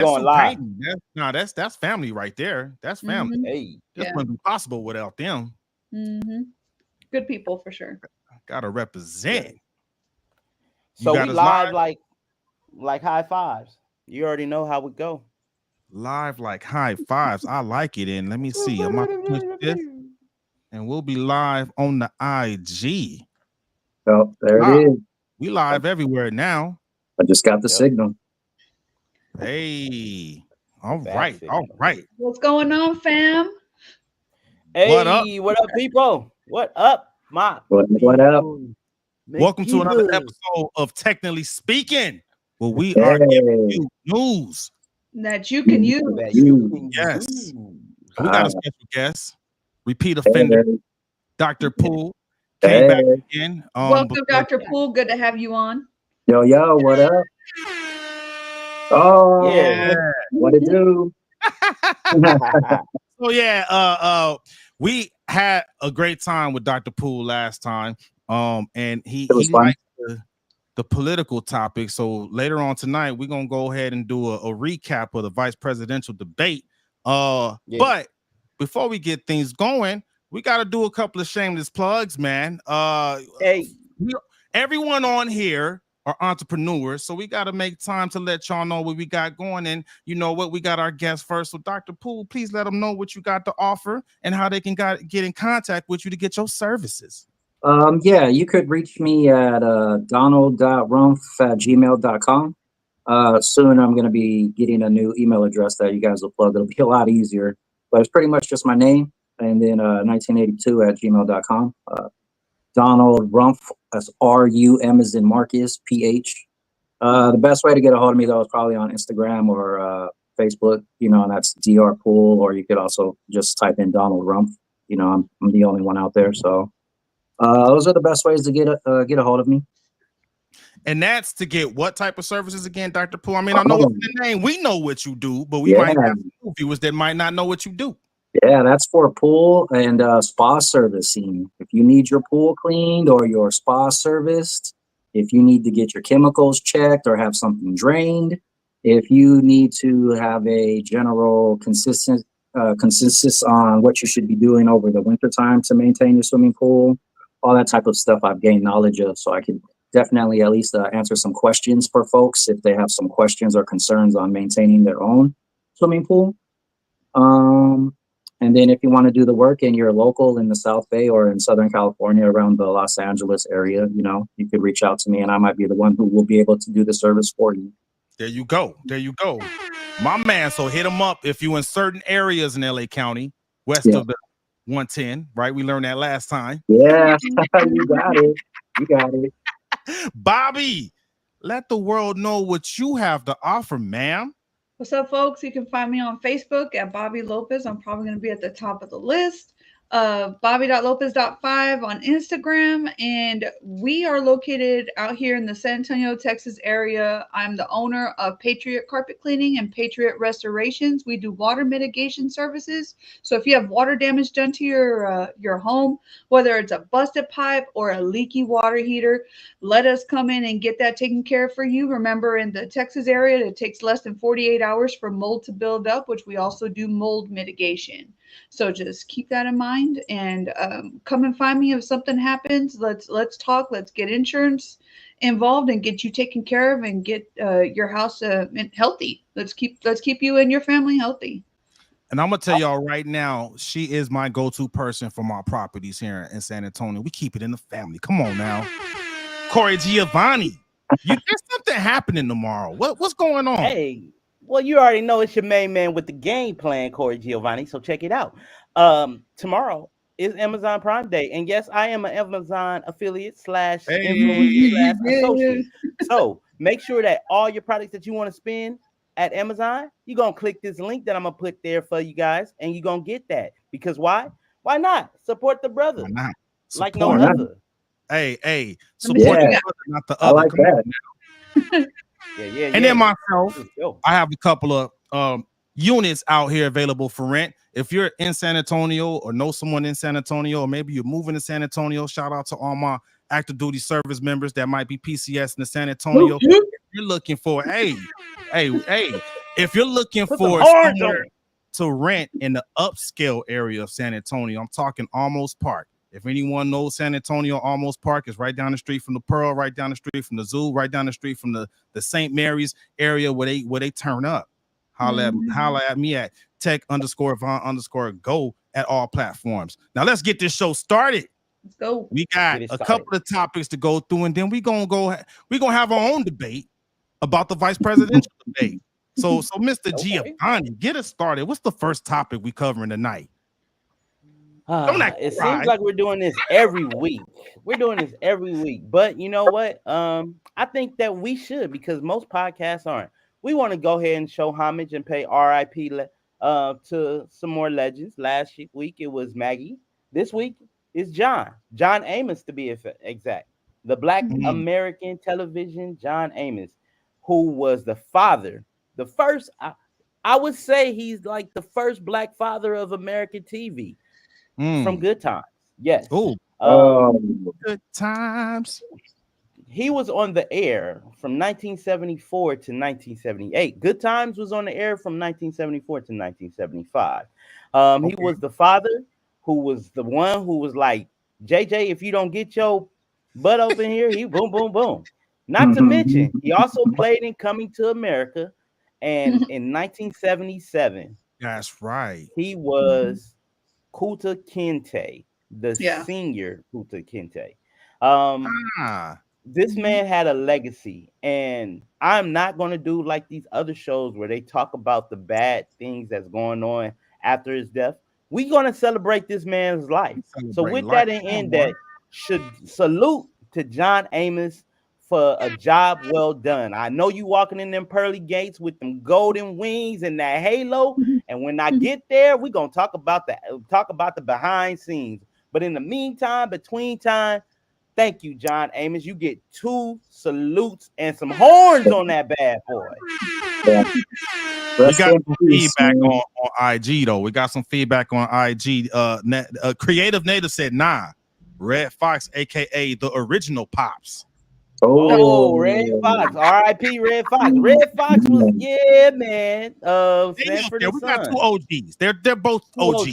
going live. That's family right there. That's family. Hey, This wouldn't be possible without them. Good people for sure. Gotta represent. Yeah. You So got we us live like high fives. You already know how we go. live like high fives. I like it. And let me see. I'm about to push this, and we'll be live on the IG. Oh, there it is. We live everywhere now. I just got the signal. Hey, all Bad right, signal. all right. What's going on, fam? Hey, What up? What up, people? What up, my What up? Welcome to another episode of Technically Speaking, where we are giving you news That you can use. that you can Yes. use. We got a special guest, repeat offender, Dr. Poole, came back again. Welcome, Dr. Poole. Good to have you on. Yo, what up? Oh, Yeah. what it do? So yeah, we had a great time with Dr. Poole last time. And he liked the political topic. So later on tonight, we're gonna go ahead and do a recap of the vice presidential debate. But before we get things going, we got to do a couple of shameless plugs, man. Hey, everyone on here are entrepreneurs, so we got to make time to let y'all know what we got going. And you know what, we got our guests first. So Dr. Poole, please let them know what you got to offer and how they can get in contact with you to get your services. Yeah, you could reach me at donald.rumpf@gmail.com. Soon I'm going to be getting a new email address that you guys will plug. It'll be a lot easier, but it's pretty much just my name and then 1982@gmail.com. Donald Rumpf, that's RUM as in Marcus, PH. The best way to get a hold of me, though, is probably on Instagram or Facebook, and that's DR Poole, or you could also just type in Donald Rumpf. I'm the only one out there, so those are the best ways to get a hold of me. And that's to get what type of services again, Dr. Poole? I mean, I know it's the name. We know what you do, but we might have viewers that might not know what you do. Yeah, that's for pool and spa servicing. If you need your pool cleaned or your spa serviced, if you need to get your chemicals checked or have something drained, if you need to have a general consensus on what you should be doing over the winter time to maintain your swimming pool, all that type of stuff I've gained knowledge of, so I can definitely at least answer some questions for folks if they have some questions or concerns on maintaining their own swimming pool. And then if you want to do the work and you're local in the South Bay or in Southern California around the Los Angeles area, you could reach out to me and I might be the one who will be able to do the service for you. There you go. My man, so hit him up if you in certain areas in LA County, west of the 110, right? We learned that last time. Yeah, you got it. Bobby, let the world know what you have to offer, ma'am. What's up, folks? You can find me on Facebook at Bobby Lopez. I'm probably going to be at the top of the list. Bobby.lopez.5 on Instagram, and we are located out here in the San Antonio, Texas area. I'm the owner of Patriot Carpet Cleaning and Patriot Restorations. We do water mitigation services. So if you have water damage done to your home, whether it's a busted pipe or a leaky water heater, let us come in and get that taken care of for you. Remember, in the Texas area, it takes less than 48 hours for mold to build up, which we also do mold mitigation. So just keep that in mind and come and find me if something happens. Let's talk. Let's get insurance involved and get you taken care of and get your house healthy. Let's keep you and your family healthy. And I'm gonna tell y'all right now, she is my go-to person for my properties here in San Antonio. We keep it in the family. Come on now, Corey Giovanni. There's something happening tomorrow. What's going on? Hey. Well, you already know it's your main man with the game plan, Corey Giovanni. So check it out. Tomorrow is Amazon Prime Day. And yes, I am an Amazon affiliate / influencer / associate. So make sure that all your products that you want to spend at Amazon, you're going to click this link that I'm going to put there for you guys. And you're going to get that. Because why? Why not? Support the brother. Why not? Like no other. Hey. Support the brother, not the other. I like that. Yeah. And then myself, I have a couple of units out here available for rent. If you're in San Antonio or know someone in San Antonio, or maybe you're moving to San Antonio, shout out to all my active duty service members that might be PCS in the San Antonio. If you're looking for, hey, if if you're looking Put some for horns on somewhere it. to rent in the upscale area of San Antonio, I'm talking Almost Park. If anyone knows San Antonio, Almost Park is right down the street from the Pearl, right down the street from the Zoo, right down the street from the St. Mary's area where they turn up. Holla at me at tech_Von_go at all platforms. Now let's get this show started. Let's go. We got a couple of topics to go through, and then we're gonna have our own debate about the vice presidential debate. So Mr. Giovanni, get us started. What's the first topic we covering tonight? It seems like we're doing this every week. But you know what? I think that we should, because most podcasts aren't. We want to go ahead and show homage and pay RIP to some more legends. Last week it was Maggie. This week is John Amos, to be exact. The Black American television John Amos, who was the father, the first. I would say he's like the first Black father of American TV. From Good Times. Yes. Good Times. He was on the air from 1974 to 1978. Good Times was on the air from 1974 to 1975. He was the father who was the one who was like, JJ, if you don't get your butt up in here, he boom, boom, boom. Not to mention, he also played in Coming to America. And in 1977, that's right, he was Kuta Kinte, the senior Kuta Kinte. This man had a legacy, and I'm not going to do like these other shows where they talk about the bad things that's going on after his death. We're going to celebrate this man's life. So with that in end, that should salute to John Amos for a job well done. I know you walking in them pearly gates with them golden wings and that halo. And when I get there, we're gonna talk about the behind scenes. But in the meantime, between time, thank you, John Amos. You get 2 salutes and some horns on that bad boy. Yeah. We got some feedback on IG though. We got some feedback on IG. Creative Native said, nah, Red Fox, aka the original Pops. Oh, Red Fox. R.I.P. Red Fox. Red Fox was, man. Sanford and we Son. got 2 OGs. They're both OGs.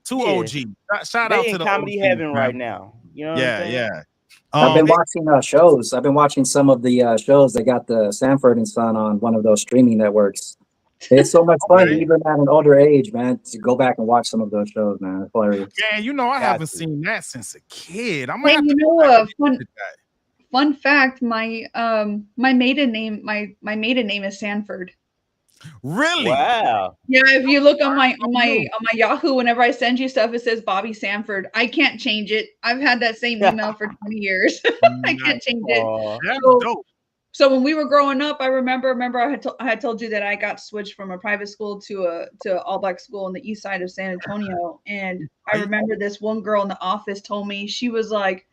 2 OGs. Shout out to the comedy OGs, heaven man. right now. You know what I'm saying? Yeah. I've been watching shows. I've been watching some of the shows. They got the Sanford and Son on one of those streaming networks. It's so much fun, even at an older age, man, to go back and watch some of those shows, man. It's hilarious. Man, I haven't seen that since a kid. I'm gonna fun fact, my maiden name is Sanford. Really? Wow. Yeah, if you look on my Yahoo, whenever I send you stuff, it says Bobby Sanford. I can't change it. I've had that same email for 20 years. I can't change it. So when we were growing up, I remember I had told you that I got switched from a private school to all Black school on the east side of San Antonio. And I remember this one girl in the office told me, she was like,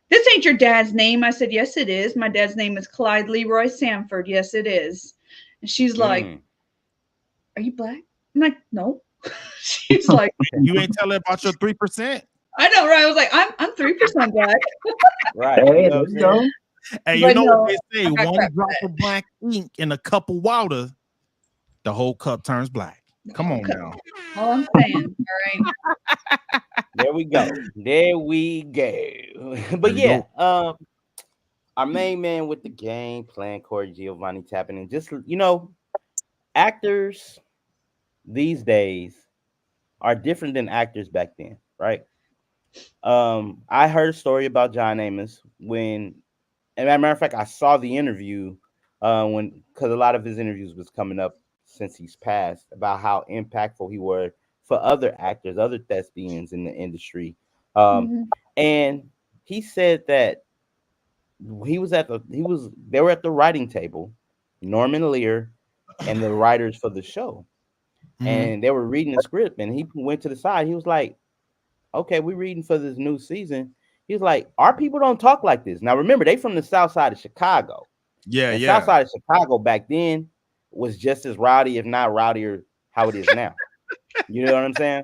"This ain't your dad's name." I said, "Yes, it is. My dad's name is Clyde Leroy Sanford. Yes, it is." And she's like, "Are you Black?" I'm like, "No." She's like, "You ain't telling about your 3%?" I know, right? I was like, I'm 3% Black. Right. Hey, there you go. Hey, you know what they say? One drop of black ink in a cup of water, the whole cup turns black. Come on now. All I'm saying. All right. There we go. But yeah, our main man with the game plan, Corey Giovanni, tapping in. Just actors these days are different than actors back then, right? I heard a story about John Amos when. And as a matter of fact, I saw the interview because a lot of his interviews was coming up since he's passed about how impactful he was for other actors, other thespians in the industry. And he said that they were at the writing table, Norman Lear and the writers for the show. And they were reading the script, and he went to the side. He was like, "Okay, we're reading for this new season." He's like, "Our people don't talk like this." Now, remember, they from the south side of Chicago. Yeah. South side of Chicago back then was just as rowdy, if not rowdier, how it is now. You know what I'm saying?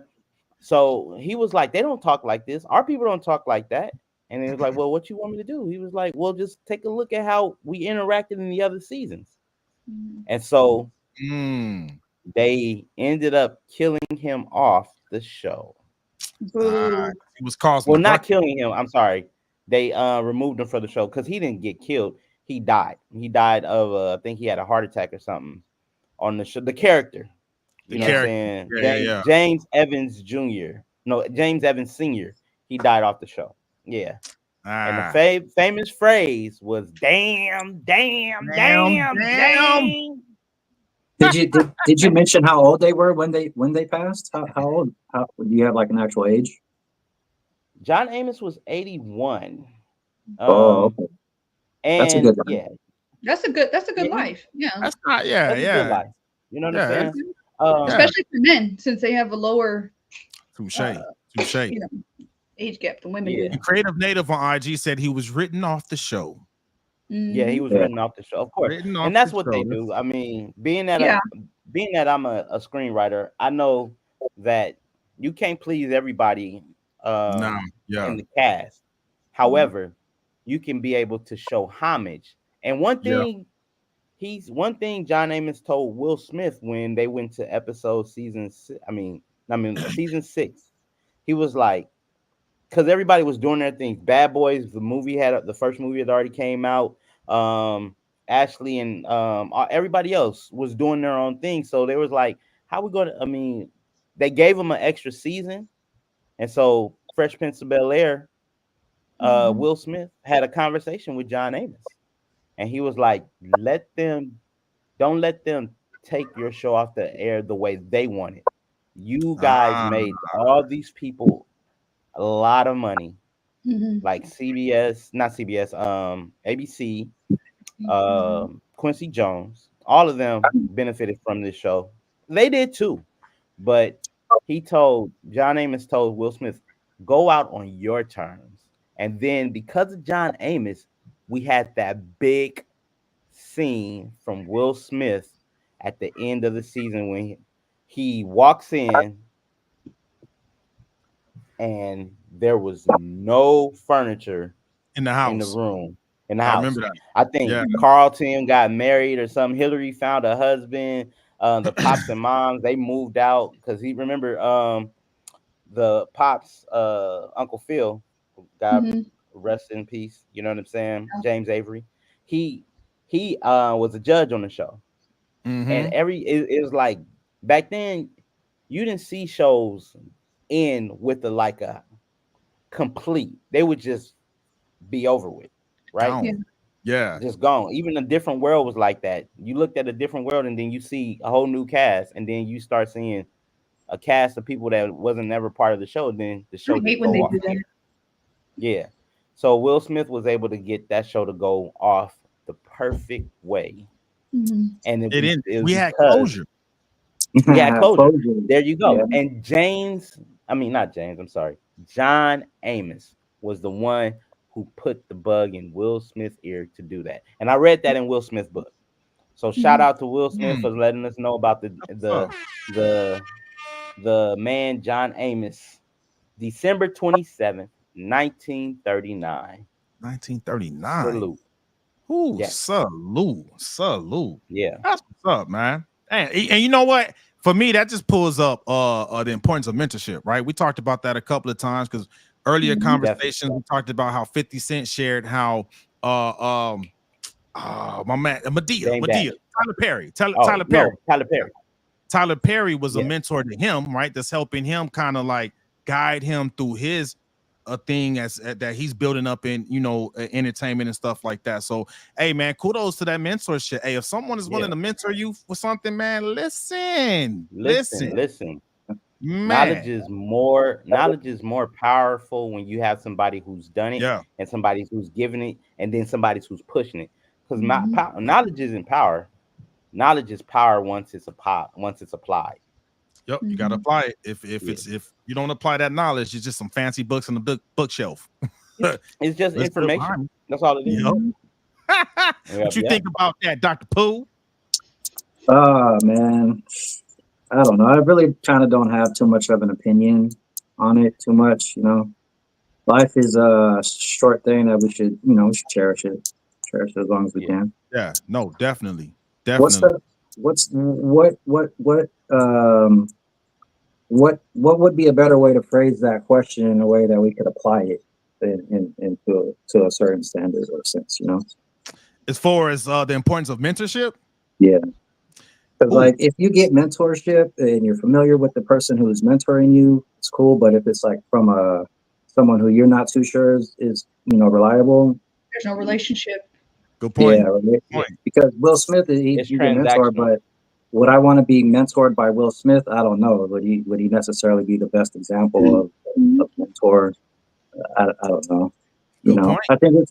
So he was like, "They don't talk like this. Our people don't talk like that." And he was like, "Well, what you want me to do?" He was like, "Well, just take a look at how we interacted in the other seasons." And so They ended up killing him off the show. Boo. He was causing Well, a not ruckus. killing him. I'm sorry. They removed him from the show because he didn't get killed. He died. He died of I think he had a heart attack or something on the show. The character, The you know what I'm character. saying? Yeah. James Evans Jr. No, James Evans Sr. He died off the show. Yeah. And the famous phrase was "damn, damn, damn, Damn. James." Did you mention how old they were when they passed? How old? How do you have like an actual age? John Amos was 81. Oh, okay. That's a And good one. yeah, That's a good life. Yeah. That's not. that's a good life. You know what I'm saying? Especially for men, since they have a lower Touche. you know, age gap than women Yeah. do. Creative Native on IG said he was written off the show. Yeah, he was Yeah. written off the show, of course, Written off and that's the what show. they do. I mean, being that Yeah. I'm a screenwriter, I know that you can't please everybody No. Yeah. in the cast. However, you can be able to show homage. And one thing John Amos told Will Smith when they went to season 6. He was like, because everybody was doing their things. Bad Boys, the first movie had already came out. Ashley and everybody else was doing their own thing. So they was like, how we gonna? I mean, they gave him an extra season, and so Fresh Prince of Bel-Air, Will Smith had a conversation with John Amos, and he was like, don't let them take your show off the air the way they want it. You guys made all these people a lot of money, like not CBS, ABC, Quincy Jones, all of them benefited from this show. They did too, but John Amos told Will Smith, go out on your terms. And then because of John Amos, we had that big scene from Will Smith at the end of the season when he walks in and there was no furniture In the house. in the room. In the I house. remember that. I think Carlton got married or something. Hillary found a husband. The pops and moms, they moved out because he remember the pops, Uncle Phil, God rest in peace. You know what I'm saying? James Avery. He was a judge on the show. And it was like back then you didn't see shows end with a complete. They would just be over with, right? Gone. Yeah. Just gone. Even A Different World was like that. You looked at A Different World and then you see a whole new cast, and then you start seeing a cast of people that wasn't never part of the show. Then the show I hate when they do that. Yeah. So Will Smith was able to get that show to go off the perfect way. And we had closure. We had closure. There you go. Yeah. And John Amos was the one who put the bug in Will Smith's ear to do that. And I read that in Will Smith's book. So shout out to Will Smith for letting us know about the man John Amos. December 27th, 1939. 1939. Salute. Ooh, Yes. salute. Yeah. That's what's up, man. And you know what? For me, that just pulls up the importance of mentorship, right? We talked about that a couple of times because earlier conversations we talked about how 50 Cent shared how my man Medea, Tyler Perry. Tyler Perry. Tyler Perry was a mentor to him, right? That's helping him kind of like guide him through his thing that he's building up in, entertainment and stuff like that. So, hey, man, kudos to that mentorship. Hey, if someone is willing to mentor you for something, man, listen. Man. Knowledge is more powerful when you have somebody who's done it and somebody who's giving it and then somebody who's pushing it. Because knowledge isn't power. Knowledge is power once it's applied. Yep, you gotta apply it. If you don't apply that knowledge, it's just some fancy books on the bookshelf. It's just information. That's all it is. What you think about that, Dr. Pooh? Oh man, I don't know. I really kind of don't have too much of an opinion on it. Too much, Life is a short thing that we should cherish it as long as we can. Yeah, no, definitely. what would be a better way to phrase that question in a way that we could apply it to a certain standard or sense, you know? As far as the importance of mentorship? Yeah. Because Ooh. like if you get mentorship and you're familiar with the person who's mentoring you, it's cool. But if it's like from someone who you're not too sure is reliable, There's no relationship. Good point. yeah, right? Point. Because Will Smith, It's you get mentored, transactional. but would I want to be mentored by Will Smith? I don't know. Would he necessarily be the best example of mentor? I don't know. You Good know, point. I think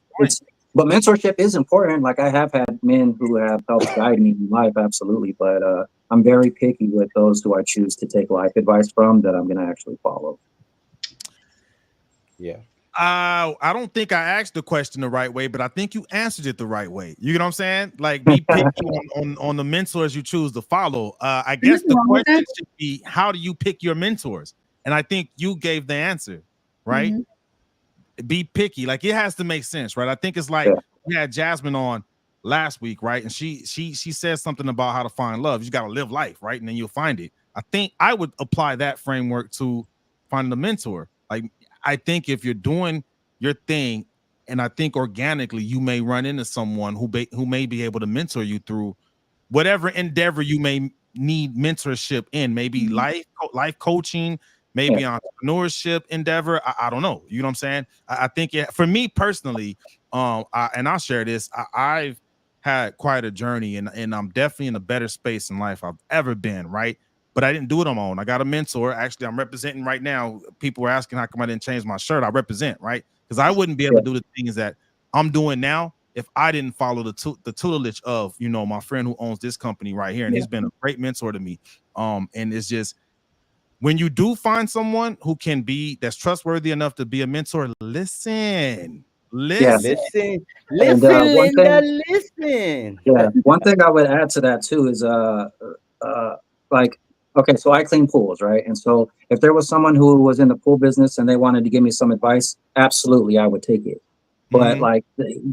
but mentorship is important. Like I have had men who have helped guide me in life, absolutely. But I'm very picky with those who I choose to take life advice from that I'm going to actually follow. Yeah. I don't think I asked the question the right way, but I think you answered it the right way. You know what I'm saying? Like, be picky on the mentors you choose to follow. I guess the question should be, how do you pick your mentors? And I think you gave the answer, right? Be picky. Like, it has to make sense, right? I think it's like we had Jasmine on last week, right? And she said something about how to find love. You got to live life, right? And then you'll find it. I think I would apply that framework to finding a mentor. Like, I think if you're doing your thing, and I think organically you may run into someone who may be able to mentor you through whatever endeavor you may need mentorship in, maybe life coaching, maybe entrepreneurship endeavor. I don't know. You know what I'm saying? I think for me personally, and I'll share this. I've had quite a journey, and I'm definitely in a better space in life I've ever been. Right. But I didn't do it on my own. I got a mentor. Actually, I'm representing right now. People were asking how come I didn't change my shirt. I represent, right? Because I wouldn't be able to do the things that I'm doing now if I didn't follow the tutelage of, my friend who owns this company right here. And he's been a great mentor to me. And it's just, when you do find someone that's trustworthy enough to be a mentor, listen. Listen, And Linda, listen. one thing I would add to that too is like, okay, so I clean pools, right? And so if there was someone who was in the pool business and they wanted to give me some advice, absolutely I would take it. But like,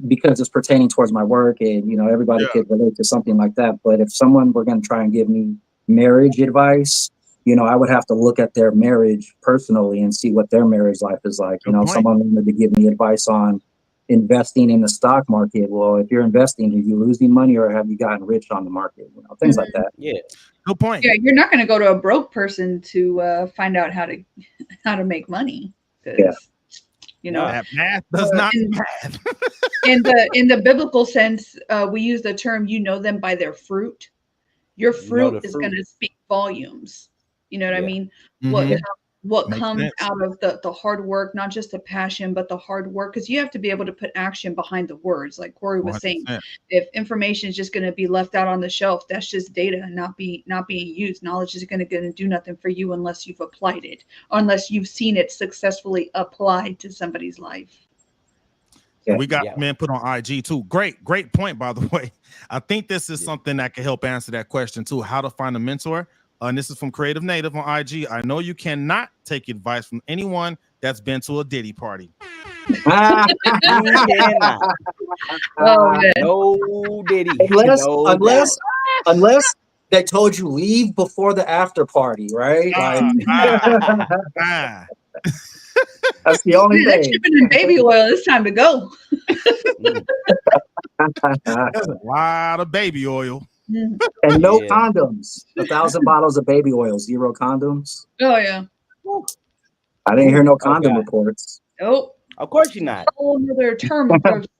because it's pertaining towards my work and everybody could relate to something like that. But if someone were going to try and give me marriage advice, I would have to look at their marriage personally and see what their marriage life is like. If someone wanted to give me advice on investing in the stock market, well, if you're investing, are you losing money or have you gotten rich on the market? Things like that. Yeah. Good point. Yeah, you're not going to go to a broke person to find out how to make money. That math does not math. in the biblical sense, we use the term, them by their fruit. Your fruit is going to speak volumes. You know what I mean? What comes out of the hard work, not just the passion, but the hard work, because you have to be able to put action behind the words. Like Corey was 100%. Saying, if information is just going to be left out on the shelf, that's just data and not being used. Knowledge is going to do nothing for you unless you've applied it, or unless you've seen it successfully applied to somebody's life. We got men put on IG too. Great point, by the way. I think this is something that can help answer that question too. How to find a mentor. And this is from Creative Native on IG. I know you cannot take advice from anyone that's been to a Diddy party. No Diddy. Unless they told you leave before the after party, right? That's the only thing. They're shipping in baby oil. It's time to go. That's a lot of baby oil. And no condoms. 1,000 bottles of baby oil, 0 condoms. Oh yeah. I didn't hear no condom reports. Nope. Of course you're not. Whole other term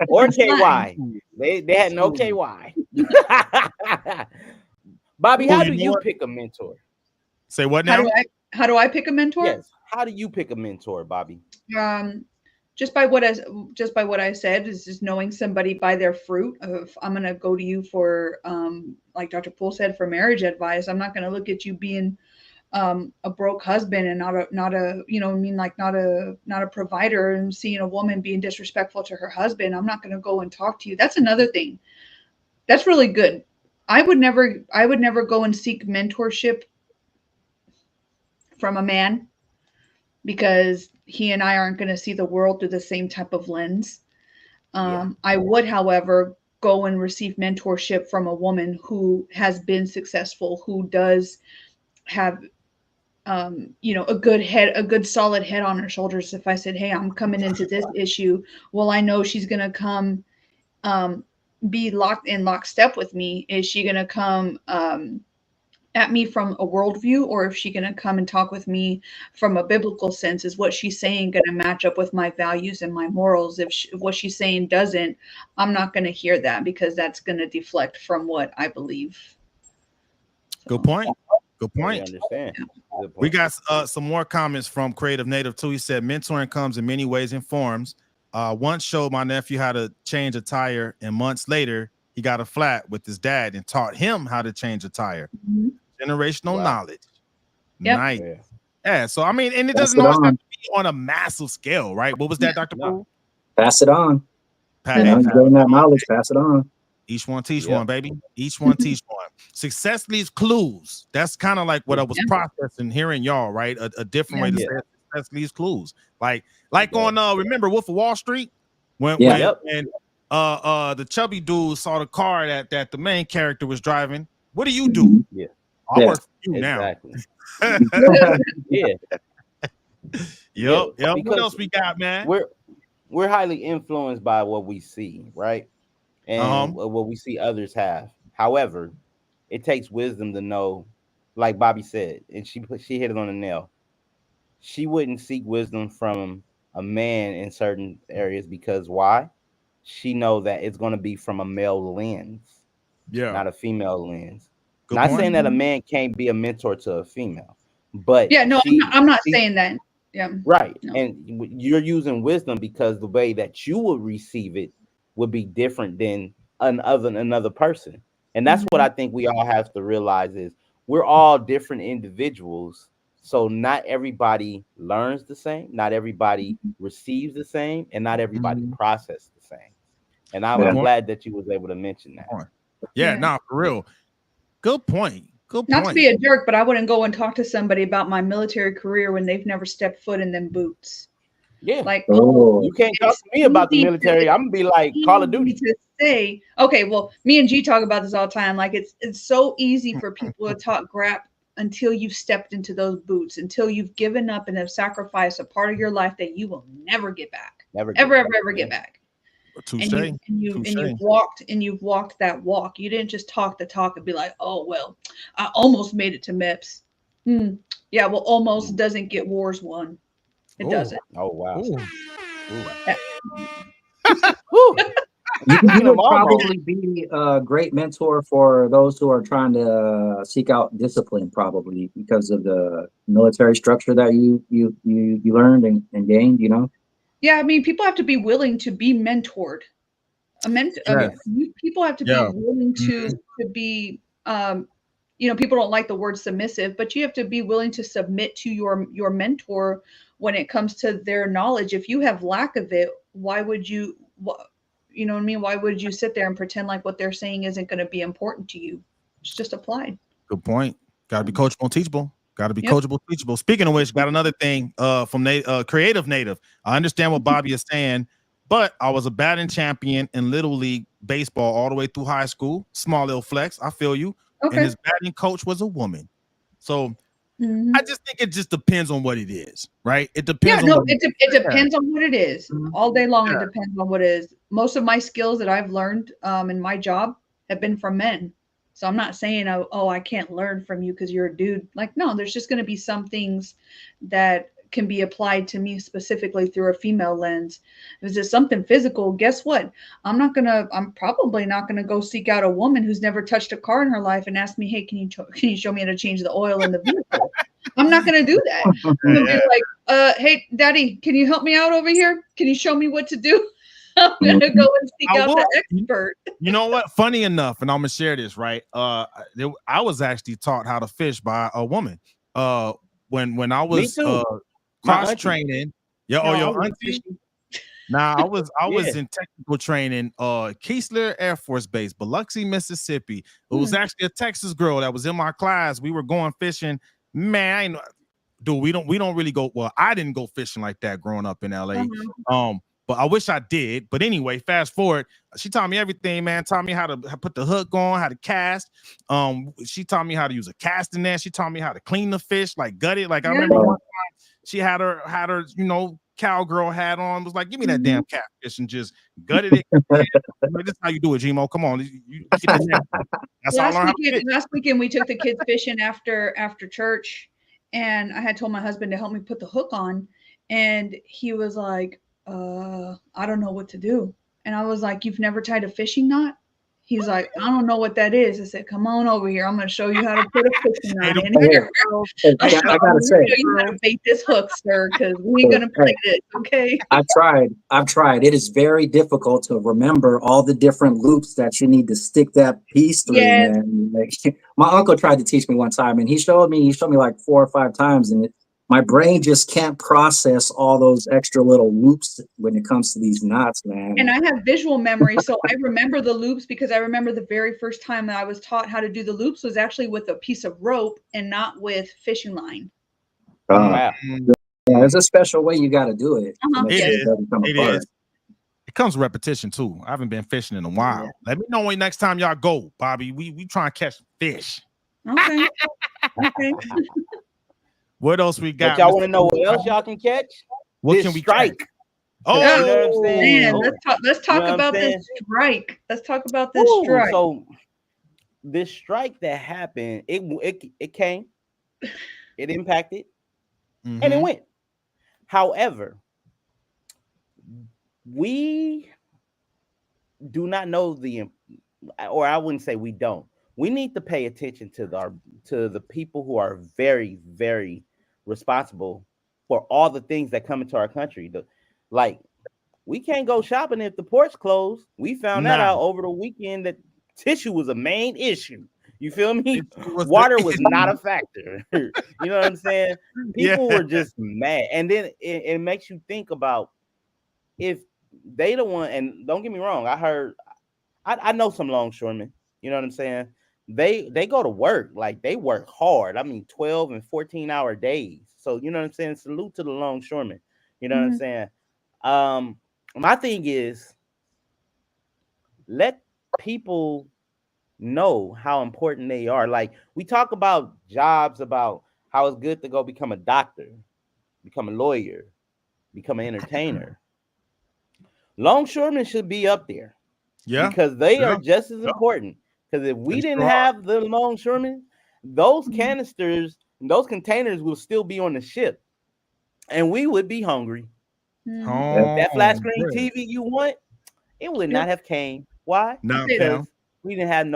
or KY. They had no KY. Bobby, how do you pick a mentor? Say what now? How do I pick a mentor? Yes. How do you pick a mentor, Bobby? Just by what I said, is just knowing somebody by their fruit. If I'm gonna go to you for like Dr. Poole said, for marriage advice, I'm not gonna look at you being a broke husband and not a provider, and seeing a woman being disrespectful to her husband. I'm not gonna go and talk to you. That's another thing. That's really good. I would never go and seek mentorship from a man, because he and I aren't going to see the world through the same type of lens. I would, however, go and receive mentorship from a woman who has been successful, who does have a good solid head on her shoulders. If I said, hey, I'm coming into this issue, well, I know she's gonna come be locked in lockstep with me. Is she gonna come at me from a worldview, or is she gonna come and talk with me from a biblical sense? Is what she's saying gonna match up with my values and my morals? If what she's saying doesn't, I'm not gonna hear that, because that's gonna deflect from what I believe. Good point. Good point. Understand. Good We point. got some more comments from Creative Native too. He said mentoring comes in many ways and forms. Once showed my nephew how to change a tire, and months later he got a flat with his dad and taught him how to change a tire. Mhm. Generational knowledge. Yep. Nice. Yeah. So I mean, and it Pass doesn't it always have on. to be on a massive scale, right? What was that, Dr. No. Poole? Pass it on. Pat, You know, you gain that knowledge. Pass it on. Each one teach Yep. one, baby. Each one teach one. Success leaves clues. That's kind of like what I was processing hearing y'all, right? A different way to say it. Success leaves clues. Like on remember Wolf of Wall Street? When the chubby dude saw the car that the main character was driving. What do you do? Yeah. I work for you Exactly. now. Yeah. Yep. What Because else we got, man? we're highly influenced by what we see, right? And what we see others have. However, it takes wisdom to know, like Bobby said, and she hit it on the nail. She wouldn't seek wisdom from a man in certain areas, because why? She know that it's going to be from a male lens, not a female lens. Good Not point. saying that a man can't be a mentor to a female, but I'm not saying that. Yeah. Right. No. And you're using wisdom because the way that you would receive it would be different than another person. And that's what I think we all have to realize is we're all different individuals. So not everybody learns the same, not everybody receives the same, and not everybody processes the same. And I'm glad that you was able to mention that. Yeah, no, for real. Good point. Good point. Not to be a jerk, but I wouldn't go and talk to somebody about my military career when they've never stepped foot in them boots. Yeah. Like, you can't talk to me about the military. I'm gonna be like Call of Duty. To say, okay, well, me and G talk about this all the time. Like, it's so easy for people to talk crap until you've stepped into those boots, until you've given up and have sacrificed a part of your life that you will never get back. Ever get back. And you've walked that walk. You didn't just talk the talk and be like, oh well, I almost made it to MEPS. Yeah, well, almost doesn't get wars won. It doesn't. Oh wow. You would probably be a great mentor for those who are trying to seek out discipline, probably because of the military structure that you learned and gained. You know. Yeah, I mean, people have to be willing to be mentored. People have to be willing to be. People don't like the word submissive, but you have to be willing to submit to your mentor when it comes to their knowledge. If you have lack of it, why would you? You know what I mean? Why would you sit there and pretend like what they're saying isn't going to be important to you? It's just applied. Good point. Got to be coachable, teachable. Got to be coachable, teachable. Speaking of which, got another thing from Creative Native. I understand what Bobby is saying, but I was a batting champion in Little League baseball all the way through high school. Small little flex. I feel you. Okay. And his batting coach was a woman. So I just think it just depends on what it is, right? It depends. It depends on what it is. All day long, it depends on what it is. Most of my skills that I've learned in my job have been from men. So I'm not saying, oh, I can't learn from you because you're a dude. Like, no, there's just going to be some things that can be applied to me specifically through a female lens. If it's something physical, guess what? I'm probably not going to go seek out a woman who's never touched a car in her life and ask me, hey, can you show me how to change the oil in the vehicle? I'm not going to do that. I'm going to be like, hey, daddy, can you help me out over here? Can you show me what to do? I'm going to go and seek out the expert. You know what? Funny enough, and I'm going to share this, right? I was actually taught how to fish by a woman. When I was cross training, your auntie. Nah, I was in technical training, Keesler Air Force Base, Biloxi, Mississippi. It was actually a Texas girl that was in my class. We were going fishing. Man, dude, we don't really go. Well, I didn't go fishing like that growing up in LA. but I wish I did. But anyway, fast forward, she taught me everything, man. Taught me how to put the hook on, how to cast. She taught me how to use a casting net. She taught me how to clean the fish, like gut it. Like I remember one time she had her, cowgirl hat on. Was like, give me that damn catfish and just gutted it. Like, this is how you do it, Gmo. Come on, you get the net. That's how I learned how to fish. Last weekend we took the kids fishing after church, and I had told my husband to help me put the hook on, and he was like, I don't know what to do. And I was like, you've never tied a fishing knot? He's like, I don't know what that is. I said, come on over here. I'm going to show you how to put a fishing knot in here. I gotta say, show you how to bait this hook, sir, because we ain't going to play this, okay? I've tried. It is very difficult to remember all the different loops that you need to stick that piece through, man. Like, my uncle tried to teach me one time, and he showed me like 4 or 5 times, and my brain just can't process all those extra little loops when it comes to these knots, man. And I have visual memory, so I remember the loops because I remember the very first time that I was taught how to do the loops was actually with a piece of rope and not with fishing line. Wow. Yeah, there's a special way you got to do it. It is. It comes with repetition too. I haven't been fishing in a while. Yeah. Let me know when next time y'all go, Bobby. We try and catch fish. Okay. Okay. What else we got? But y'all want to know what else y'all can catch? What can we strike? Catch? Oh, you know what I'm saying? Man, let's talk about this strike. Let's talk about this strike. So this strike that happened, it came, it impacted, and it went. However, we do not know or I wouldn't say we don't. We need to pay attention to the people who are very, very responsible for all the things that come into our country. Like, we can't go shopping if the port's closed. We found that out over the weekend that tissue was a main issue. You feel me? Water was not a factor. You know what I'm saying? People were just mad. And then it makes you think about if they the one, and don't get me wrong, I know some longshoremen, you know what I'm saying? They go to work, like they work hard. I mean, 12 and 14-hour days. So, you know what I'm saying? Salute to the longshoremen. You know what I'm saying? My thing is, let people know how important they are. Like, we talk about jobs, about how it's good to go become a doctor, become a lawyer, become an entertainer. Longshoremen should be up there. Yeah. Because they are just as important. Because if we didn't have the longshoremen, those canisters, those containers will still be on the ship. And we would be hungry. That flat screen TV you want, it would not have came. Why? Because we didn't have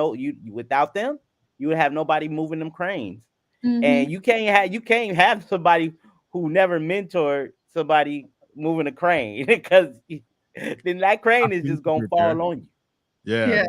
without them, you would have nobody moving them cranes. And you can't have somebody who never mentored somebody moving a crane, because then that crane is just gonna fall on you.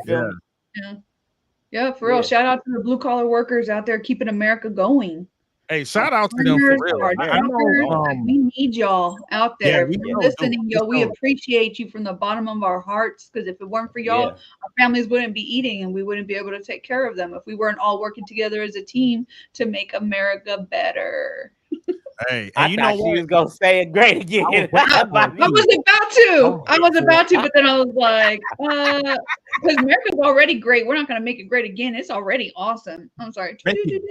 Yeah, for real. Shout out to the blue collar workers out there keeping America going. Hey, shout out to them for real. I know, we need y'all out there. If you're listening, we appreciate you from the bottom of our hearts, because if it weren't for y'all, our families wouldn't be eating and we wouldn't be able to take care of them if we weren't all working together as a team to make America better. Hey, I thought she was gonna say it great again. I was about to, but then I was like, because America's already great. We're not gonna make it great again. It's already awesome. I'm sorry.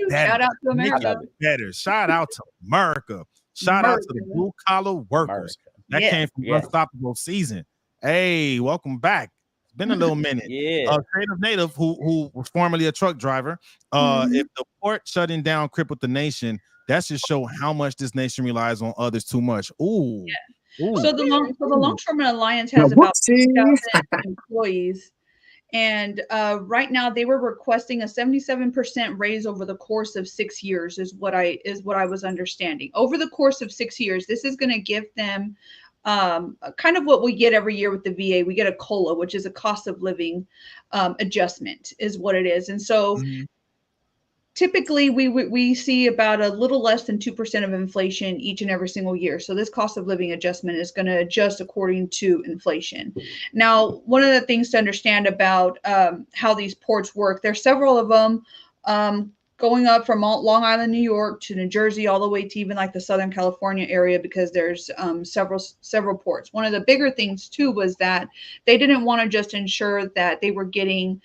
Shout out to America. Better. Shout out to America. Shout out to the blue collar workers. That came from Unstoppable Season. Hey, welcome back. It's been a little minute. Creative Native, who was formerly a truck driver. If the port shutting down crippled the nation, that should show how much this nation relies on others too much. Ooh. So the Longshoremen Alliance has about 6,000 employees. And right now they were requesting a 77% raise over the course of 6 years is what I was understanding. Over the course of 6 years, this is going to give them kind of what we get every year with the VA. We get a COLA, which is a cost of living adjustment is what it is. And so typically we see about a little less than 2% of inflation each and every single year. So this cost of living adjustment is going to adjust according to inflation. Now, one of the things to understand about how these ports work, there's several of them. going up from Long Island, New York to New Jersey, all the way to even like the Southern California area, because there's several ports. One of the bigger things too was that they didn't want to just ensure that they were getting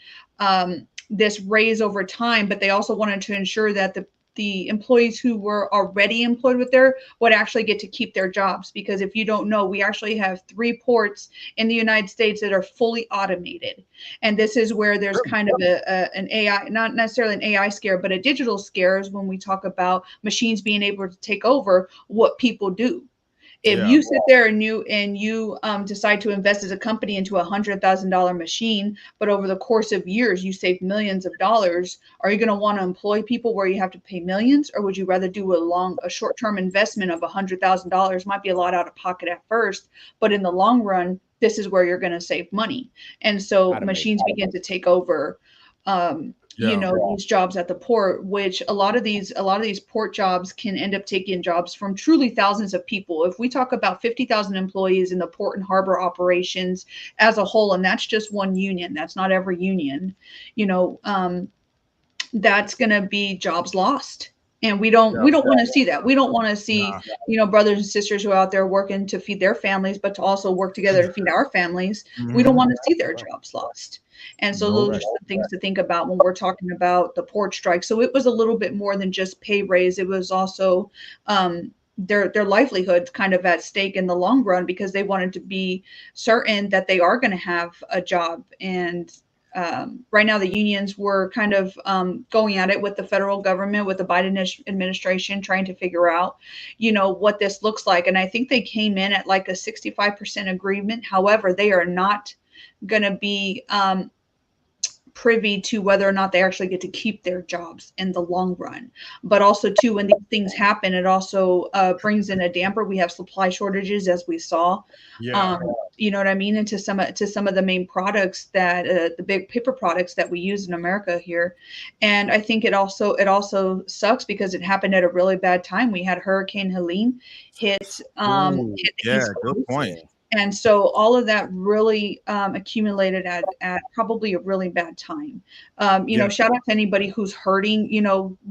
this raise over time, but they also wanted to ensure that the employees who were already employed with there would actually get to keep their jobs. Because if you don't know, we actually have 3 ports in the United States that are fully automated. And this is where there's kind of an AI, not necessarily an AI scare, but a digital scare is when we talk about machines being able to take over what people do. If you sit there and you decide to invest as a company into $100,000 machine, but over the course of years you save millions of dollars, are you going to want to employ people where you have to pay millions, or would you rather do a short-term investment of $100,000? Might be a lot out of pocket at first, but in the long run, this is where you're going to save money. And so machines begin to take over. These jobs at the port, which a lot of these port jobs can end up taking jobs from truly thousands of people. If we talk about 50,000 employees in the port and harbor operations as a whole, and that's just one union, that's not every union, that's going to be jobs lost. And we don't want to see that. We don't want to see, brothers and sisters who are out there working to feed their families, but to also work together to feed our families. We don't want to see their jobs lost. And so those are some things to think about when we're talking about the port strike. So it was a little bit more than just pay raise. It was also their livelihood kind of at stake in the long run, because they wanted to be certain that they are going to have a job. And right now the unions were kind of going at it with the federal government, with the Biden administration, trying to figure out, what this looks like. And I think they came in at like a 65% agreement. However, they are not going to be privy to whether or not they actually get to keep their jobs in the long run. But also too, when these things happen, it also brings in a damper. We have supply shortages, as we saw. You know what I mean? And to some of the main products that the big paper products that we use in America here. And I think it also sucks because it happened at a really bad time. We had Hurricane Helene hit the East Coast. Good point. And so all of that really accumulated at probably a really bad time. Shout out to anybody who's hurting.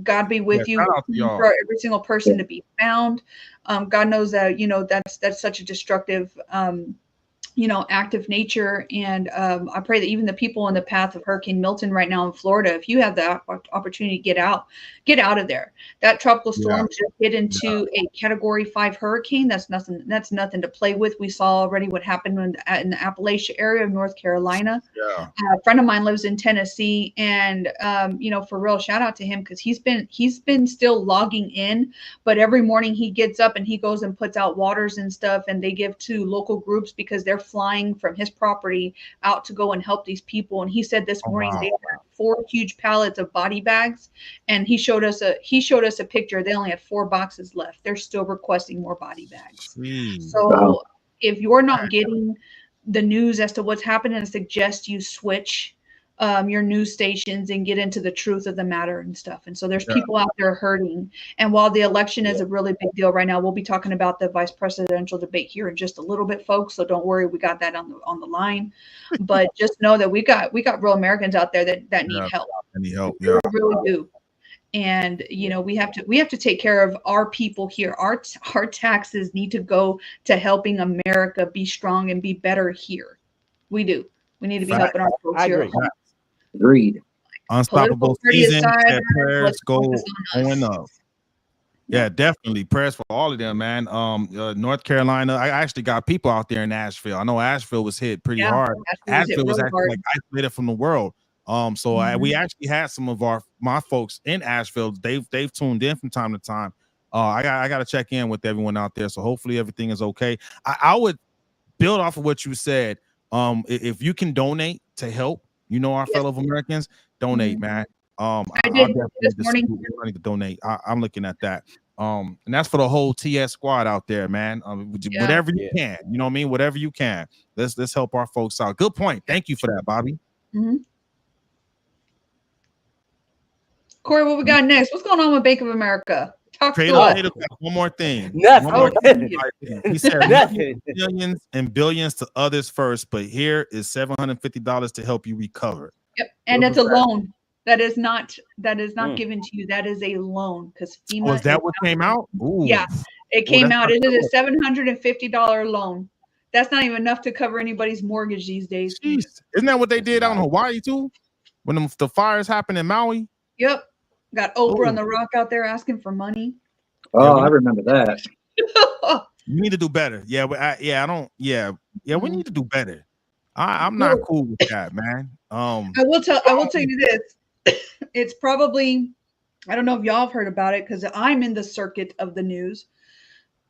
God be with you. For every single person to be found. God knows that that's such a destructive act of nature. And I pray that even the people in the path of Hurricane Milton right now in Florida, if you have the opportunity to get out of there. That tropical storm just hit into a Category 5 hurricane. That's nothing to play with. We saw already what happened in the Appalachia area of North Carolina. A friend of mine lives in Tennessee, and for real, shout out to him, because he's been still logging in, but every morning he gets up and he goes and puts out waters and stuff, and they give to local groups because they're flying from his property out to go and help these people. And he said this morning they had 4 huge pallets of body bags, and he showed us a picture. They only had 4 boxes left. They're still requesting more body bags. So if you're not getting the news as to what's happening, I suggest you switch your news stations and get into the truth of the matter and stuff. And so there's people out there hurting. And while the election is a really big deal right now, we'll be talking about the vice presidential debate here in just a little bit, folks. So don't worry, we got that on the line. But just know that we got real Americans out there that need help. Need help. We really do. And we have to take care of our people here. Our taxes need to go to helping America be strong and be better here. We do. We need to be helping our folks here. Agreed. Unstoppable season. Prayers going up. Yeah, definitely. Prayers for all of them, man. North Carolina. I actually got people out there in Asheville. I know Asheville was hit pretty hard. Asheville was actually like isolated from the world. We actually had some of my folks in Asheville. They've tuned in from time to time. I got to check in with everyone out there. So hopefully everything is okay. I would build off of what you said. If you can donate to help, our fellow Americans, donate, man. I did this morning. Money to donate. I'm looking at that. And that's for the whole TS squad out there, man. Whatever you can, you know what I mean? Whatever you can. Let's help our folks out. Good point. Thank you for that, Bobby. Corey, what we got next? What's going on with Bank of America? One more thing. Nothing. He said millions and billions to others first, but here is $750 to help you recover. Yep, and it's a loan. That is not given to you. That is a loan because FEMA Was that what came out? Yeah, Ooh. it came that's out. not It is good. a $750 loan. That's not even enough to cover anybody's mortgage these days. Jeez. Isn't that what they It's did out in not. Hawaii too? When the fires happened in Maui? Yep. Got Oprah on Oh, the Rock out there asking for money. yeah, Oh, I remember that. we need to do better. Yeah, I don't. Yeah, we need to do better. I'm not Well, cool with that, man. I will tell you this. It's probably, I don't know if y'all have heard about it because I'm in the circuit of the news.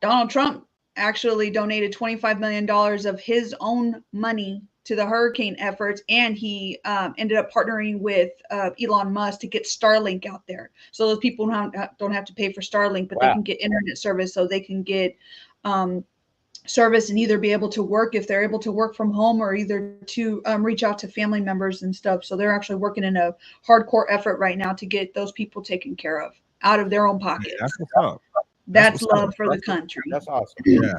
Donald Trump actually donated $25 million of his own money to the hurricane efforts, and he ended up partnering with Elon Musk to get Starlink out there. So those people don't have to pay for Starlink, but they Wow. can get internet service, so they can get service and either be able to work if they're able to work from home, or either to reach out to family members and stuff. So they're actually working in a hardcore effort right now to get those people taken care of out of their own yeah, pockets. that's what's up. That's what's up. love for the country. That's awesome. Yeah,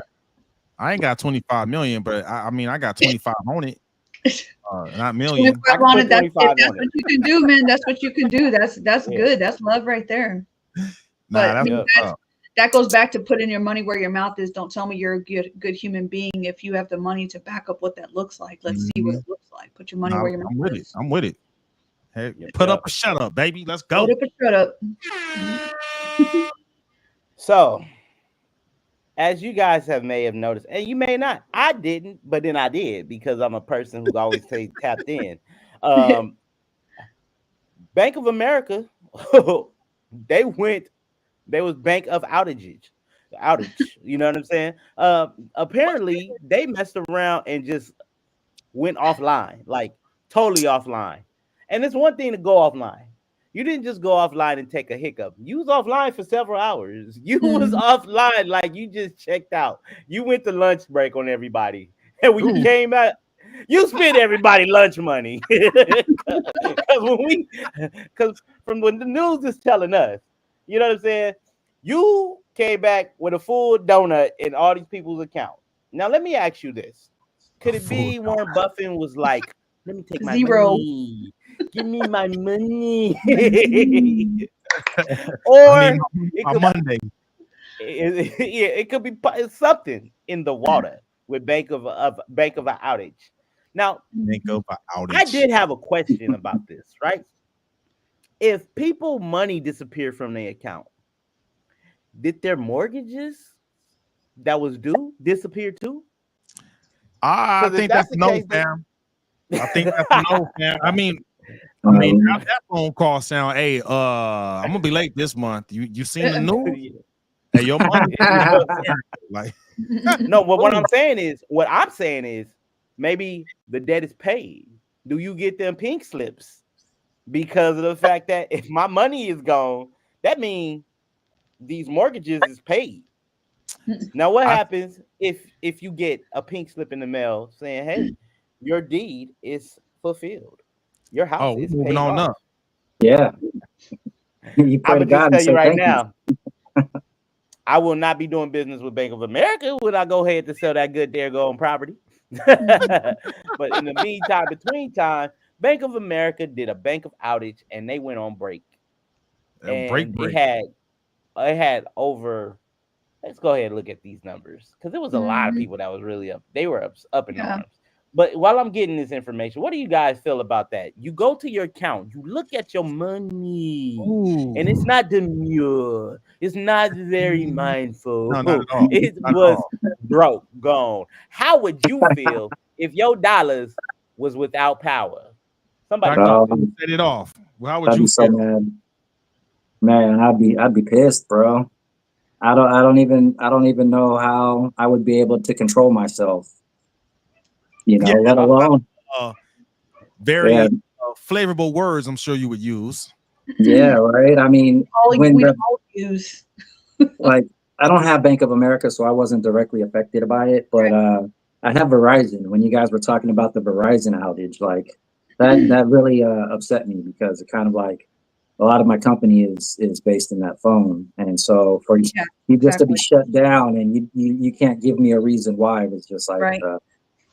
I ain't got 25 million, but I mean I got 25 on it. Not million. 25 on it. That's, if 25 that's on what it. you can do, man. That's what you can do. That's Yeah. good. That's love right there. Nah, But that's Yeah. what's up. that goes back to putting your money where your mouth is. Don't tell me you're a good human being if you have the money to back up what that looks like. Let's see what it looks like. Put your money Nah, where your I'm mouth with it. is. I'm with it. Hey, Yep, put yep. up or shut up, baby. Let's go. Shut up or shut up. So, as you guys may have noticed, and you may not, I didn't, but then I did because I'm a person who's always stayed tapped in. Bank of America, they was bank of outage. You know what I'm saying? Apparently they messed around and just went offline, like totally offline. And it's one thing to go offline. You didn't just go offline and take a hiccup. You was offline for several hours. You was offline like you just checked out. You went to lunch break on everybody. And when you Ooh. came out, you spent everybody lunch money. Because from when the news is telling us, you know what I'm saying? You came back with a full donut in all these people's account. Now let me ask you this. Could it be Warren Buffett was like, let me take my Zero. money. Give me my money. I Or need it my could Monday. it could be something in the water with bank of an outage. Now, Think of an outage. I did have a question about this, right? If people money disappear from their account, did their mortgages that was due disappear too? I 'Cause if think that's that's the no, case, then fam. I think that's a no, fam. I mean, that phone call sound. Hey, I'm gonna be late this month. You seen the news? Hey, your money. You know what I'm saying? Like, No, but what I'm saying is maybe the debt is paid. Do you get them pink slips? Because of the fact that if my money is gone, that means these mortgages is paid. Now, what I, happens if you get a pink slip in the mail saying, "Hey, your deed is fulfilled, your house we're is moving paid on off"? up. Yeah. You pray I'm to gonna just God and tell you say right thank you. now, I will not be doing business with Bank of America when I go ahead to sell that good there going property. But in the meantime, between time, Bank of America did a bank of outage and they went on break. Break. And it had over, let's go ahead and look at these numbers because there was a lot of people that was really up. They were up in Yeah. arms. But while I'm getting this information, what do you guys feel about that? You go to your account, you look at your money, and it's not demure. It's not very mindful. No, not at all. It Not at was all. broke, gone. How would you feel if your dollars was without power? Somebody Dr. talk to Who me. set it off. Well, how would I'd you be so feel? mad. Man, I'd be pissed, bro. I don't even know how I would be able to control myself, Yeah, let alone. very Yeah, flavorful words. I'm sure you would use. yeah, right. I mean, when We all use. like I don't have Bank of America, so I wasn't directly affected by it, but I have Verizon. When you guys were talking about the Verizon outage, like that really upset me because it kind of like a lot of my company is based in that phone, and so for Yeah, you just to be exactly. shut down and you can't give me a reason why, it was just like Right.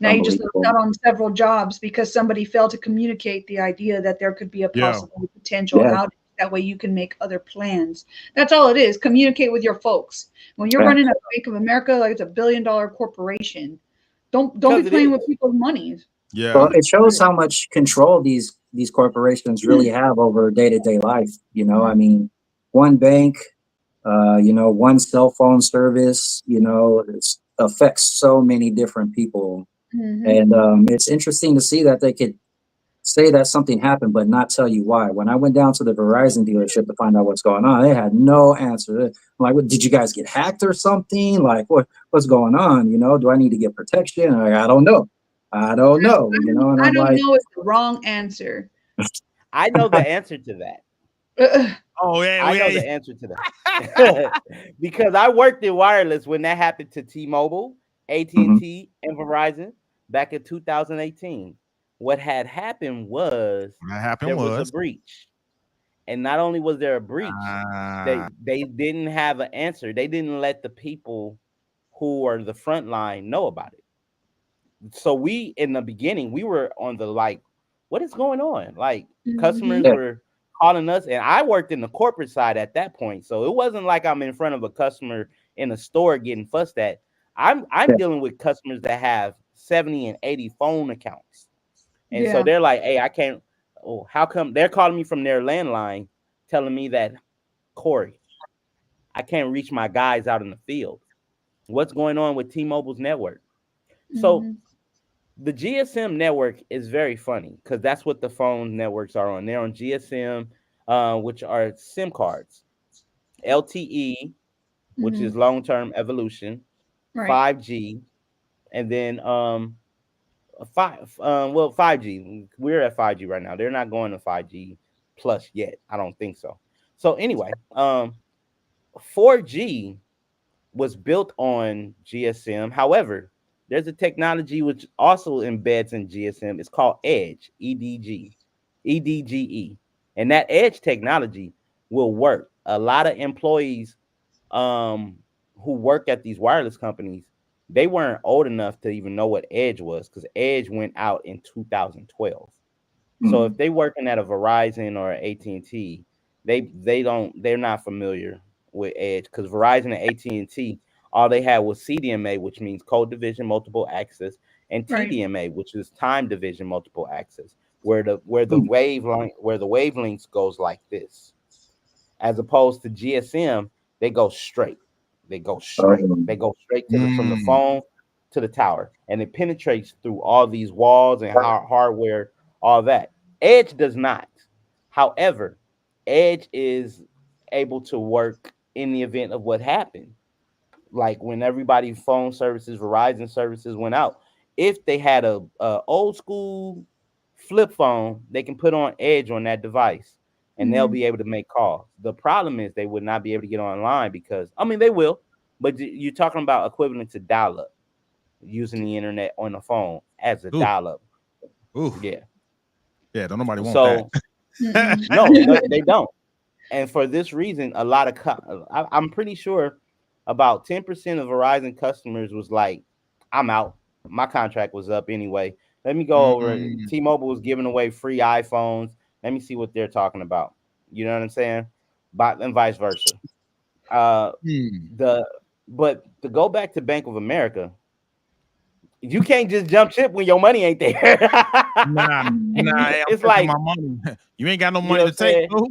Now you just lost Unbelievable. out on several jobs because somebody failed to communicate the idea that there could be a Yeah. possible potential Yeah. outage. That way you can make other plans. That's all it is. Communicate with your folks. When you're Yeah. running a Bank of America, like it's $1 billion corporation, don't be Because it playing is. with people's monies. Well, Yeah. it shows how much control these corporations really have over day-to-day life. You know, I mean, one bank, one cell phone service, it affects so many different people. Mm-hmm. And it's interesting to see that they could say that something happened, but not tell you why. When I went down to the Verizon dealership to find out what's going on, they had no answer. I'm like, what, did you guys get hacked or something? Like, what's going on? Do I need to get protection? I don't know. I don't know. And I I'm don't like, know is the wrong answer. I know the answer to that. Oh yeah. I know the answer to that because I worked in wireless when that happened to T-Mobile, mhm, AT&T, and Verizon back in 2018. What had happened was What happened there was a was. breach, and not only was there a breach, Ah. they didn't have an answer. They didn't let the people who are the front line know about it. So we in the beginning we were on the like, what is going on? Like Mm-hmm. customers yeah, were calling us, and I worked in the corporate side at that point, so it wasn't like I'm in front of a customer in a store getting fussed at. I'm yeah, dealing with customers that have 70 and 80 phone accounts, and so Yeah. they're like, hey, I can't. Oh, how come they're calling me from their landline, telling me that, Corey, I can't reach my guys out in the field. What's going on with T-Mobile's network? So Mm-hmm. the GSM network is very funny because that's what the phone networks are on. They're on GSM, which are SIM cards, LTE, which Mm-hmm. is long term evolution, Right. 5G, and then five. Well, 5G. We're at 5G right now. They're not going to 5G plus yet. I don't think so. So anyway, 4G was built on GSM. However, there's a technology which also embeds in GSM. It's called Edge, EDGE. And that Edge technology will work. A lot of employees um, who work at these wireless companies, they weren't old enough to even know what Edge was because Edge went out in 2012. So mm, if they working at a Verizon or AT&T, they're not familiar with Edge because Verizon and AT&T, all they had was CDMA, which means code division multiple access, and Right. TDMA, which is time division multiple access, where the mm, wavelengths goes like this, as opposed to GSM, they go straight. They go straight. They um, go straight to the from the Mm. phone to the tower, and it penetrates through all these walls and hardware, all that. Edge does not. However, Edge is able to work in the event of what happened, like when everybody phone services, Verizon services went out. If they had a old school flip phone, they can put on Edge on that device, and they'll Mm-hmm. be able to make calls. The problem is they would not be able to get online because I mean they will, but you're talking about equivalent to dial up using the internet on the phone as a Ooh. dial up. Ooh. Yeah. Yeah. Don't nobody want that. So Mm-mm. no, they don't. And for this reason, a lot of I'm pretty sure about 10% of Verizon customers was like, I'm out. My contract was up anyway. Let me go over it. Mm. T-Mobile was giving away free iPhones. Let me see what they're talking about. You know what I'm saying? But and vice versa. Uh Mm. the but to go back to Bank of America, you can't just jump ship when your money ain't there. Nah. Nah. Hey, I'm It's taking like, my money. You ain't got no you money know to what I'm take, saying? bro.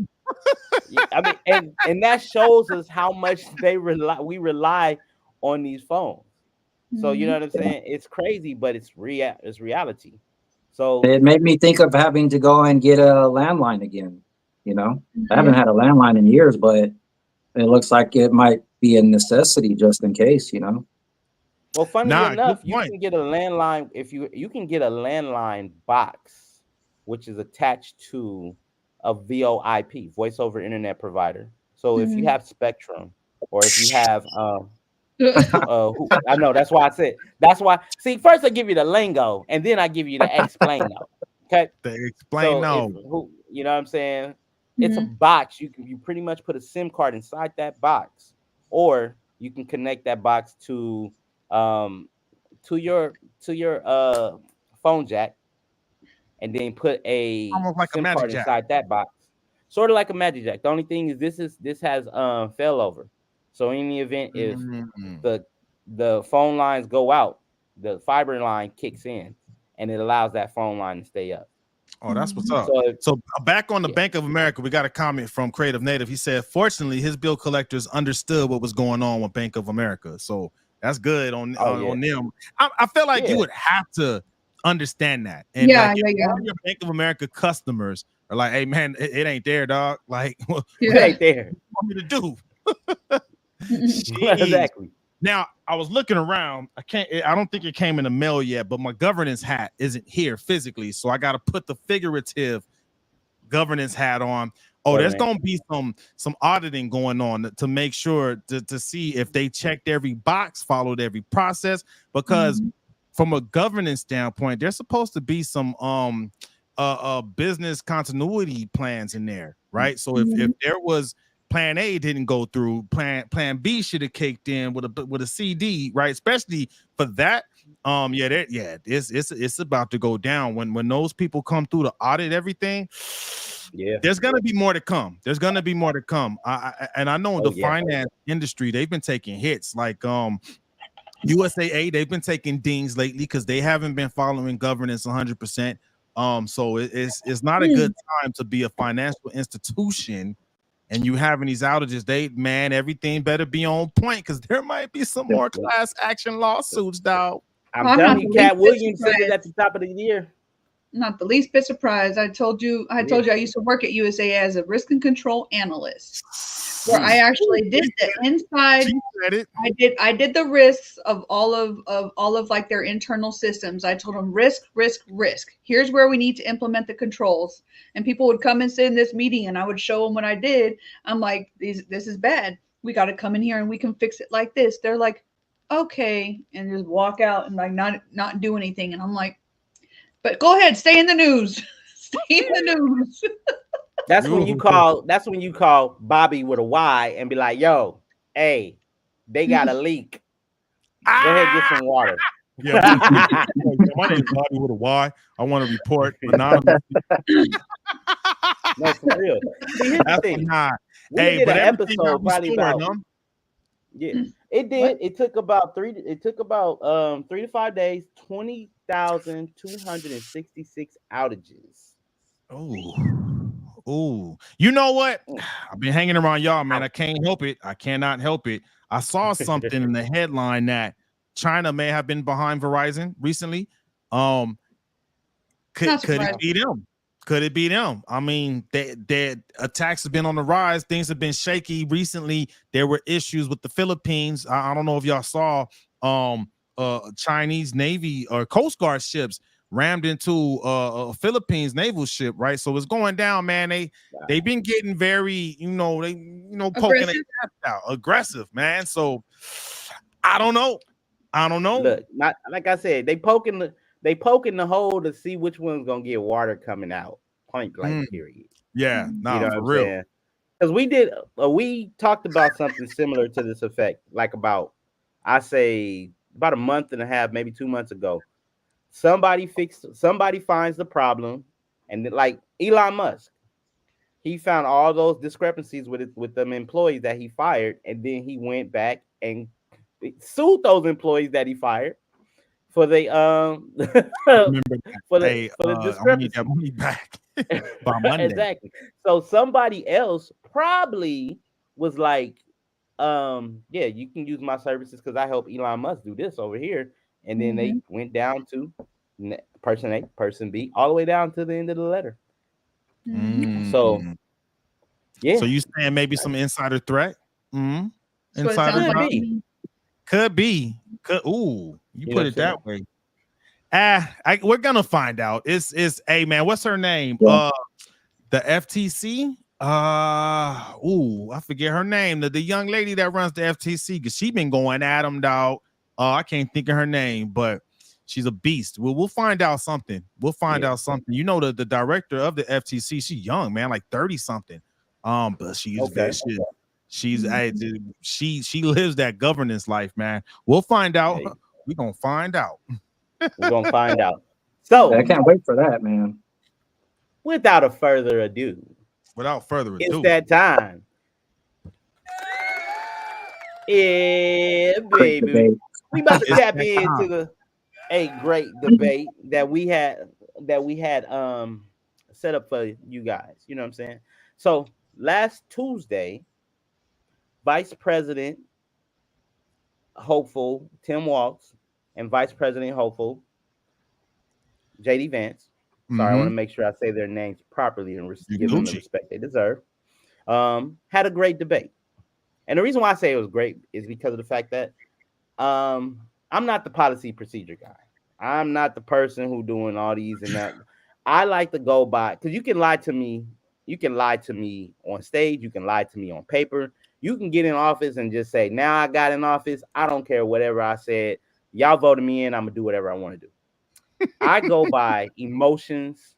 I mean, and that shows us how much we rely on these phones. So you know Mm-hmm. what I'm yeah. saying? It's crazy, but it's reality. So It made me think of having to go and get a landline again. I haven't Mm-hmm. had a landline in years, but it looks like it might be a necessity just in case. well, funny Nah. Good enough, you point. can get a landline if you can get a landline box, which is attached to a VoIP, voice over internet provider. So if you Mm-hmm. have Spectrum or if you have I know that's why I said that's why. See, first I give you the lingo, and then I give you the explain though. Okay, They explain so if no. who you know what I'm saying, it's a Mm-hmm. box. You pretty much put a SIM card inside that box, or you can connect that box um to your phone jack, and then put a Almost like a SIM magic card jack. inside that box, sort of like a Magic Jack. The only thing is this has failover. So in the event if Mm. the phone lines go out, the fiber line kicks in, and it allows that phone line to stay up. Oh, that's what's Mhm. up. So So back on the yeah, Bank of America, we got a comment from Creative Native. He said, fortunately, his bill collectors understood what was going on with Bank of America. So that's good on oh yeah, on them. I feel like you yeah, would have to understand that. And Yeah, like if yeah, yeah, all your Bank of America customers are like, hey man, it ain't there, dog. Like, what it yeah. ain't there. you want me to do? Jeez. Exactly. Now I was looking around. I don't think it came in the mail yet, but my governance hat isn't here physically. So I gotta put the figurative governance hat on. Oh, there's Government. gonna be some auditing going on to make sure to see if they checked every box, followed every process, because Mhm. from a governance standpoint, there's supposed to be some business continuity plans in there, right? So if Mhm. there was plan A didn't go through, plan B should have kicked in with a CD, right? Especially for that. It's about to go down when those people come through to audit everything. Yeah. There's gonna be more to come. There's gonna be more to come. And I know in Oh the yeah. finance industry, they've been taking hits. Like USAA, they've been taking dings lately because they haven't been following governance 100%. So it's not a good Mm. time to be a financial institution and you having these outages. Everything better be on point because there might be some more class action lawsuits, dog. I'm I'm telling not you, the least Cat bit Williams said it at the surprised. top of the year. Not the least bit surprised. I told you. I Yeah. told you I used to work at USA as a risk and control analyst, where I Mm. actually did the inside. She said it. I did the risks of all of like their internal systems. I told them risk, risk, risk. Here's where we need to implement the controls. And people would come and sit in this meeting, and I would show them what I did. I'm like, this is bad. We got to come in here and we can fix it like this. They're like, okay, and just walk out and like not do anything. And I'm like, but go ahead, stay in the news. Stay in the news. That's when you call. That's when you call Bobby with a Y and be like, "Yo, hey, they got a leak. Go ahead, get some water." Yeah, my name is Bobby with a Y. I want to report anonymously. No, for real. See, here's the That's thing. not. We Hey, did but an everything got episode probably restored, about huh? yeah. It did. What? It took about 3 to 5 days, 20,266 outages. Oh, you know what? Mm. I've been hanging around y'all, man. Ouch. I can't help it. I cannot help it. I saw something in the headline that China may have been behind Verizon recently. Um, Not could it surprised. be them? Could it be them? I mean, their attacks have been on the rise. Things have been shaky recently. There were issues with the Philippines. I don't know if y'all saw Chinese Navy or Coast Guard ships rammed into a Philippines naval ship, right? So it's going down, man. They've been getting very, poking their Aggressive. chest out, aggressive, man. So I don't know. Look, not like I said, they poking the hole to see which one's gonna get water coming out. Point blank. Period. Yeah, You know nah, what for I'm real. saying? Because we talked about something similar to this effect, like about I say about a month and a half, maybe 2 months ago. Somebody finds the problem, and like Elon Musk, he found all those discrepancies with them employees that he fired, and then he went back and sued those employees that he fired for the I remember that. Hey, for the I'm gonna need that discrepancy. money back by Monday. Exactly. So somebody else probably was like, yeah, you can use my services because I help Elon Musk do this over here. And then they Mhm. went down to person A, person B, all the way down to the end of the letter. Mhm. So Mm. So yeah, you saying maybe some insider threat? Mm-hmm. That's what it Insider sounds could like job? to be. me. Could be. Ooh, you You put know, it that way. We're gonna find out. It's hey man, what's her name? Yeah. The FTC. I forget her name. The young lady that runs the FTC, because she been going at him, dog. I can't think of her name, but she's a beast. We'll find out something. We'll find yeah. out something. You know, the director of the FTC, she's young, man, like 30 something. But she's Okay. she's she lives that governance life, man. We'll find out. Hey, We're gonna find out. We're gonna find out. So I can't wait for that, man. without a further ado, Without further it's ado, that time. Yeah, Quick baby. debate. We about to it's tap that into time. a great debate that we had set up for you guys. You know what I'm saying? So last Tuesday, Vice President hopeful Tim Walz and Vice President hopeful JD Vance. Sorry, I want Mm-hmm. to make sure I say their names properly and You give them the Gucci. respect they deserve. Had a great debate. And the reason why I say it was great is because of the fact that I'm not the policy procedure guy. I'm not the person who doing all these and that. I like to go by because you can lie to me. You can lie to me on stage. You can lie to me on paper. You can get in office and just say, now I got in office. I don't care whatever I said. Y'all voted me in. I'm going to do whatever I want to do. I go by emotions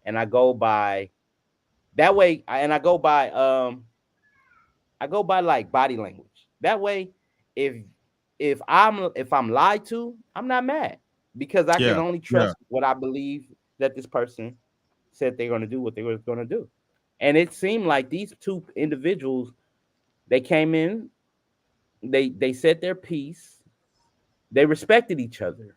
and I go by that way. And I go by like body language. That way, if if I'm lied to, I'm not mad because I can Yeah, only yeah, trust what I believe that this person said they're going to do what they were going to do. And it seemed like these two individuals, they came in, they said their piece, they respected each other.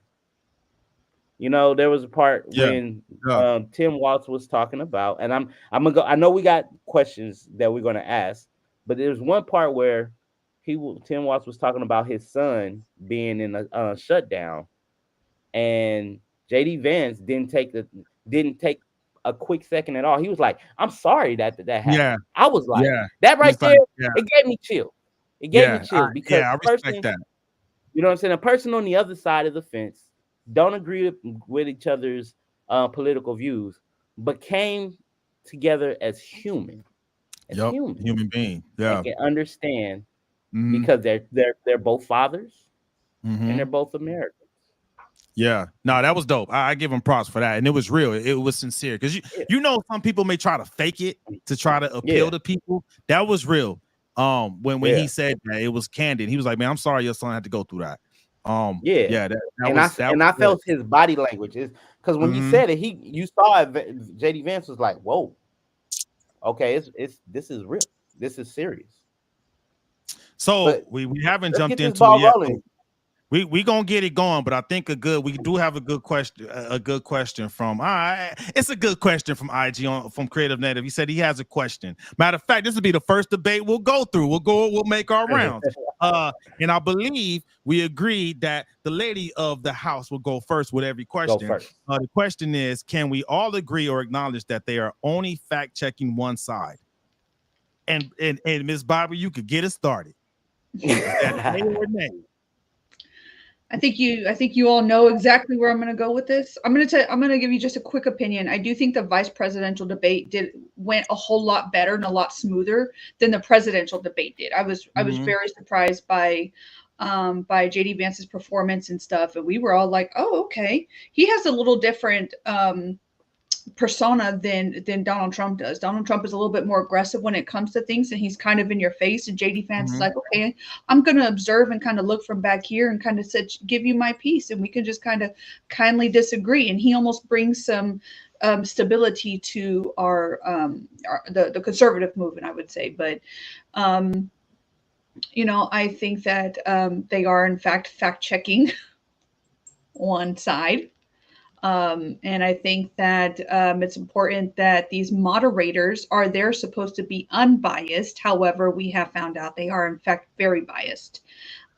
You know, there was a part yeah, when yeah. Tim Waltz was talking about, and I'm gonna go. I know we got questions that we're gonna ask, but there's one part where Tim Waltz was talking about his son being in a shutdown, and JD Vance didn't take a quick second at all. He was like, "I'm sorry that Yeah, happened." I was like, yeah. that right He's there, like, yeah, it gave me chill. It gave me yeah, chills because yeah. I the respect person, that. you know what I'm saying, a person on the other side of the fence don't agree with each other's political views, but came together as Yep, humans, human being. and Yeah. can understand Mm-hmm. because they're both fathers and they're Mm-hmm. both Americans. Yeah, no, that was dope. I give him props for that, and it was real. It was sincere because Yeah, you know some people may try to fake it to try to appeal yeah, to people. That was real. When yeah, he said that, it was candid. He was like, "Man, I'm sorry your son had to go through that." yeah. Yeah, And I that and was I good. felt his body language is because when he Hmm. said it, you saw it. JD Vance was like, "Whoa, okay, it's this is real. This is serious." So But we haven't let's jumped get this into it ball yet. rolling. We gonna get it going, but I think we do have a good question. A good question from it's a good question from IG from Creative Native. He said he has a question. Matter of fact, this will be the first debate we'll go through. We'll make our rounds. And I believe we agreed that the lady of the house will go first with every Go question. first. The question is, can we all agree or acknowledge that they are only fact checking one side? And Ms. Bobby, you could get us started. Is that yay or nay? I think you all know exactly where I'm going to go with this. I'm going to give you just a quick opinion. I do think the vice presidential debate went a whole lot better and a lot smoother than the presidential debate did. I was Mhm. very surprised by JD Vance's performance and stuff, and we were all like, "Oh, okay." He has a little different persona than Donald Trump does. Donald Trump is a little bit more aggressive when it comes to things, and he's kind of in your face. And JD Vance is Mhm. like, okay, I'm going to observe and kind of look from back here and kind of give you my piece, and we can just kind of kindly disagree. And he almost brings some stability to the conservative movement, I would say. But I think that they are in fact checking one side. And I think that it's important that these moderators they're supposed to be unbiased. However, we have found out they are in fact very biased.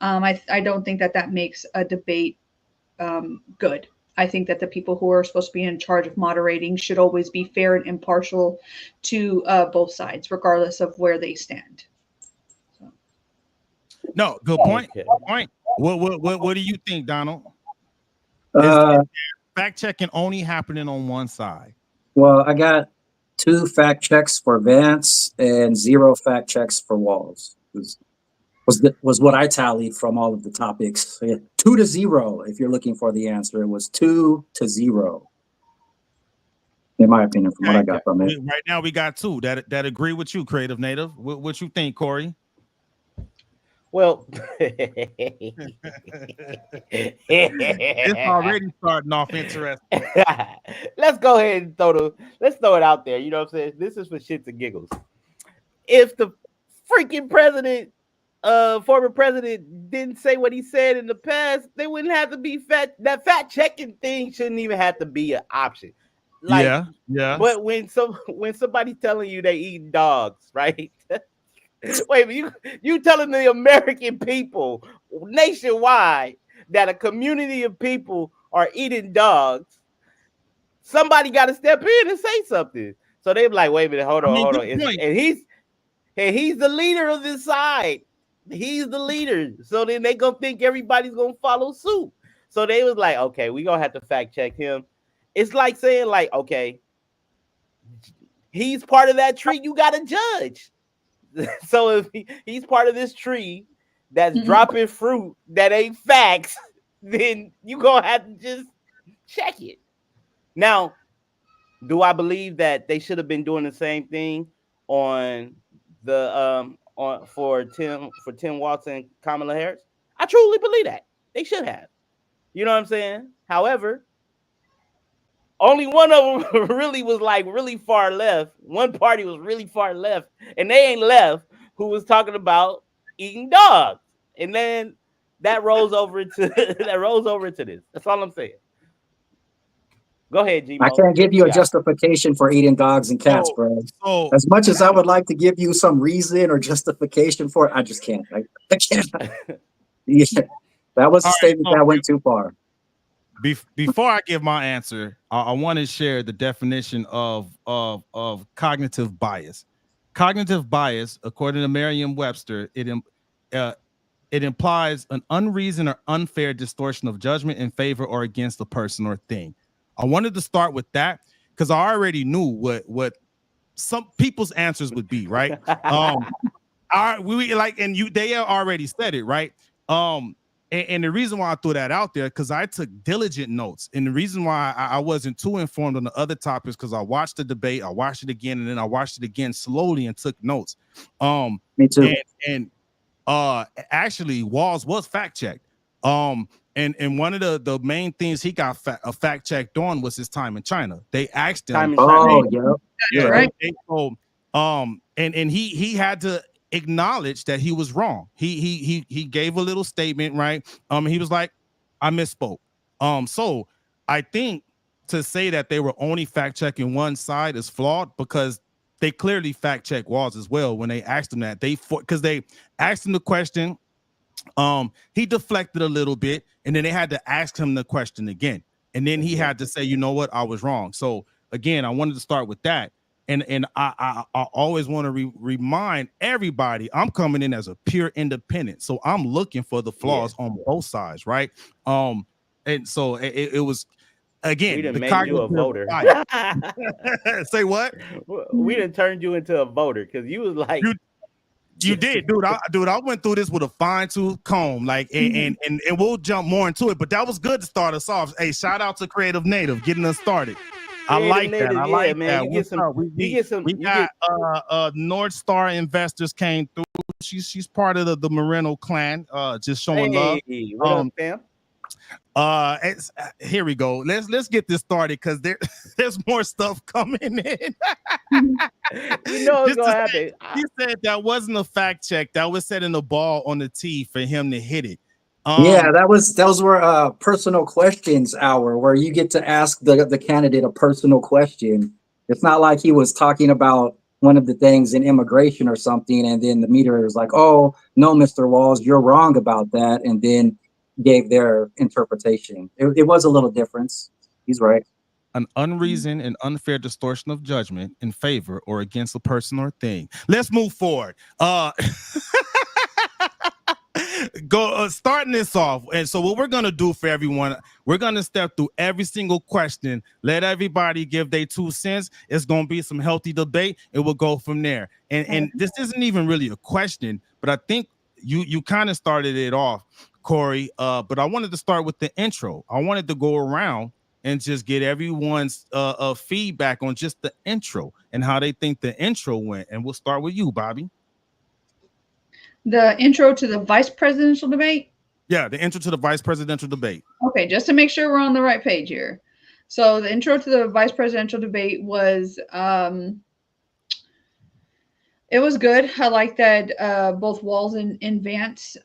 I don't think that makes a debate good. I think that the people who are supposed to be in charge of moderating should always be fair and impartial to both sides, regardless of where they stand. So. No, good point. Okay. Good point. What do you think, Donald? Is Uh, fact checking only happening on one side? well, I got 2 fact checks for Vance and 0 fact checks for Walls. Was what I tallied from all of the topics. So, yeah, 2-0. If you're looking for the answer, it was 2-0. In my opinion, from what I Okay. got from it. Right now, we got 2 that agree with you, Creative Native. What you think, Corey? Well, It's already starting off interesting. let's go ahead and let's throw it out there. You know what I'm saying? This is for shits and giggles. If the freaking president, former president, didn't say what he said in the past, they wouldn't have to be fat. That fact checking thing shouldn't even have to be an option. Like, Yeah. but when somebody's telling you they eat dogs, right? Wait, you telling the American people nationwide that a community of people are eating dogs? Somebody got to step in and say something. So they be like, wait a minute, hold I on, mean, hold good on. point. He's the leader of this side. He's the leader. So then they gonna think everybody's gonna follow suit. So they was like, okay, we gonna have to fact check him. It's like saying, like, okay, he's part of that tree. You gotta judge. So if he's part of this tree that's Mhm. dropping fruit that ain't facts, then you gonna have to just check it. Now, do I believe that they should have been doing the same thing on the on for Tim Watson, Kamala Harris? I truly believe that they should have. You know what I'm saying? However, only one of them really was like really far left. One party was really far left, and they ain't left. Who was talking about eating dogs, and then that rolls over into that rolls over into this. That's all I'm saying. Go ahead, I Gmo. can't give What you you a got? justification for eating dogs and cats, So bro. so As much as I would like to give you some reason or justification for it, I just can't. I can't. Yeah, that was a all right. statement So that went too far. before I give my answer, I want to share the definition of cognitive bias. Cognitive bias, according to Merriam-Webster, uh, it implies an unreasoned or unfair distortion of judgment in favor or against a person or thing. I wanted to start with that because I already knew what some people's answers would be, right? We like, and they already said it, right? Um, and the reason why I threw that out there because I took diligent notes, and the reason why I wasn't too informed on the other topics because I watched the debate, I watched it again, and then I watched it again slowly and took notes. Me too. And actually, Walls was fact checked. And one of the main things he got a fact checked on was his time in China. They asked him, Time in China. Oh, yep. You're That's right. right. and he had to acknowledge that he was wrong. He gave a little statement, right? He was like, I misspoke. So I think to say that they were only fact checking one side is flawed because they clearly fact check Walls as well when they asked him that because they asked him the question. He deflected a little bit, and then they had to ask him the question again, and then he had to say, you know what, I was wrong. So again, I wanted to start with that, and I always want to remind everybody I'm coming in as a pure independent, so I'm looking for the flaws on both sides, right? And so it was We again done the made you cognitive a voter. bias. Say what? We done turned you into a voter because you was like, You did, dude. I went through this with a fine-tooth comb, like, and we'll jump more into it. But that was good to start us off. Hey, shout out to Creative Native getting us started. I Creative like that. Native, I yeah, like man. that. You get What's some, up? you get some, We you got get. North Star Investors came through. She's part of the Moreno clan. Just showing love. Hey, what up, fam? Here we go. Let's get this started because there's more stuff coming in. You know it's Just to gonna say, happen. he said that wasn't a fact check. That was setting the ball on the tee for him to hit it. Yeah, those were personal questions hour where you get to ask the candidate a personal question. It's not like he was talking about one of the things in immigration or something, and then the meter was like, "Oh no, Mr. Walls, you're wrong about that," and then gave their interpretation. It was a little difference. He's right. An unreasoned and unfair distortion of judgment in favor or against a person or thing. Let's move forward. Starting this off, and so what we're gonna do for everyone, we're gonna step through every single question, let everybody give their 2 cents. It's gonna be some healthy debate, and we'll go from there. And this isn't even really a question, but I think you kind of started it off, Corey. But I wanted to start with the intro. I wanted to go around and just get everyone's feedback on just the intro and how they think the intro went. And we'll start with you, Bobby. The intro to the vice presidential debate. Yeah, the intro to the vice presidential debate. Okay, just to make sure we're on the right page here. So the intro to the vice presidential debate was it was good. I like that both Walls and Vance,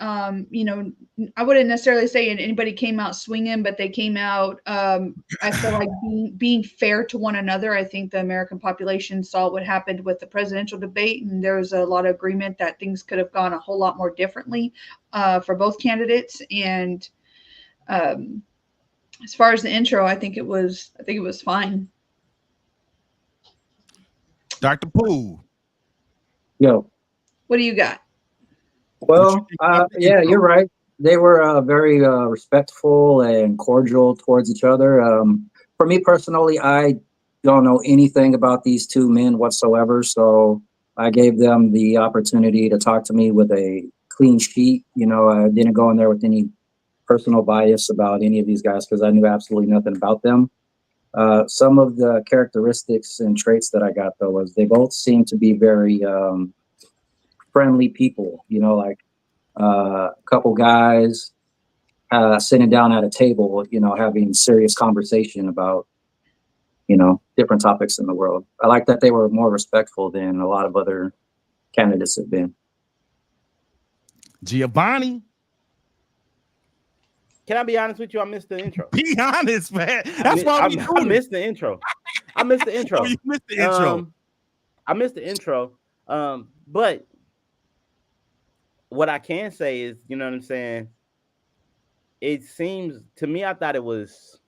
you know, I wouldn't necessarily say anybody came out swinging, but they came out, I feel like being fair to one another. I think the American population saw what happened with the presidential debate, and there was a lot of agreement that things could have gone a whole lot more differently for both candidates. And as far as the intro, I think it was fine. Dr. Poole. Yo. What do you got? Well, yeah, you're right. They were very respectful and cordial towards each other. For me personally, I don't know anything about these two men whatsoever, so I gave them the opportunity to talk to me with a clean sheet. You know, I didn't go in there with any personal bias about any of these guys because I knew absolutely nothing about them. Some of the characteristics and traits that I got, though, was they both seem to be very friendly people, you know, like a couple guys sitting down at a table, you know, having serious conversation about, you know, different topics in the world. I like that they were more respectful than a lot of other candidates have been. Giovanni. Can I be honest with you? I missed the intro. Be honest, man. That's why I missed the intro. I missed the intro. Oh, you missed the intro. I missed the intro. But what I can say is, you know what I'm saying? It seems to me, I thought it was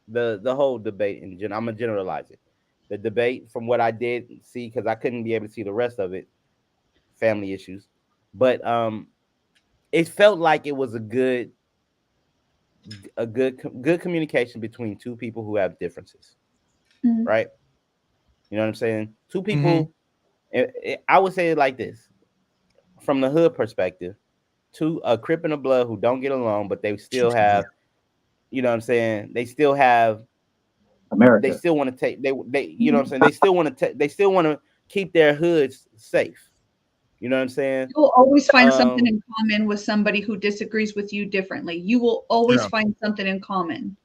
the whole debate in general. I'm gonna generalize it. The debate, from what I did see, because I couldn't be able to see the rest of it, family issues. But it felt like it was a good communication between two people who have differences, right? You know what I'm saying? Two people. I would say it like this, from the hood perspective: two a Crip and a Blood who don't get along, but they still have, you know what I'm saying? They still have America. They still want to take they you know what I'm saying? They still want to keep their hoods safe. You know what I'm saying? You'll always find something in common with somebody who disagrees with you differently. You will always find something in common.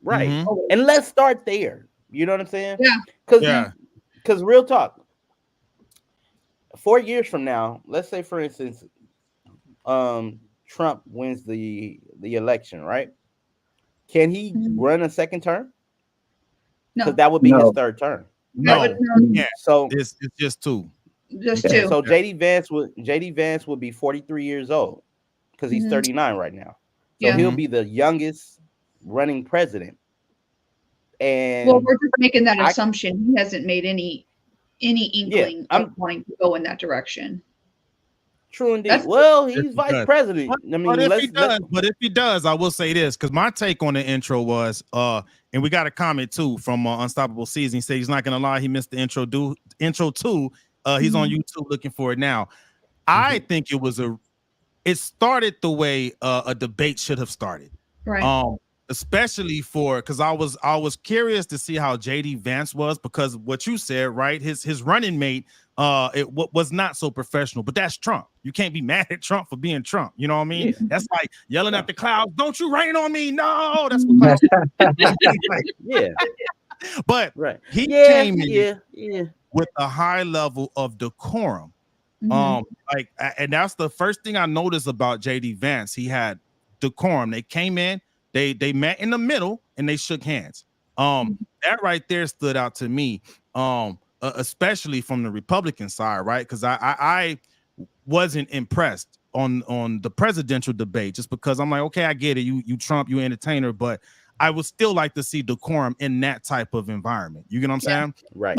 Right. And let's start there. You know what I'm saying? Yeah. Because real talk, 4 years from now, let's say for instance, Trump wins the election, right? Can he run a second term? Because that would be his third term. No. So it's just two. Just two. So JD Vance would be 43 years old because he's 39 right now. So he'll be the youngest running president. And well, we're just making that assumption. He hasn't made any inkling of wanting to go in that direction. True indeed. Well, he's vice president. I mean, but if he does, I will say this, because my take on the intro was, and we got a comment too from Unstoppable Season. He said he's not gonna lie, he missed the intro too. He's on YouTube looking for it now. I think it started the way a debate should have started. Right. Especially because I was curious to see how JD Vance was, because what you said, right? His running mate was not so professional, but that's Trump. You can't be mad at Trump for being Trump. You know what I mean? Yeah. That's like yelling at the clouds, "Don't you rain on me!" No, that's what. Yeah. But he came in with a high level of decorum. And that's the first thing I noticed about JD Vance. He had decorum. They came in. They met in the middle and they shook hands. That right there stood out to me, especially from the Republican side, right? Because I wasn't impressed on the presidential debate, just because I'm like, okay, I get it. You Trump, you entertainer, but I would still like to see decorum in that type of environment. You get what I'm saying? Right.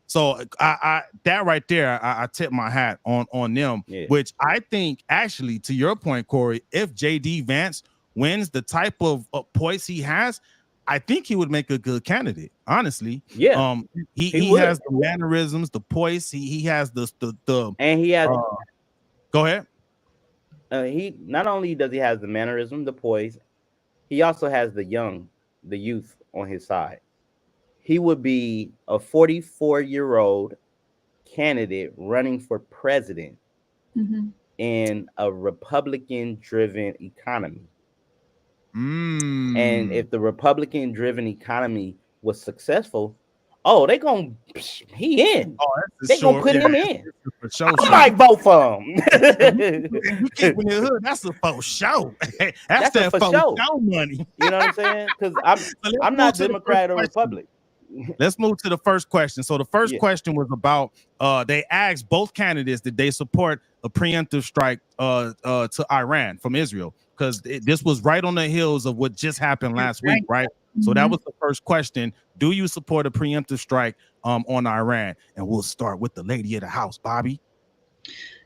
So I that right there, I tip my hat on them, which I think, actually, to your point, Corey, if JD Vance wins the type of poise he has, I think he would make a good candidate, honestly. Yeah. He has the mannerisms, the poise. He has the and he has go ahead. He not only does he have the mannerism, the poise, he also has the youth on his side. He would be a 44-year-old candidate running for president in a Republican-driven economy. And if the Republican-driven economy was succkesual, oh, they gonna he in. Oh, that's They a gonna sure. put Yeah, him in. for sure. I might vote for him. And you keeping the hood. That's a for show. That's That's a that for for show. show money. You know what I'm saying? Because So let's I'm move not to the Democrat first or question. Republic. Let's move to the first question. So the first Yeah. question was about they asked both candidates did they support a preemptive strike to Iran from Israel, because this was right on the heels of what just happened last week, right? So that was the first question. Do you support a preemptive strike on Iran? And we'll start with the lady of the house, Bobby.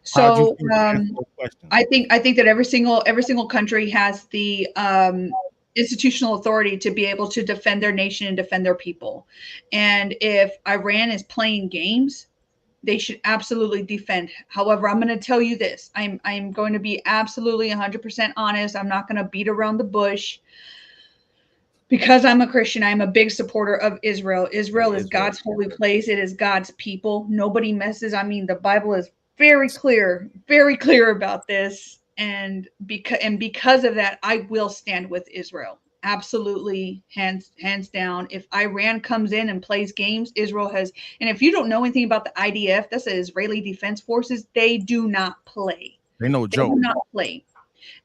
So I think that every single country has the institutional authority to be able to defend their nation and defend their people. And if Iran is playing games, they should absolutely defend. However, I'm going to tell you this. I'm going to be absolutely 100% honest. I'm not going to beat around the bush. Because I'm a Christian, I'm a big supporter of Israel. Israel is God's holy place. It is God's people. Nobody messes. I mean, the Bible is very clear about this. And because of that, I will stand with Israel. Absolutely, hands down. If Iran comes in and plays games, Israel has. And if you don't know anything about the IDF, that's the Israeli Defense Forces. They do not play. They no joke. They do not play.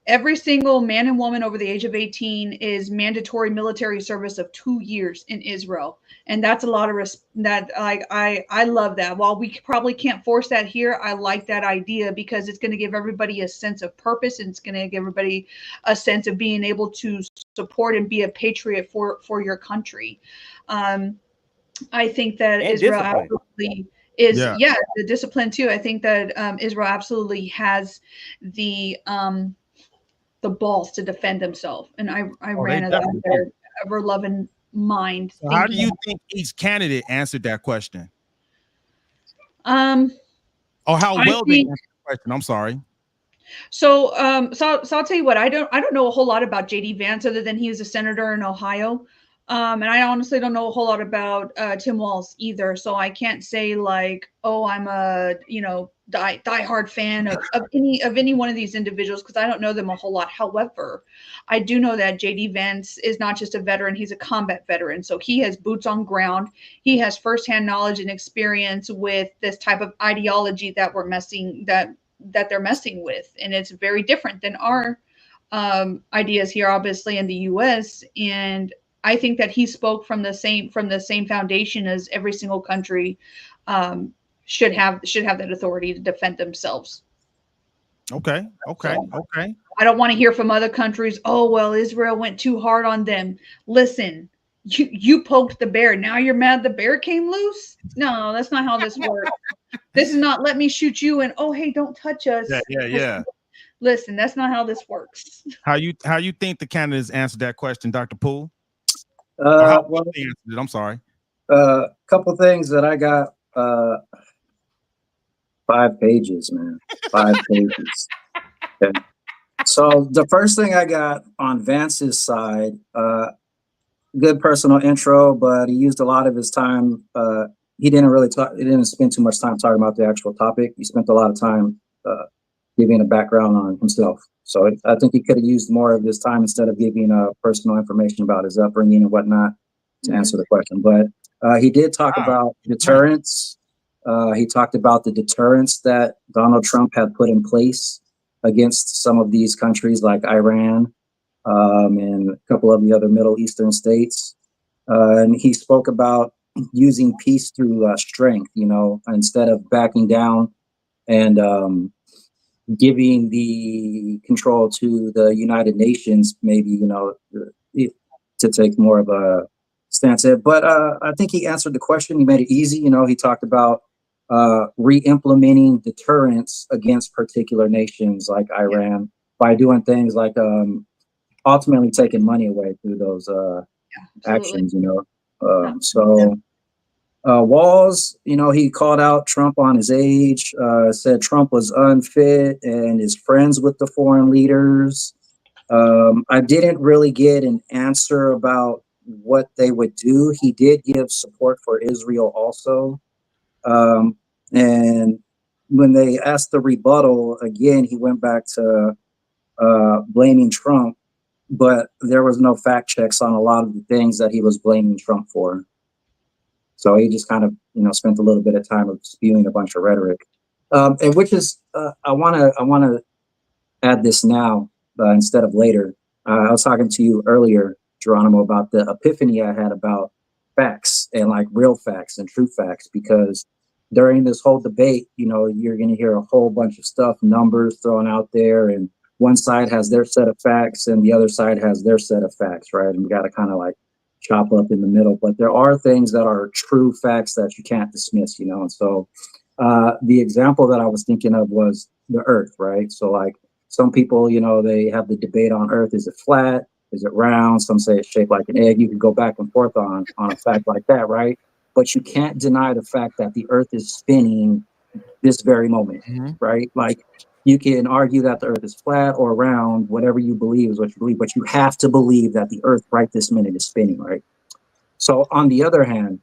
Every single man and woman over the age of 18 is mandatory military service of 2 years in Israel. And that's a lot of that. I love that. While we probably can't force that here, I like that idea because it's going to give everybody a sense of purpose, and it's going to give everybody a sense of being able to support and be a patriot for your country. I think that And Israel discipline. absolutely is, the discipline too. I think that Israel absolutely has the balls to defend themselves, and I ran out of their ever loving mind. So how do you think each candidate answered that question? Or how well they answered the question? I'm sorry. So I'll tell you what, I don't know a whole lot about JD Vance other than he is a senator in Ohio. And I honestly don't know a whole lot about Tim Walz either. So I can't say like, oh, I'm a diehard fan of any one of these individuals because I don't know them a whole lot. However, I do know that JD Vance is not just a veteran; he's a combat veteran. So he has boots on ground. He has firsthand knowledge and experience with this type of ideology that they're messing with, and it's very different than our ideas here, obviously in the U.S. And I think that he spoke from the same foundation as every single country should have that authority to defend themselves. Okay. I don't want to hear from other countries, oh well, Israel went too hard on them. Listen, you poked the bear. Now you're mad the bear came loose? No, that's not how this works. This is not let me shoot you and oh hey, don't touch us. Yeah. Listen, that's not how this works. How you think the candidates answered that question, Dr. Poole? Well, they answered it? I'm sorry. Couple things that I got. 5 pages, man. 5 pages. Okay. So the first thing I got on Vance's side, good personal intro, but he used a lot of his time. He didn't spend too much time talking about the actual topic. He spent a lot of time giving a background on himself. So I think he could have used more of his time instead of giving personal information about his upbringing and whatnot to answer the question. But he did talk about deterrence. He talked about the deterrence that Donald Trump had put in place against some of these countries like Iran and a couple of the other Middle Eastern states. And he spoke about using peace through strength, instead of backing down and giving the control to the United Nations, maybe, to take more of a stance there. But I think he answered the question. He made it easy. He talked about re-implementing deterrence against particular nations like Iran by doing things like ultimately taking money away through those actions, So Walz, he called out Trump on his age, said Trump was unfit and is friends with the foreign leaders. I didn't really get an answer about what they would do. He did give support for Israel also. And when they asked the rebuttal again, he went back to blaming Trump, but there was no fact checks on a lot of the things that he was blaming Trump for. So he just kind of, spent a little bit of time of spewing a bunch of rhetoric, and which is, I want to add this now instead of later. I was talking to you earlier, Geronimo, about the epiphany I had about facts and like real facts and true facts, because during this whole debate, you're going to hear a whole bunch of stuff, numbers thrown out there, and one side has their set of facts and the other side has their set of facts, right? And we got to kind of like chop up in the middle. But there are things that are true facts that you can't dismiss, and so the example that I was thinking of was the earth, right? So like some people, they have the debate on earth. Is it flat? Is it round? Some say it's shaped like an egg. You can go back and forth on a fact like that, right? But you can't deny the fact that the earth is spinning this very moment, right? Like you can argue that the earth is flat or round, whatever you believe is what you believe, but you have to believe that the earth right this minute is spinning, right? So on the other hand,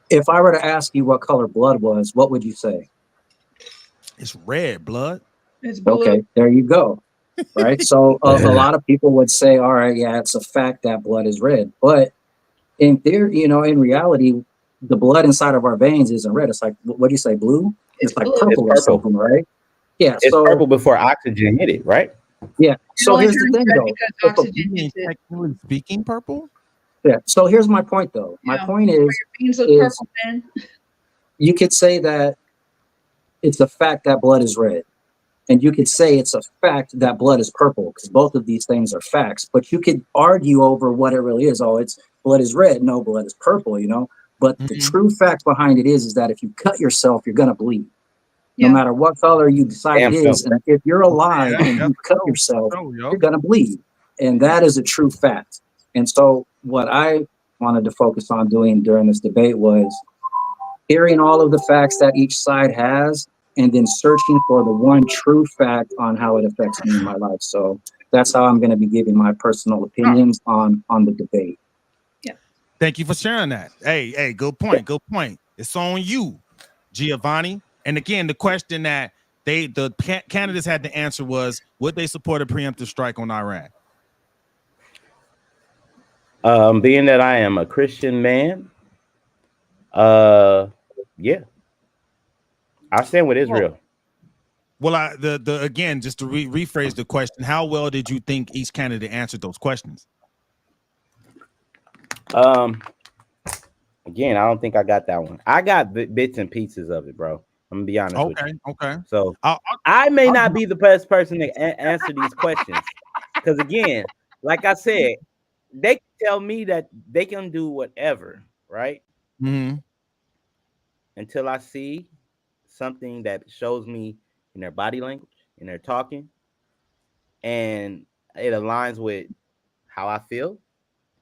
if I were to ask you what color blood was, what would you say? It's red blood. It's blue. Okay, there you go. Right. So a lot of people would say, all right, yeah, it's a fact that blood is red. But in theory, in reality, the blood inside of our veins isn't red. It's like, what do you say, blue? It's like blue. purple or something, right? Yeah. It's purple before oxygen hit it, right? Yeah. So here's the thing, though. Technically speaking, purple. Yeah. So here's my point, though. My point is purple, man. You could say that it's a fact that blood is red. And you could say it's a fact that blood is purple, because both of these things are facts. But you could argue over what it really is. Oh, it's blood is red. No, blood is purple, But the true fact behind it is that if you cut yourself, you're going to bleed. No matter what color you decide it is. And if you're alive and you cut yourself, you're going to bleed. And that is a true fact. And so what I wanted to focus on doing during this debate was hearing all of the facts that each side has, and then searching for the one true fact on how it affects me in my life. So that's how I'm going to be giving my personal opinions on the debate. Yeah. Thank you for sharing that. Hey, good point. Good point. It's on you, Giovanni. And again, the question that the candidates had to answer was, would they support a preemptive strike on Iran? Being that I am a Christian man, yeah, I stand with Israel. Well, again, just to rephrase the question, how well did you think each candidate answered those questions? Again, I don't think I got that one. I got bits and pieces of it, bro. I'm gonna be honest with you. Okay. So I may not be the best person to answer these questions, because again, like I said, they tell me that they can do whatever, right? Until I see something that shows me in their body language, in their talking, and it aligns with how I feel.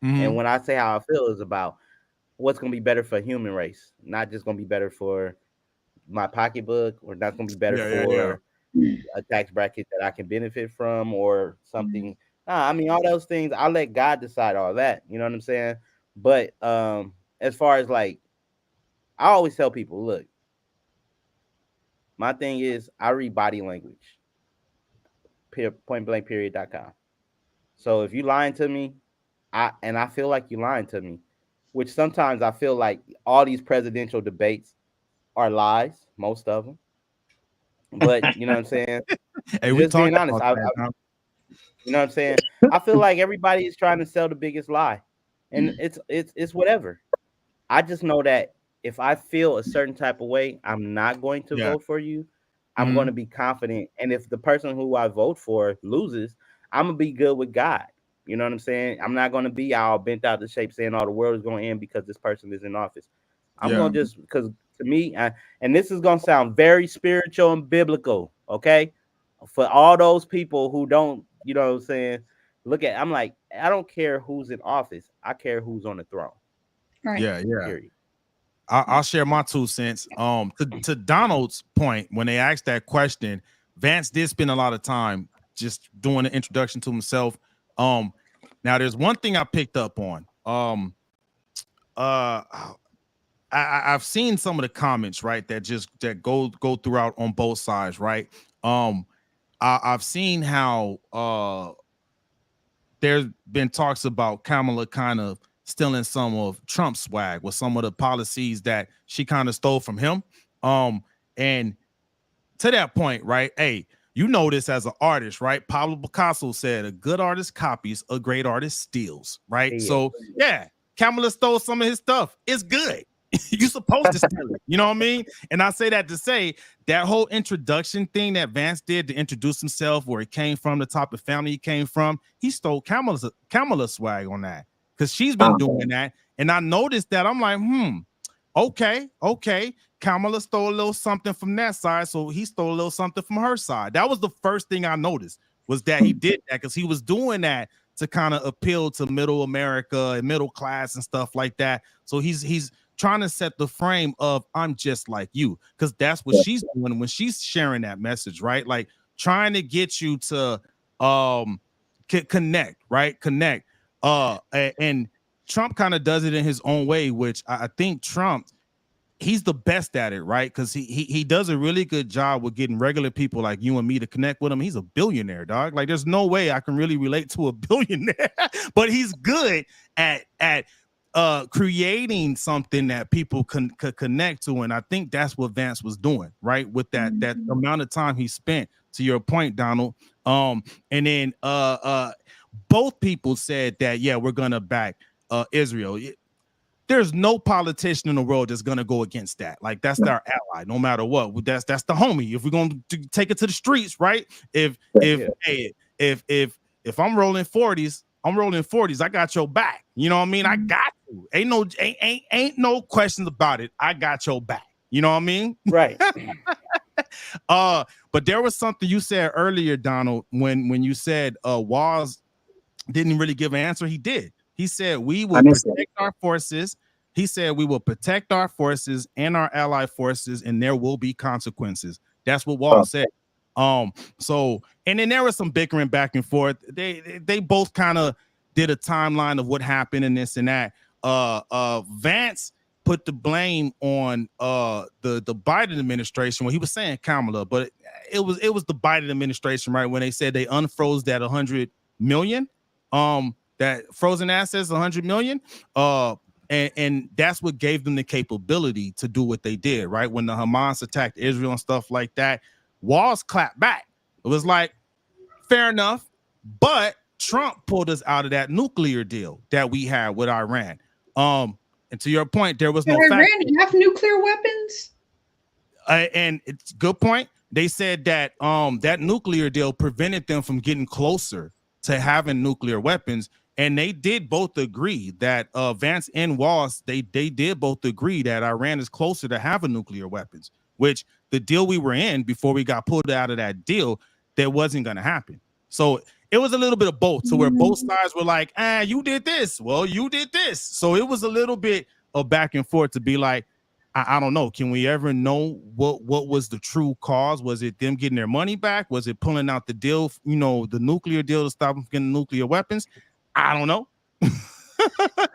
And when I say how I feel, is about what's going to be better for human race, not just going to be better for my pocketbook, or not going to be better for a tax bracket that I can benefit from, or something. I mean, all those things, I let God decide all that. You know what I'm saying? But as far as like, I always tell people, look, my thing is I read body language. Pointblankperiod.com. So if you lying to me, I feel like you lying to me, which sometimes I feel like all these presidential debates are lies, most of them. But you know what I'm saying? Hey, just being honest, you know what I'm saying? I feel like everybody is trying to sell the biggest lie, and it's whatever. I just know that if I feel a certain type of way, I'm not going to vote for you. I'm going to be confident, and if the person who I vote for loses, I'm gonna be good with God. You know what I'm saying? I'm not going to be all bent out of shape saying, "Oh, the world is going to end because this person is in office." I'm going to just, because to me, and this is going to sound very spiritual and biblical, okay? For all those people who don't, you know what I'm saying, I'm like, I don't care who's in office. I care who's on the throne. Right. Yeah. Period. I'll share my 2 cents. To Donald's point, when they asked that question, Vance did spend a lot of time just doing an introduction to himself. Now there's one thing I picked up on. I've seen some of the comments, right, that go throughout on both sides, right? I've seen how there's been talks about Kamala kind of stealing some of Trump's swag with some of the policies that she kind of stole from him. And to that point, right? Hey, you know this as an artist, right? Pablo Picasso said, "A good artist copies, a great artist steals." Right? Yeah. So yeah, Kamala stole some of his stuff. It's good. You're supposed to steal it. You know what I mean? And I say that to say that whole introduction thing that Vance did to introduce himself, where he came from, the type of family he came from, he stole Kamala's swag on that because she's been doing that. And I noticed that. I'm like, okay. Kamala stole a little something from that side, so he stole a little something from her side. That was the first thing I noticed, was that he did that because he was doing that to kind of appeal to middle America and middle class and stuff like that. So he's trying to set the frame of I'm just like you, because that's what she's doing when she's sharing that message, right? Like trying to get you to connect, right? Connect. And Trump kind of does it in his own way, which I think Trump, he's the best at it, right? Because he does a really good job with getting regular people like you and me to connect with him. He's a billionaire, dog. Like there's no way I can really relate to a billionaire, but he's good at creating something that people could connect to. And I think that's what Vance was doing, right? With that amount of time he spent, to your point, Donald. And then both people said that, yeah, we're gonna back Israel. There's no politician in the world that's gonna go against that. Like that's our ally, no matter what. That's the homie. If we're gonna take it to the streets, right? If I'm rolling 40s, I'm rolling 40s. I got your back. You know what I mean? I got you. Ain't no questions about it. I got your back. You know what I mean? Right. But there was something you said earlier, Donald, when you said Waz didn't really give an answer. He did. He said we will protect our forces. He said we will protect our forces and our allied forces, and there will be consequences. That's what Waz said. So, and then there was some bickering back and forth. They both kind of did a timeline of what happened and this and that. Vance put the blame on the Biden administration. Well, he was saying Kamala, but it was the Biden administration, right? When they said they unfroze that 100 million, that frozen assets, 100 million. And that's what gave them the capability to do what they did, right? When the Hamas attacked Israel and stuff like that, Walls clapped back. It was like, fair enough, but Trump pulled us out of that nuclear deal that we had with Iran. And to your point, there was no Iran have nuclear weapons. And it's a good point. They said that that nuclear deal prevented them from getting closer to having nuclear weapons. And they did both agree that Vance and Walls, they did both agree that Iran is closer to having nuclear weapons, which the deal we were in before we got pulled out of that deal, that wasn't going to happen. So it was a little bit of both, to where both sides were like, you did this. Well, you did this. So it was a little bit of back and forth to be like, I don't know. Can we ever know what was the true cause? Was it them getting their money back? Was it pulling out the deal, the nuclear deal to stop them from getting nuclear weapons? I don't know.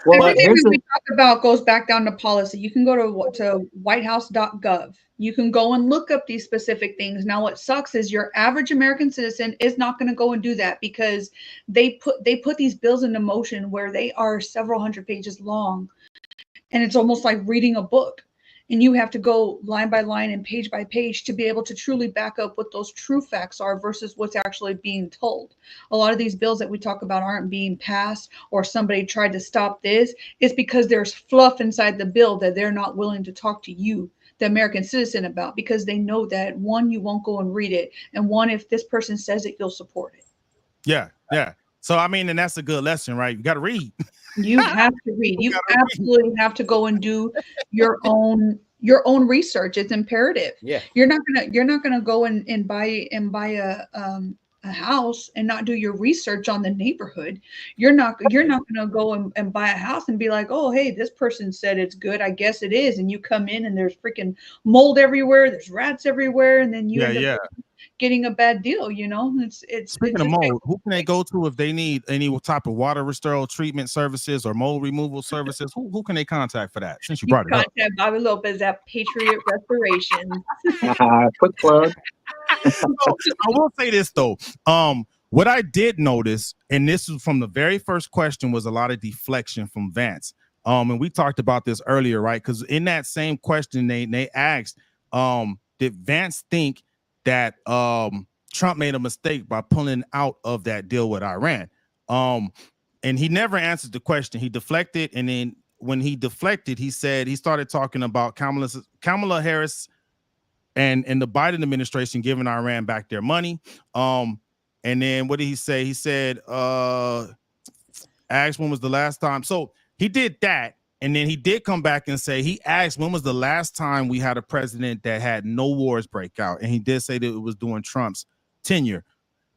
Well, everything we talk about goes back down to policy. You can go to whitehouse.gov. You can go and look up these specific things. Now, what sucks is your average American citizen is not going to go and do that, because they put these bills into motion where they are several hundred pages long, and it's almost like reading a book. And you have to go line by line and page by page to be able to truly back up what those true facts are versus what's actually being told. A lot of these bills that we talk about aren't being passed, or somebody tried to stop this. It's because there's fluff inside the bill that they're not willing to talk to you, the American citizen, about, because they know that, one, you won't go and read it, and one, if this person says it, you'll support it. Yeah. So, I mean, and that's a good lesson, right? You got to read. You have to read. You absolutely have to go and do your own research. It's imperative. Yeah. You're not gonna go and buy a house and not do your research on the neighborhood. You're not going to go and buy a house and be like, oh, hey, this person said it's good, I guess it is. And you come in and there's freaking mold everywhere, there's rats everywhere, and then you Yeah, end up yeah. getting a bad deal. You know, Speaking it's of just mold, who can they go to if they need any type of water restoral treatment services or mold removal services? Who can they contact for that? Since you you brought it up. contact Bobby Lopez at Patriot Restoration. Quick plug. So, I will say this though. What I did notice, and this is from the very first question, was a lot of deflection from Vance. And we talked about this earlier, right? Because in that same question, they asked, did Vance think that Trump made a mistake by pulling out of that deal with Iran? And he never answered the question. He deflected, and then when he deflected, he started talking about Kamala Harris and the Biden administration giving Iran back their money. And then what did he say? He said, asked when was the last time. So he did that. And then he did come back and say, he asked when was the last time we had a president that had no wars break out. And he did say that it was during Trump's tenure.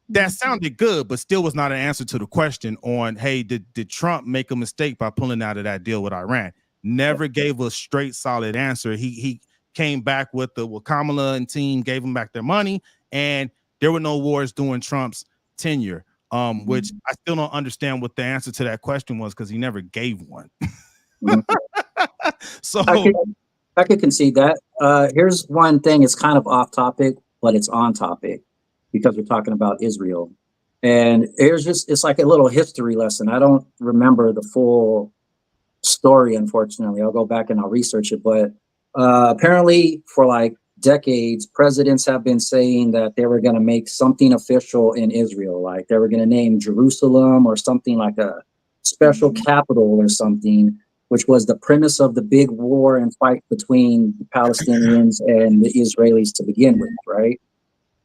That sounded good, but still was not an answer to the question on, hey, did Trump make a mistake by pulling out of that deal with Iran? Never gave a straight, solid answer. He came back with Kamala and team gave them back their money, and there were no wars during Trump's tenure, which I still don't understand what the answer to that question was because he never gave one. So I could concede that. Here's one thing. It's kind of off topic, but it's on topic because we're talking about Israel. And it's like a little history lesson. I don't remember the full story, unfortunately. I'll go back and I'll research it. But apparently for like decades, presidents have been saying that they were going to make something official in Israel. Like they were going to name Jerusalem or something like a special capital or something, which was the premise of the big war and fight between the Palestinians and the Israelis to begin with, right?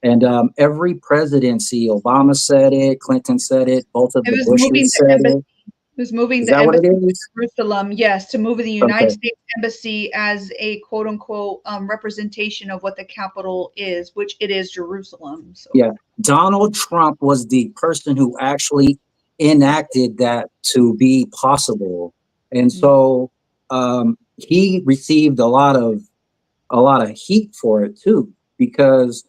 And every presidency, Obama said it, Clinton said it, both of the Bushes said it. It was moving Is the that what it embassy is? to Jerusalem, yes, to move the United Okay. States Embassy as a quote unquote representation of what the capital is, which it is Jerusalem. So Yeah. Donald Trump was the person who actually enacted that to be possible. And so he received a lot of heat for it too, because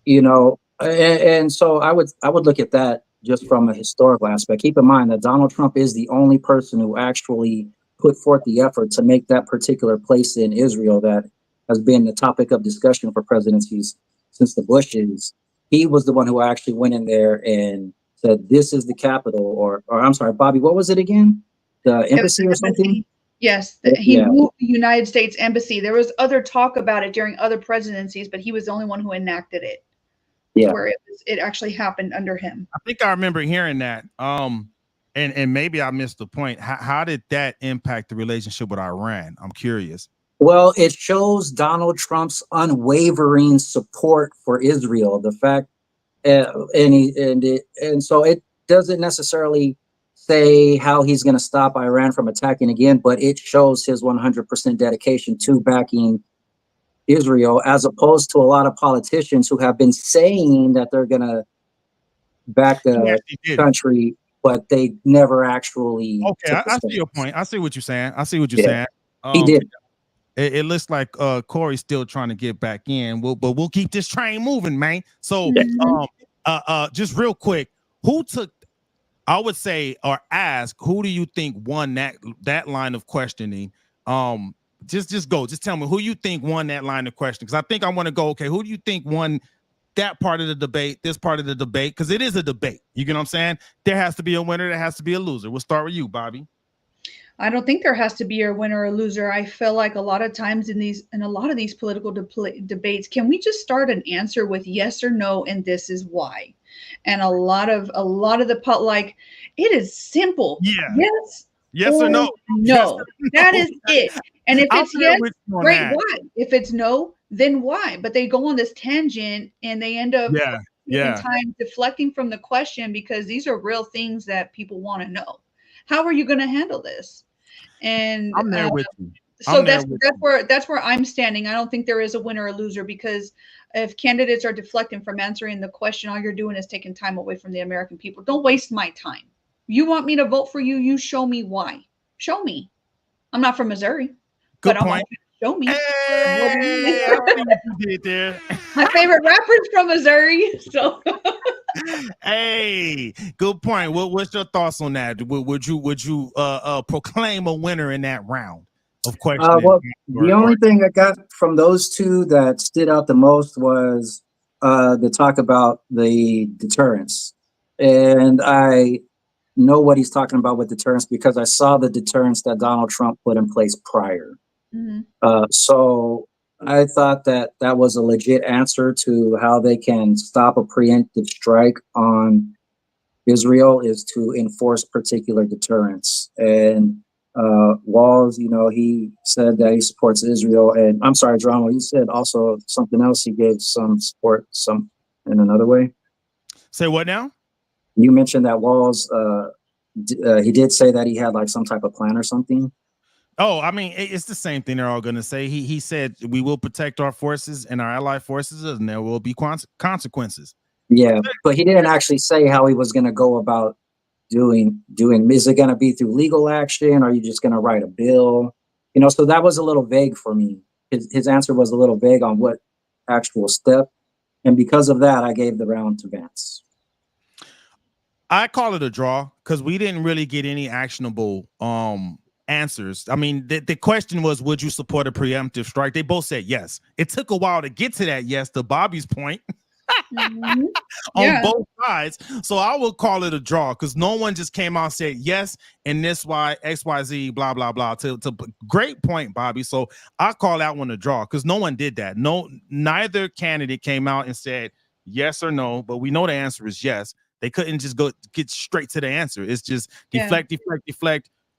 and so I would look at that just from a historical aspect. Keep in mind that Donald Trump is the only person who actually put forth the effort to make that particular place in Israel that has been the topic of discussion for presidencies since the Bushes. He was the one who actually went in there and said, this is the capital, or I'm sorry, Bobby, what was it again? The embassy or something? Yes, he moved the United States Embassy. There was other talk about it during other presidencies, but he was the only one who enacted it. Yeah. Where it actually happened under him. I think I remember hearing that. And maybe I missed the point. How did that impact the relationship with Iran? I'm curious. Well, it shows Donald Trump's unwavering support for Israel. The fact, and so it doesn't necessarily say how he's going to stop Iran from attacking again, but it shows his 100% dedication to backing Israel, as opposed to a lot of politicians who have been saying that they're going to back the country, but they never actually. Okay, I see your point. I see what you're saying. Yeah. He did. It looks like Corey's still trying to get back in. But we'll keep this train moving, man. So just real quick, who took, I would say, or ask, who do you think won that line of questioning? Just go. Just tell me who you think won that line of questioning. Because I think I want to go, okay, who do you think won that part of the debate, this part of the debate? Because it is a debate. You get what I'm saying? There has to be a winner. There has to be a loser. We'll start with you, Bobby. I don't think there has to be a winner or a loser. I feel like a lot of times in a lot of these political debates, can we just start an answer with yes or no, and this is why? And a lot of the like, it is simple. Yeah. Yes or no. No. That is it. And if it's yes, great, that. why? If it's no, then why? But they go on this tangent and they end up time deflecting from the question, because these are real things that people want to know. How are you going to handle this? And I'm there with you. So that's where I'm standing. I don't think there is a winner or loser, because if candidates are deflecting from answering the question, all you're doing is taking time away from the American people. Don't waste my time. You want me to vote for you? You show me why. Show me. I'm not from Missouri, Good but I point. want you to show me. Hey, I see what you did there. My favorite rapper's from Missouri, so. Hey, good point. What's your thoughts on that? Would you proclaim a winner in that round of questioning? Well, the only thing I got from those two that stood out the most was the talk about the deterrence, and I know what he's talking about with deterrence because I saw the deterrence that Donald Trump put in place prior. So I thought that that was a legit answer to how they can stop a preemptive strike on Israel, is to enforce particular deterrence. And Walls, he said that he supports Israel. And I'm sorry, Drama, you said also something else. He gave some support in another way. Say what now? You mentioned that Walls, he did say that he had like some type of plan or something. Oh, I mean, it's the same thing they're all going to say. He said we will protect our forces and our allied forces, and there will be consequences. Yeah, but he didn't actually say how he was going to go about doing. Is it going to be through legal action? Or are you just going to write a bill? So that was a little vague for me. His answer was a little vague on what actual step, and because of that, I gave the round to Vance. I call it a draw because we didn't really get any actionable answers. I mean, the question was, would you support a preemptive strike? They both said yes. It took a while to get to that yes, to Bobby's point. On both sides. So I will call it a draw because no one just came out and said yes, and this why XYZ, blah, blah, blah. To great point, Bobby. So I call that one a draw because no one did that. Neither candidate came out and said yes or no, but we know the answer is yes. They couldn't just get straight to the answer. It's just deflect.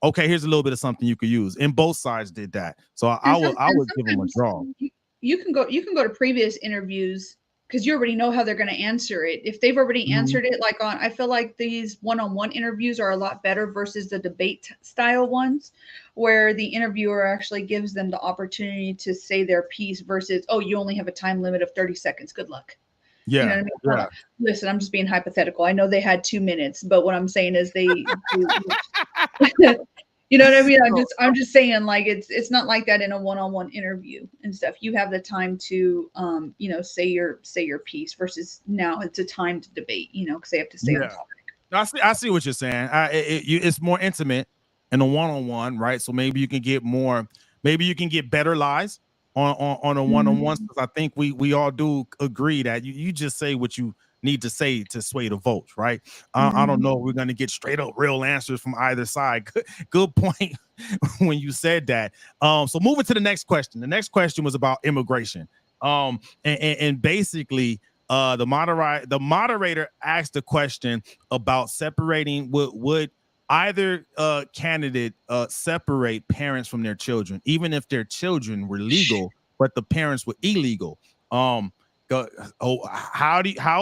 Okay, here's a little bit of something you could use. And both sides did that. So I would give them a draw. You can go to previous interviews because you already know how they're going to answer it. If they've already answered it, I feel like these one-on-one interviews are a lot better versus the debate style ones, where the interviewer actually gives them the opportunity to say their piece versus, oh, you only have a time limit of 30 seconds. Good luck. Yeah. You know what I mean? Listen, I'm just being hypothetical. I know they had 2 minutes, but what I'm saying is they you know what I mean? I'm just saying, like, it's not like that in a one-on-one interview and stuff. You have the time to say your piece versus now it's a time to debate, because they have to stay on topic. I see what you're saying. It's more intimate in a one-on-one, right? So maybe you can get better lies on a one-on-one. Because I think we all do agree that you just say what you need to say to sway the votes, right? I don't know if we're going to get straight up real answers from either side. Good point when you said that. So moving to the next question. The next question was about immigration. And basically the moderator asked the question about separating would either candidate separate parents from their children, even if their children were legal, but the parents were illegal. How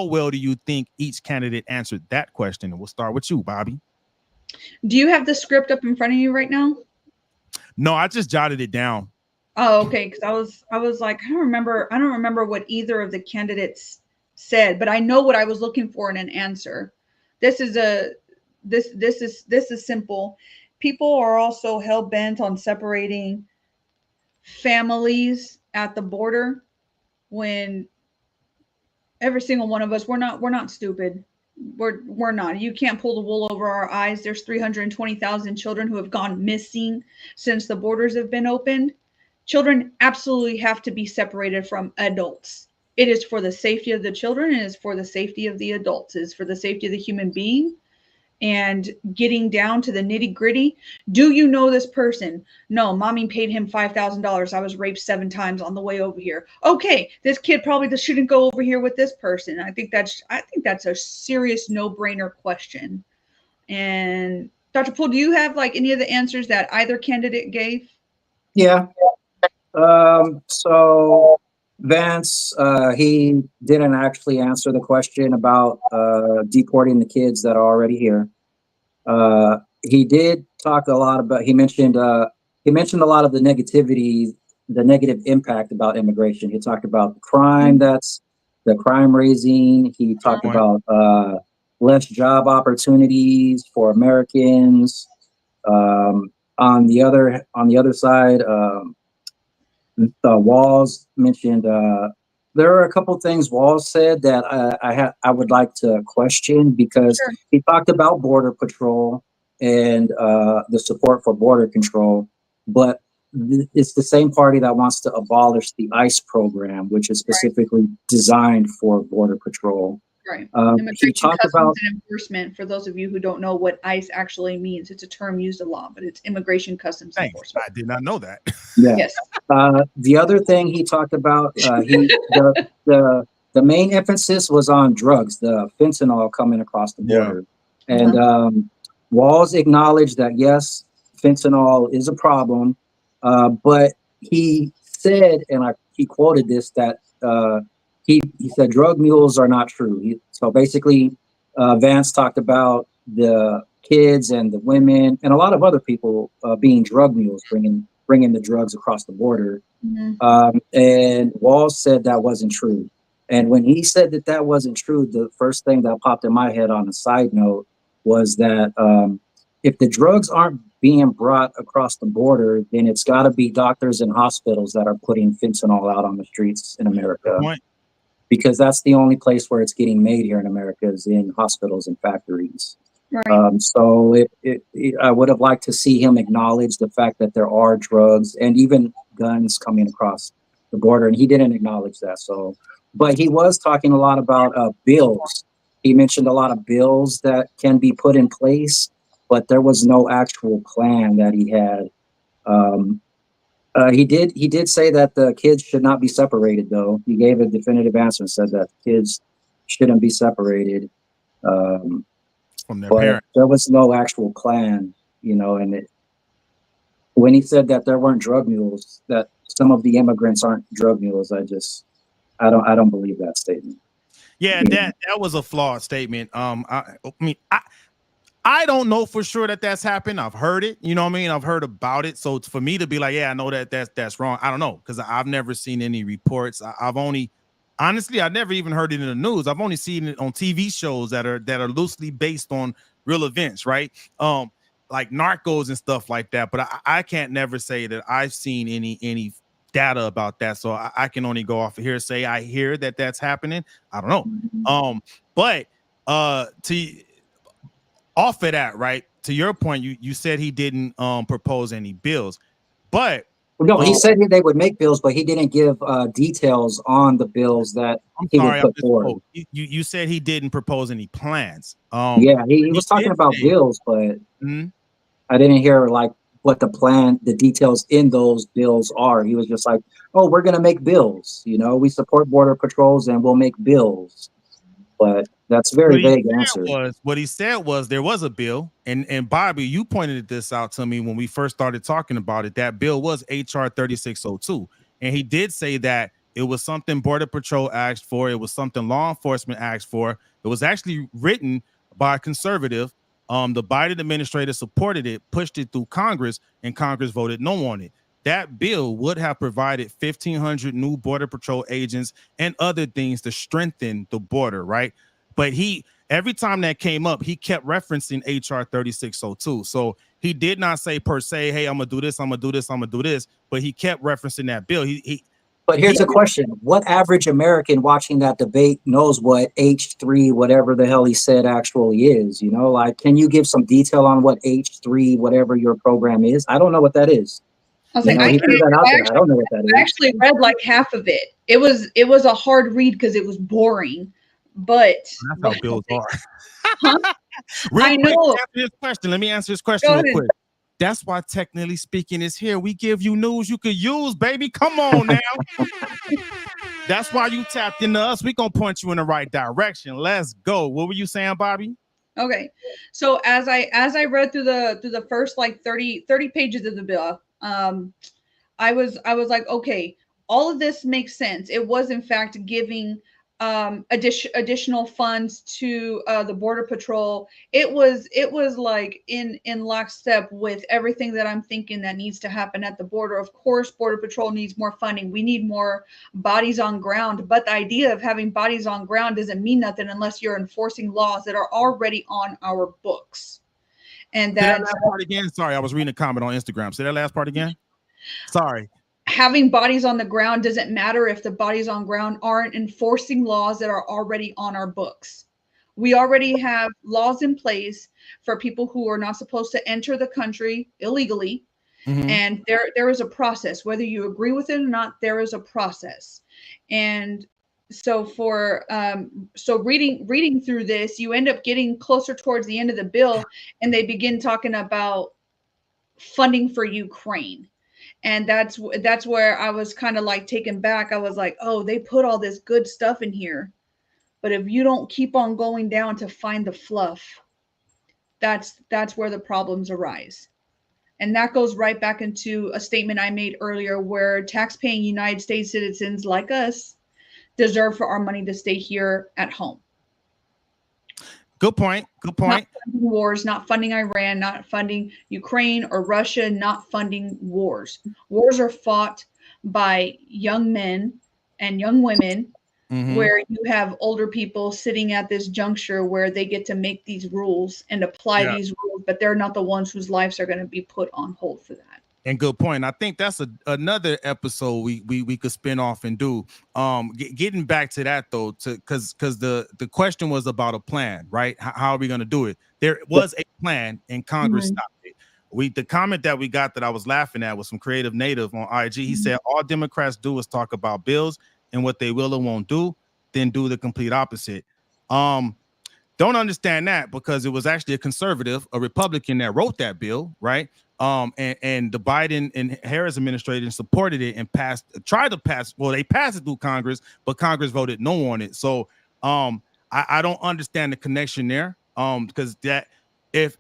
well do you think each candidate answered that question? And we'll start with you, Bobby. Do you have the script up in front of you right now? No, I just jotted it down. Oh, okay. Because I was like, I don't remember what either of the candidates said, but I know what I was looking for in an answer. This is simple. People are also hell bent on separating families at the border when every single one of us, we're not stupid. We're not. You can't pull the wool over our eyes. There's 320,000 children who have gone missing since the borders have been opened. Children absolutely have to be separated from adults. It is for the safety of the children. It is for the safety of the adults. It is for the safety of the human being. And getting down to the nitty gritty. Do you know this person? No, mommy paid him $5,000. I was raped 7 times on the way over here. Okay, this kid probably just shouldn't go over here with this person. I think that's a serious no-brainer question. And Dr. Poole, do you have like any of the answers that either candidate gave? Yeah. So Vance, he didn't actually answer the question about deporting the kids that are already here. He did talk a lot about, he mentioned he mentioned a lot of the negativity, the negative impact about immigration. He talked about the crime that's the crime raising. He talked Point. about less job opportunities for Americans. On the other side, the Walls mentioned there are a couple things Walls said that I would like to question because Sure. he talked about border patrol and the support for border control, but it's the same party that wants to abolish the ICE program, which is specifically designed for border patrol. Right. He Immigration talked Customs about and Enforcement, for those of you who don't know what ICE actually means, it's a term used in law, but it's Immigration Customs Thanks. Enforcement. I did not know that. yeah. Yes. The other thing he talked about, the main emphasis was on drugs, the fentanyl coming across the Yeah. border, and Walls acknowledged that yes, fentanyl is a problem, but he said, and he quoted this that he said drug mules are not true. So basically, Vance talked about the kids and the women and a lot of other people being drug mules, bringing the drugs across the border. And Walls said that wasn't true. And when he said that that wasn't true, the first thing that popped in my head on a side note was that if the drugs aren't being brought across the border, then it's got to be doctors and hospitals that are putting fentanyl out on the streets in America. Good point. Because that's the only place where it's getting made here in America is in hospitals and factories. Right. So I would have liked to see him acknowledge the fact that there are drugs and even guns coming across the border, and he didn't acknowledge that. So, but he was talking a lot about bills. He mentioned a lot of bills that can be put in place, but there was no actual plan that he had. He did say that the kids should not be separated, though. He gave a definitive answer and said that kids shouldn't be separated. From their But parents. there was no actual plan, and when he said that there weren't drug mules, that some of the immigrants aren't drug mules, I don't believe that statement. Yeah, that was a flawed statement. I mean, I don't know for sure that that's happened. I've heard it, you know what I mean? I've heard about it. So for me to be like, yeah, I know that's wrong. I don't know, because I've never seen any reports. I've never even heard it in the news. I've only seen it on TV shows that are loosely based on real events, right? Like Narcos and stuff like that. But I can't never say that I've seen any data about that. So I can only go off of hearsay. I hear that that's happening. I don't know. But to off of that, right? To your point, you said he didn't propose any bills, but no, he said they would make bills, but he didn't give details on the bills that he would put forward. You said he didn't propose any plans. Yeah, he was talking about bills, but I didn't hear like what the details in those bills are. He was just like, "Oh, we're gonna make bills. We support border patrols and we'll make bills." But that's a very vague answer. What he said was there was a bill, and Bobby, you pointed this out to me when we first started talking about it. That bill was HR 3602, and he did say that it was something Border Patrol asked for. It was something law enforcement asked for. It was actually written by a conservative. The Biden administrator supported it, pushed it through Congress, and Congress voted no on it. That bill would have provided 1,500 new Border Patrol agents and other things to strengthen the border, right? But every time that came up, he kept referencing HR 3602. So he did not say per se, hey, I'm going to do this, I'm going to do this, I'm going to do this. But he kept referencing that bill. But here's a question. What average American watching that debate knows what H3, whatever the hell he said actually is? Like, can you give some detail on what H3, whatever your program is? I don't know what that is. I was like, I don't know what that is. I actually read like half of it. It was a hard read because it was boring. But that's how bills are. Huh? I know. Let me answer this question real quick. That's why, technically speaking, is here. We give you news you could use, baby. Come on now. That's why you tapped into us. We gonna point you in the right direction. Let's go. What were you saying, Bobby? Okay. So as I read through the first like 30 pages of the bill, I was like, okay, all of this makes sense. It was in fact giving additional funds to the Border Patrol. It was like in lockstep with everything that I'm thinking that needs to happen at the border. Of course, Border Patrol needs more funding. We need more bodies on ground. But the idea of having bodies on ground doesn't mean nothing unless you're enforcing laws that are already on our books. And that last part again. Sorry, I was reading a comment on Instagram. Say that last part again. Sorry. Having bodies on the ground doesn't matter if the bodies on ground aren't enforcing laws that are already on our books. We already have laws in place for people who are not supposed to enter the country illegally. And there is a process, whether you agree with it or not, there is a process. And so for reading through this, you end up getting closer towards the end of the bill, and they begin talking about funding for Ukraine. And that's where I was kind of like taken back. I was like, oh, they put all this good stuff in here, but if you don't keep on going down to find the fluff, that's where the problems arise. And that goes right back into a statement I made earlier, where tax-paying United States citizens like us deserve for our money to stay here at home. Good point. Good point. Not funding wars, not funding Iran, not funding Ukraine or Russia, not funding wars. Wars are fought by young men and young women, where you have older people sitting at this juncture where they get to make these rules and apply these rules, but they're not the ones whose lives are going to be put on hold for that. And good point. I think that's another episode we could spin off and do. Getting back to that though, because the question was about a plan, right? How are we going to do it? There was a plan, and Congress stopped it. The comment that we got that I was laughing at was from Creative Native on IG. He said all Democrats do is talk about bills and what they will or won't do, then do the complete opposite. Don't understand that, because it was actually a conservative, a Republican that wrote that bill, right? And the Biden and Harris administration supported it and tried to pass. Well, they passed it through Congress, but Congress voted no on it. So I don't understand the connection there. Because that if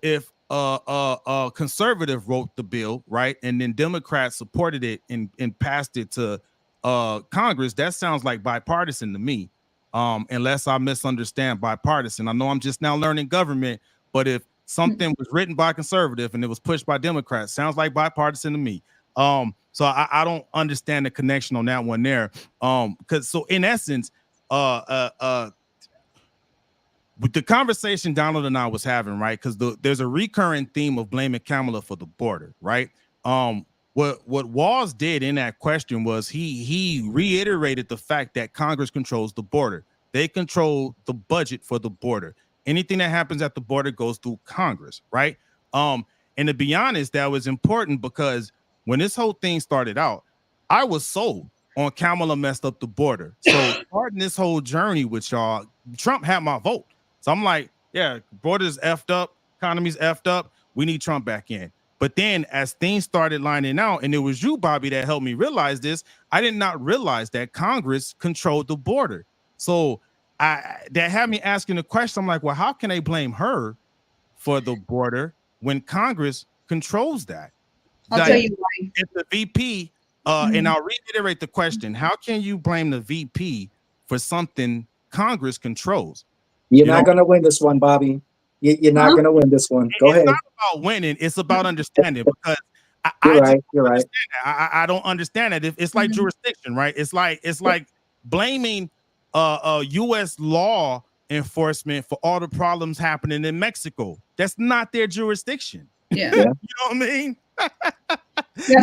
a conservative wrote the bill, right, and then Democrats supported it and passed it to Congress, that sounds like bipartisan to me. Unless I misunderstand bipartisan. I know I'm just now learning government, but if something was written by conservative and it was pushed by Democrats, sounds like bipartisan to me. So I don't understand the connection on that one there. Because so in essence, with the conversation Donald and I was having, right? Because there's a recurring theme of blaming Kamala for the border, right? What Walls did in that question was he reiterated the fact that Congress controls the border. They control the budget for the border. Anything that happens at the border goes through Congress, right? And to be honest, that was important because when this whole thing started out, I was sold on Kamala messed up the border. So starting this whole journey with y'all, Trump had my vote. So I'm like, yeah, border's effed up, economy's effed up. We need Trump back in. But then as things started lining out, and it was you, Bobby, that helped me realize this, I did not realize that Congress controlled the border. So that had me asking the question. I'm like, well, how can they blame her for the border when Congress controls that? I'll tell you why. If the VP, and I'll reiterate the question, how can you blame the VP for something Congress controls? You're not going to win this one, Bobby. You're not going to win this one. Go ahead. It's not about winning. It's about understanding, because You're right. I don't understand it. It's like jurisdiction, right? It's like blaming U.S. law enforcement for all the problems happening in Mexico. That's not their jurisdiction. Yeah. You know what I mean? Yeah.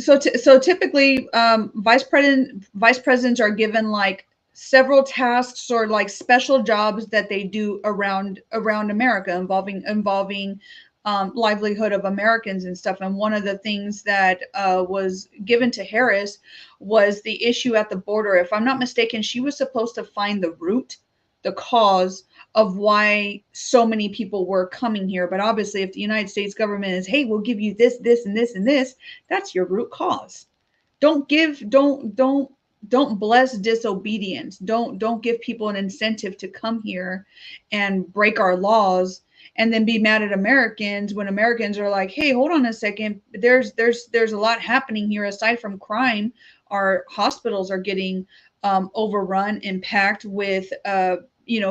So typically, vice presidents are given like several tasks or like special jobs that they do around America, involving livelihood of Americans and stuff. And one of the things that was given to Harris was the issue at the border. If I'm not mistaken, she was supposed to find the root, the cause of why so many people were coming here. But obviously, if the United States government is, hey, we'll give you this, this, and this, and this, that's your root cause. Don't bless disobedience. Don't give people an incentive to come here and break our laws and then be mad at Americans when Americans are like, hey, hold on a second. There's a lot happening here aside from crime. Our hospitals are getting overrun and packed with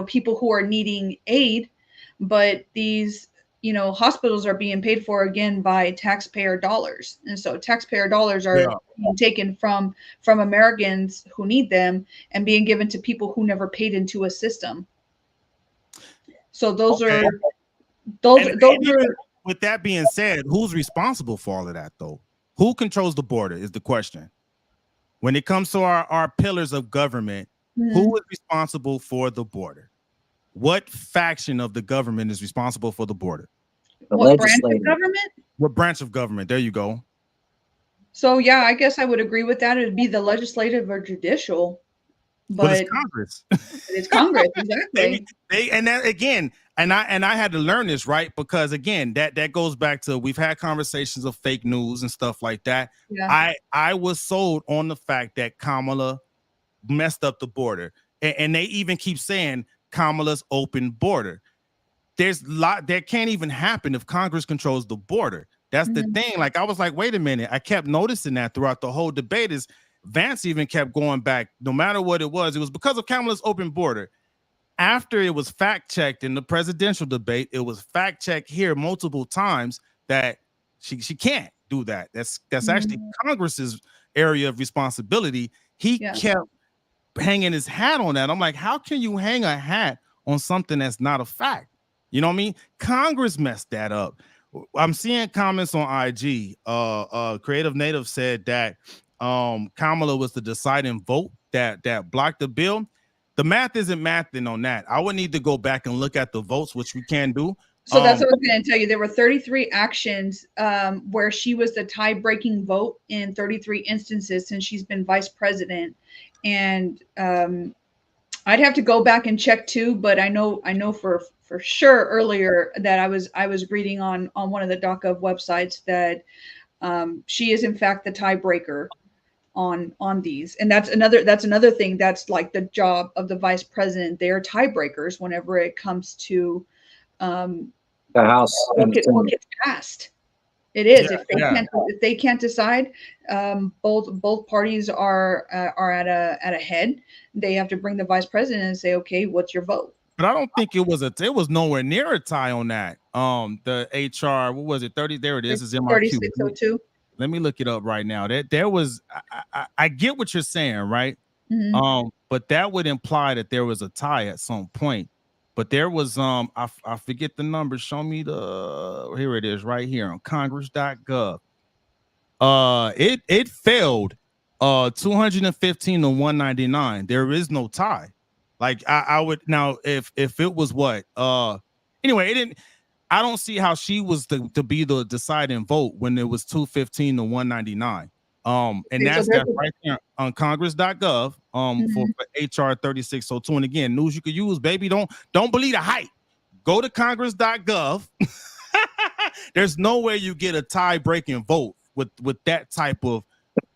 people who are needing aid, but these hospitals are being paid for again by taxpayer dollars, and so taxpayer dollars are being taken from Americans who need them and being given to people who never paid into a system. So those are with that being said, who's responsible for all of that though? Who controls the border is the question. When it comes to our pillars of government, who is responsible for the border? What faction of the government is responsible for the border? What branch of government? What branch of government? There you go. So yeah, I guess I would agree with that. It would be the legislative or judicial. But it's Congress. It's Congress, exactly. And that again, and I had to learn this, right? Because again, that goes back to, we've had conversations of fake news and stuff like that. Yeah. I was sold on the fact that Kamala messed up the border, and they even keep saying Kamala's open border. There's a lot that can't even happen if Congress controls the border. That's the thing. Like, I was like, wait a minute. I kept noticing that throughout the whole debate. Is Vance even kept going back, no matter what it was because of Kamala's open border. After it was fact checked in the presidential debate, it was fact checked here multiple times that she can't do that. That's actually Congress's area of responsibility. He kept hanging his hat on that. I'm like, how can you hang a hat on something that's not a fact? You know what I mean? Congress messed that up. I'm seeing comments on IG. Creative Native said that Kamala was the deciding vote that blocked the bill. The math isn't mathing on that. I would need to go back and look at the votes, which we can do. So that's what I was going to tell you. There were 33 actions where she was the tie-breaking vote in 33 instances since she's been vice president. And I'd have to go back and check too, but I know for sure earlier that I was reading on one of the DocGov websites that she is in fact the tiebreaker on these. And that's another thing that's like the job of the vice president. They are tiebreakers whenever it comes to the House what gets passed. It is. If they can't decide, both parties are at a head. They have to bring the vice president and say, okay, what's your vote? But I don't think it was nowhere near a tie on that. The HR, what was it? 30. There it is. It's MRQ. 3602. Let me look it up right now. There was. I get what you're saying, right? But that would imply that there was a tie at some point. But there was I forget the numbers. Show me here it is right here on Congress.gov. It failed 215 to 199. There is no tie. Like I would now if it was what anyway, it didn't. I don't see how she was to be the deciding vote when it was 215 to 199. And that's right there on Congress.gov for HR 3602. And again, news you could use, baby. Don't believe the hype. Go to Congress.gov. There's no way you get a tie-breaking vote with that type of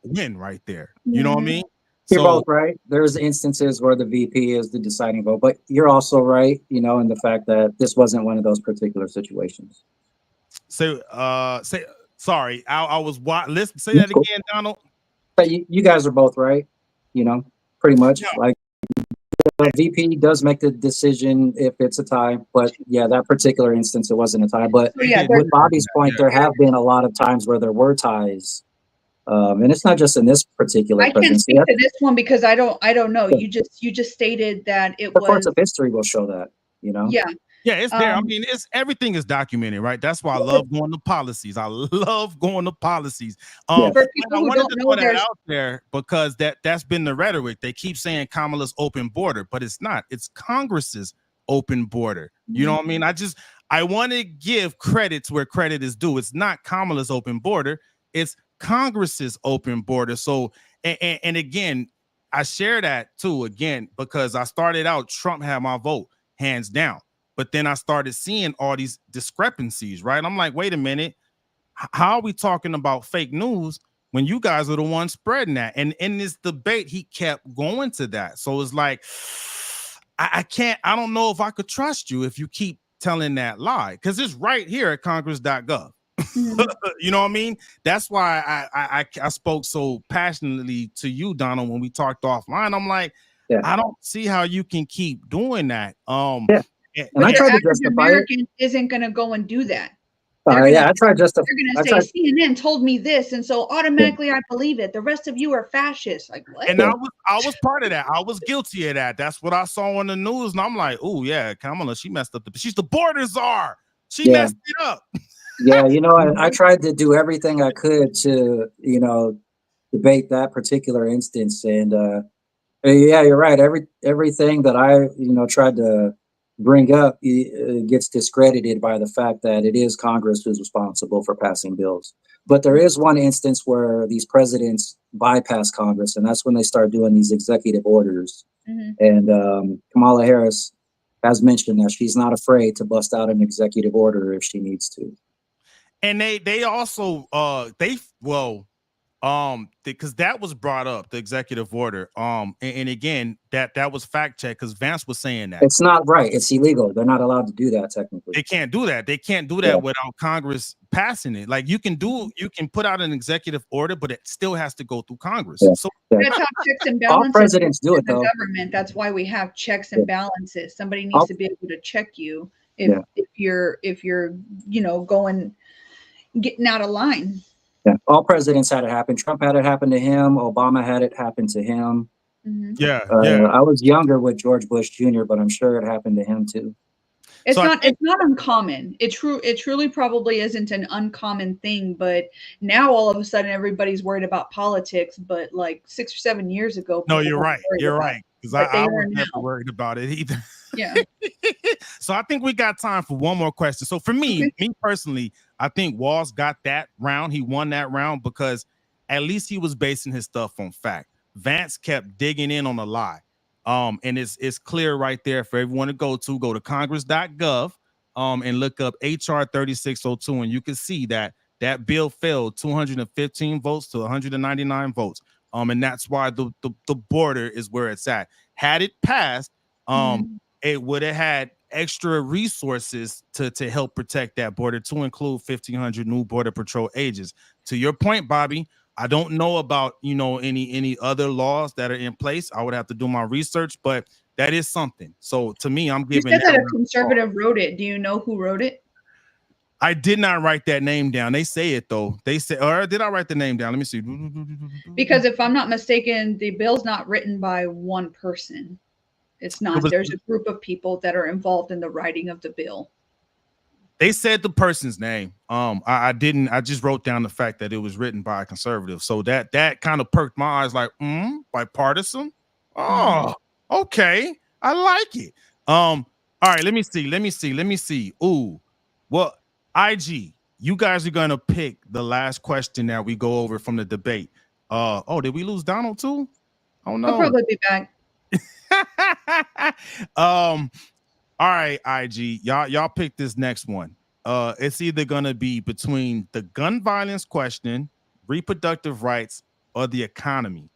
win right there. You know what I mean? You're both right. There's instances where the VP is the deciding vote, but you're also right, in the fact that this wasn't one of those particular situations. So, sorry, I was listen. Say that again, Donald. But you guys are both right. Pretty much. Yeah. Like the VP does make the decision if it's a tie, but yeah, that particular instance it wasn't a tie. But with Bobby's point, there have been a lot of times where there were ties. And it's not just in this particular. I can't speak to this one because I don't know. You just stated that it was. The courts of history will show that. Yeah, it's there. I mean, everything is documented, right? That's why I love going to policies. I love going to policies. For people who don't know, put that out there because that's been the rhetoric. They keep saying Kamala's open border, but it's not. It's Congress's open border. You know what I mean? I want to give credit to where credit is due. It's not Kamala's open border. It's Congress's open border. So, and again, I share that too, again, because I started out, Trump had my vote hands down, but then I started seeing all these discrepancies, right? I'm like, wait a minute, how are we talking about fake news when you guys are the ones spreading that? And in this debate, he kept going to that. So it's like, I don't know if I could trust you if you keep telling that lie, because it's right here at Congress.gov. You know what I mean? That's why I spoke so passionately to you, Donald, when we talked offline. I'm like, I don't see how you can keep doing that. And but I the tried to average justify American isn't going to go and do that. I tried just to. They're going to say CNN told me this, and so automatically I believe it. The rest of you are fascists. Like what? And I was part of that. I was guilty of that. That's what I saw on the news, and I'm like, oh yeah, Kamala, she messed up. She's the border czar. She messed it up. Yeah, I tried to do everything I could to, debate that particular instance, and yeah, you're right. Everything that I, tried to bring up gets discredited by the fact that it is Congress who's responsible for passing bills. But there is one instance where these presidents bypass Congress, and that's when they start doing these executive orders. And Kamala Harris has mentioned that she's not afraid to bust out an executive order if she needs to. And they also because that was brought up, the executive order. And again, that was fact checked because Vance was saying that it's not right. It's illegal. They're not allowed to do that technically. They can't do that. They can't do that without Congress passing it. Like you can put out an executive order, but it still has to go through Congress. So that's how checks and balances. All presidents do it, though. Government. That's why we have checks and balances. Somebody needs to be able to check you if you're going getting out of line. Yeah, all presidents had it happen. Trump had it happen to him. Obama had it happen to him. I was younger with George Bush Jr., but I'm sure it happened to him too. It's not uncommon. It truly probably isn't an uncommon thing, but now all of a sudden everybody's worried about politics. But like 6 or 7 years ago, no, you're right. You're right. Because I was never worried about it either. Yeah. So I think we got time for one more question. So for me personally, I think Walz got that round. He won that round because at least he was basing his stuff on fact. Vance kept digging in on a lie. And it's clear right there for everyone to go to congress.gov and look up HR 3602, and you can see that bill failed 215 votes to 199 votes. And that's why the border is where it's at. Had it passed, it would have had extra resources to help protect that border, to include 1,500 new Border Patrol agents. To your point, Bobby, I don't know about, any other laws that are in place. I would have to do my research, but that is something. So to me, I'm giving. You said that a conservative wrote it. Do you know who wrote it? I did not write that name down. They say it though. They say, or did I write the name down? Let me see. Because if I'm not mistaken, the bill's not written by one person. It's not. There's a group of people that are involved in the writing of the bill. They said the person's name. I didn't. I just wrote down the fact that it was written by a conservative. So that kind of perked my eyes, like, bipartisan. Oh, okay, I like it. All right, let me see. Ooh, well, IG, you guys are gonna pick the last question that we go over from the debate. Did we lose Donald too? Oh no. I'll probably be back. All right, IG, y'all pick this next one. It's either gonna be between the gun violence question, reproductive rights, or the economy.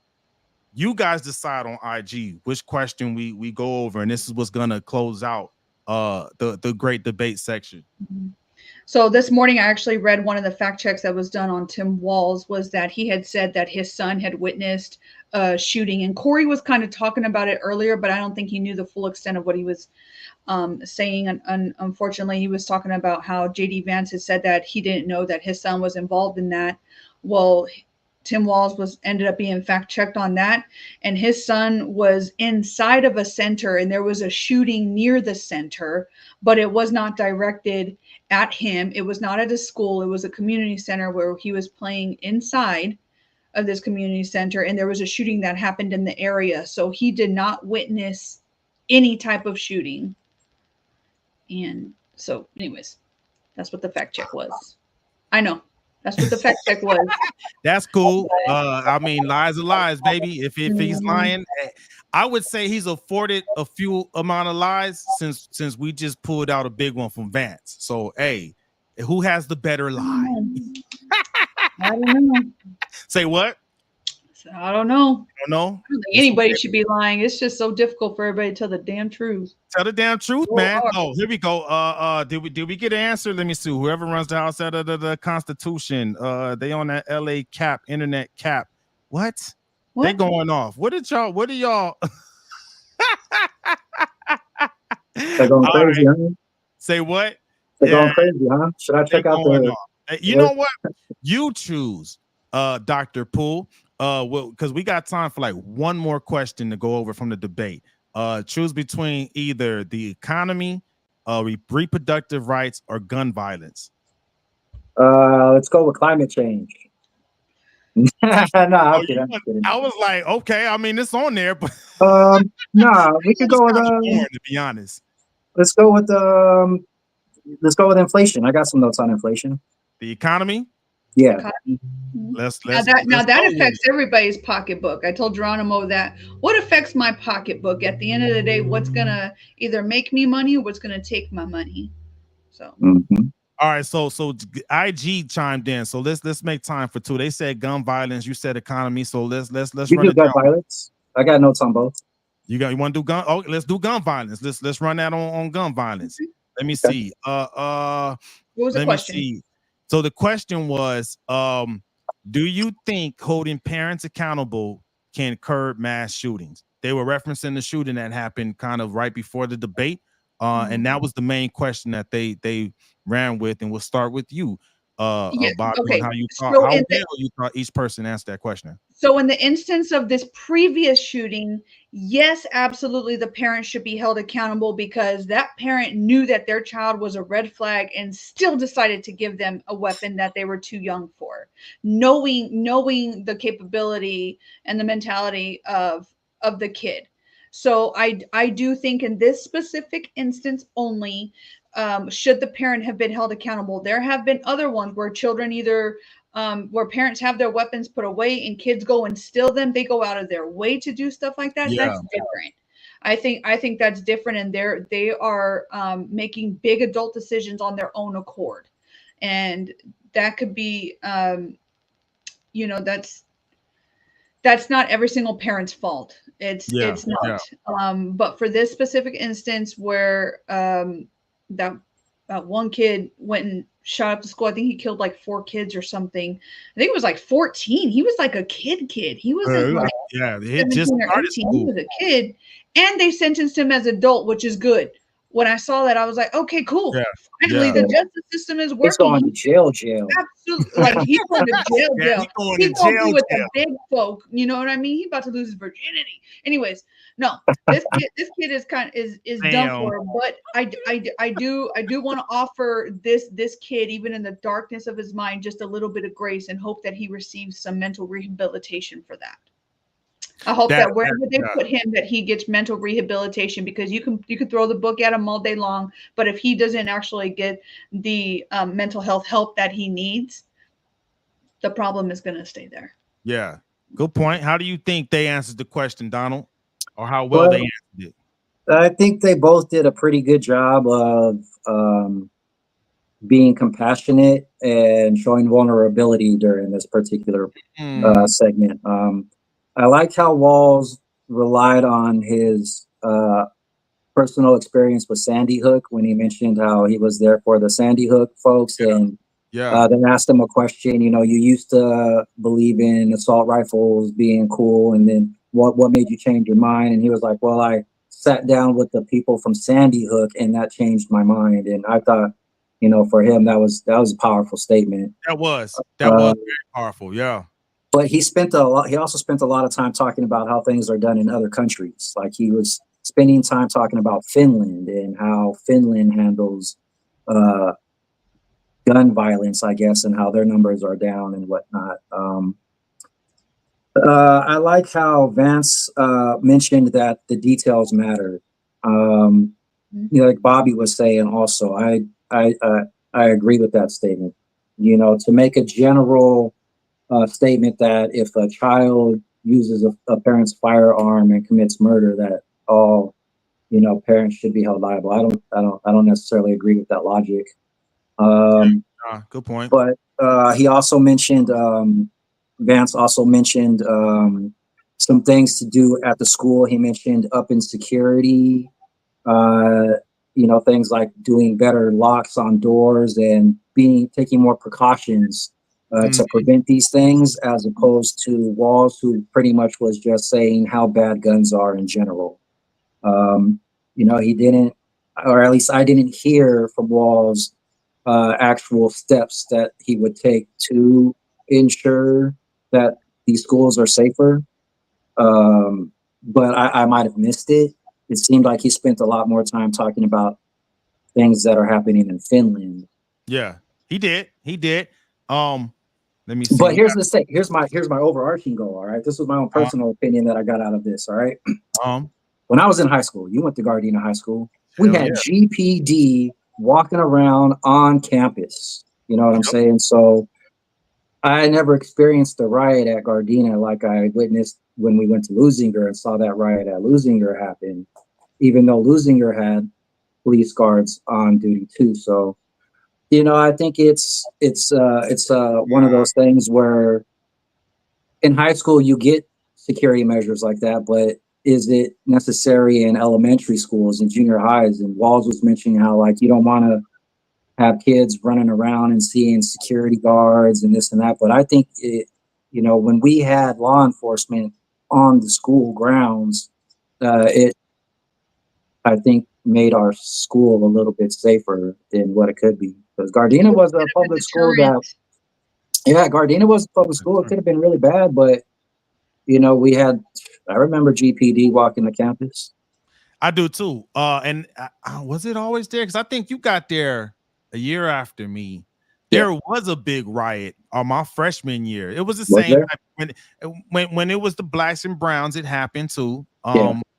You guys decide on IG which question we go over, and this is what's gonna close out the great debate section. So this morning, I actually read one of the fact checks that was done on Tim Walz, was that he had said that his son had witnessed a shooting. And Corey was kind of talking about it earlier, but I don't think he knew the full extent of what he was saying. And unfortunately, he was talking about how J.D. Vance had said that he didn't know that his son was involved in that. Well, Tim Walz ended up being fact checked on that. And his son was inside of a center, and there was a shooting near the center, but it was not directed at him. It was not at a school. It was a community center where he was playing inside of this community center, and there was a shooting that happened in the area. So he did not witness any type of shooting. And so anyways, that's what the fact check was. I know. That's what the fact check was. That's cool. I mean, lies are lies, baby. If he's lying, I would say he's afforded a few amount of lies since we just pulled out a big one from Vance. So, hey, who has the better lie? I don't know. Say what? I don't know. I don't know. I don't think anybody should be lying. It's just so difficult for everybody to tell the damn truth. Tell the damn truth, So man. hard. Oh, here we go. Did we get an answer? Let me see. Whoever runs the house out of the Constitution, they on that LA cap, internet cap. What? They going off. What are y'all? They're going crazy, huh? Say what? They're going crazy, huh? Should I check out the? You know what? You choose, Dr. Poole. Well, because we got time for like one more question to go over from the debate. Choose between either the economy, reproductive rights, or gun violence. Let's go with climate change. No, I'm kidding. I was like, okay, I mean, it's on there, but we could go with boring, to be honest. Let's go with inflation. I got some notes on inflation. The economy. Yeah. Now that affects everybody's pocketbook. I told Geronimo that. What affects my pocketbook at the end of the day? What's gonna either make me money or what's gonna take my money? So. All right, so IG chimed in. So let's make time for two. They said gun violence. You said economy. So let's you run do gun violence. I got notes on both. You want to do gun? Oh, let's do gun violence. Let's run that on gun violence. Let me see. What was the question? See. So the question was, do you think holding parents accountable can curb mass shootings? They were referencing the shooting that happened kind of right before the debate. And that was the main question that they ran with, and we'll start with you, Bob, on how you thought each person answered that question. So in the instance of this previous shooting, yes, absolutely, the parent should be held accountable because that parent knew that their child was a red flag and still decided to give them a weapon that they were too young for, knowing the capability and the mentality of the kid. So I do think in this specific instance only, should the parent have been held accountable. There have been other ones where children either where parents have their weapons put away and kids go and steal them. They go out of their way to do stuff like that. Yeah. That's different. I think that's different, and they are making big adult decisions on their own accord, and that could be that's not every single parent's fault. It's not. Yeah. But for this specific instance where that one kid went and shot up the school, I think he killed like 4 kids or something. I think it was like 14. He was like a kid. He wasn't like he just started school. He was a kid, and they sentenced him as adult, which is good. When I saw that, I was like, okay, cool. Yeah. Finally, the justice system is working. He's going to jail. Absolutely. Like, he's going to jail. He's going to be with the big folk. You know what I mean? He's about to lose his virginity. Anyways, no, this kid is done for. But I do want to offer this kid, even in the darkness of his mind, just a little bit of grace and hope that he receives some mental rehabilitation for that. I hope that wherever they put him, that he gets mental rehabilitation, because you can throw the book at him all day long, but if he doesn't actually get the mental health help that he needs, the problem is going to stay there. Yeah, good point. How do you think they answered the question, Donald, or how well they answered it? I think they both did a pretty good job of being compassionate and showing vulnerability during this particular segment. I like how Walls relied on his personal experience with Sandy Hook when he mentioned how he was there for the Sandy Hook folks. And then asked him a question, you used to believe in assault rifles being cool. And then what made you change your mind? And he was like, well, I sat down with the people from Sandy Hook and that changed my mind. And I thought, for him, that was a powerful statement. That was very powerful. Yeah. But he also spent a lot of time talking about how things are done in other countries. Like he was spending time talking about Finland and how Finland handles gun violence, I guess, and how their numbers are down and whatnot. I like how Vance mentioned that the details matter. Like Bobby was saying also, I agree with that statement. To make a general statement that if a child uses a parent's firearm and commits murder, that all parents should be held liable. I don't necessarily agree with that logic. Good point. But he also mentioned Vance also mentioned some things to do at the school. He mentioned up in security, things like doing better locks on doors and taking more precautions to prevent these things, as opposed to Walls, who pretty much was just saying how bad guns are in general. He didn't, or at least I didn't hear from Walls actual steps that he would take to ensure that these schools are safer. But I might have missed it. It seemed like he spent a lot more time talking about things that are happening in Finland. Yeah, he did. Let me see. But here's the thing. Here's my overarching goal. All right, this was my own personal opinion that I got out of this. All right. When I was in high school, you went to Gardena High School. We had GPD walking around on campus. You know what I'm saying? So I never experienced a riot at Gardena like I witnessed when we went to Lusinger and saw that riot at Lusinger happen, even though Lusinger had police guards on duty too. So, I think it's one of those things where in high school you get security measures like that, but is it necessary in elementary schools and junior highs? And Walls was mentioning how you don't want to have kids running around and seeing security guards and this and that. But I think when we had law enforcement on the school grounds, it, I think, made our school a little bit safer than what it could be. Because Gardena was a public school Gardena was a public school. It could have been really bad, but I remember GPD walking the campus. I do too. And was it always there? Because I think you got there a year after me. There was a big riot on my freshman year. It was the same when it was the blacks and browns. It happened too.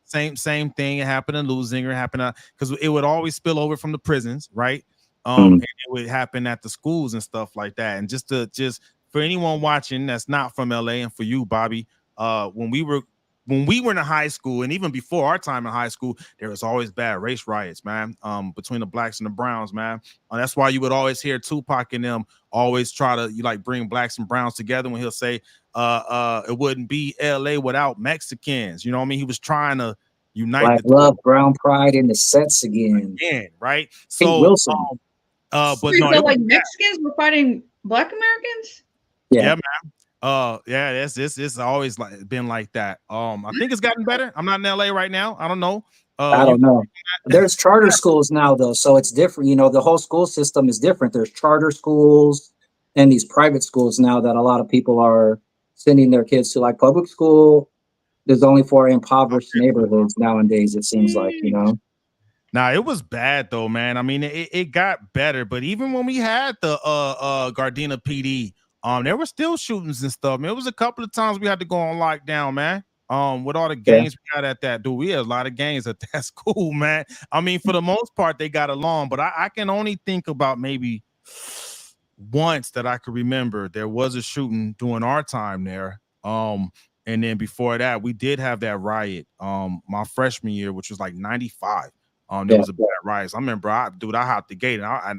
Same thing. It happened in Lusinger. It happened because it would always spill over from the prisons, right? And it would happen at the schools and stuff like that. And just for anyone watching that's not from LA, and for you, Bobby, when we were in high school, and even before our time in high school, there was always bad race riots, man, between the blacks and the browns, man. That's why you would always hear Tupac and them always try to bring blacks and browns together when he'll say, it wouldn't be LA without Mexicans. You know what I mean? He was trying to unite Black love, brown pride in the sets again, right? So Wilson. But no, Mexicans were fighting Black Americans. Yeah, man. It's always been like that. I think it's gotten better. I'm not in LA right now. I don't know. I don't know. There's charter schools now, though, so it's different. The whole school system is different. There's charter schools and these private schools now that a lot of people are sending their kids to. Like public school is only for impoverished neighborhoods nowadays. It seems like, Nah, it was bad though, man. I mean, it got better, but even when we had the Gardena PD, there were still shootings and stuff. Man, it was a couple of times we had to go on lockdown, man. With all the gangs we got at that, dude, we had a lot of gangs at that school, man. I mean, for the most part, they got along, but I can only think about maybe once that I could remember there was a shooting during our time there. And then before that, we did have that riot my freshman year, which was like 95. There was a bad riot. So I remember, I hopped the gate and I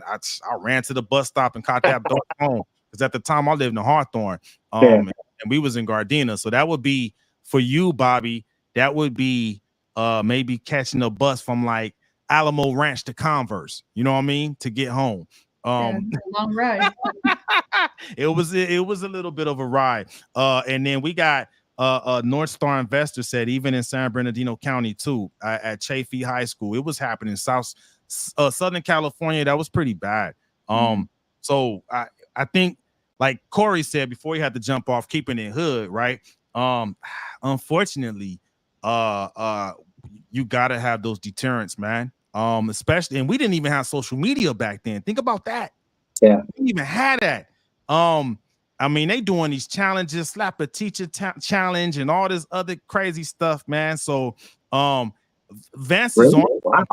ran to the bus stop and caught that door home. Because at the time I lived in Hawthorne, and we was in Gardena. So that would be for you, Bobby. That would be maybe catching a bus from like Alamo Ranch to Converse. You know what I mean? To get home. A long ride. It was a little bit of a ride. And then we got North Star Investor said even in San Bernardino County too, at Chaffee High School, it was happening. Southern California, that was pretty bad. So I think, like Corey said before, he had to jump off, keeping it hood, right? Unfortunately, you gotta have those deterrents, man. Especially, and we didn't even have social media back then. Think about that. Yeah, we didn't even had that. I mean, they doing these challenges, slap a teacher challenge, and all this other crazy stuff, man. So, Vance is on. Wow.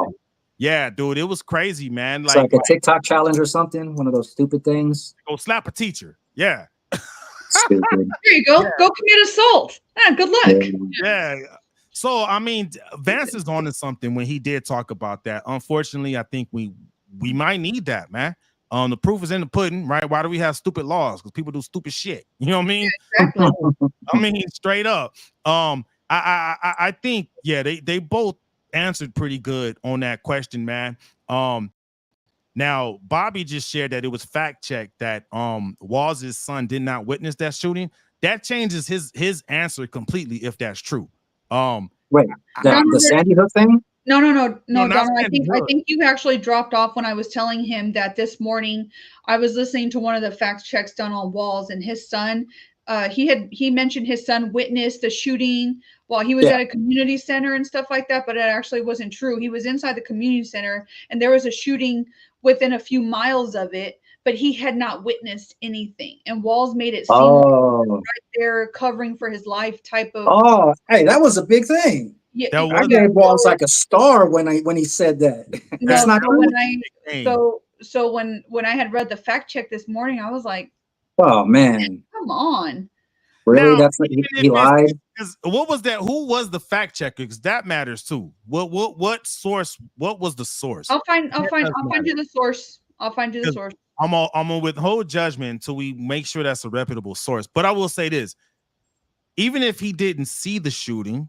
Yeah, dude, it was crazy, man. It's like a TikTok challenge or something. One of those stupid things. Go slap a teacher. Yeah. Stupid. There you go. Yeah. Go commit assault. Good luck. Yeah. So, I mean, Vance is on to something when he did talk about that. Unfortunately, I think we might need that, man. The proof is in the pudding, right? Why do we have stupid laws? Because people do stupid shit. You know what I mean? Exactly. I mean, straight up. I think, yeah, they both answered pretty good on that question, man. Now Bobby just shared that it was fact checked that Wall's son did not witness that shooting. That changes his answer completely if that's true. Wait, the Sandy Hook thing? No, not Donald. I Sandy think Hook. you actually dropped off when I was telling him that this morning I was listening to one of the fact checks done on Walls, and his son, he mentioned his son witnessed the shooting while he was at a community center and stuff like that, but it actually wasn't true. He was inside the community center and there was a shooting within a few miles of it, but he had not witnessed anything. And Walls made it seem like right there covering for his life type of. Oh, hey, that was a big thing. Yeah, I gave Walls like a star when he said that. That's not true. So when I had read the fact check this morning, I was like, "Oh man, come on!" Really? That's he lied. What was that? Who was the fact checker? Because that matters too. What source? What was the source? I'll find you the source. I'll find you the source. I'm gonna withhold judgment until we make sure that's a reputable source. But I will say this: even if he didn't see the shooting.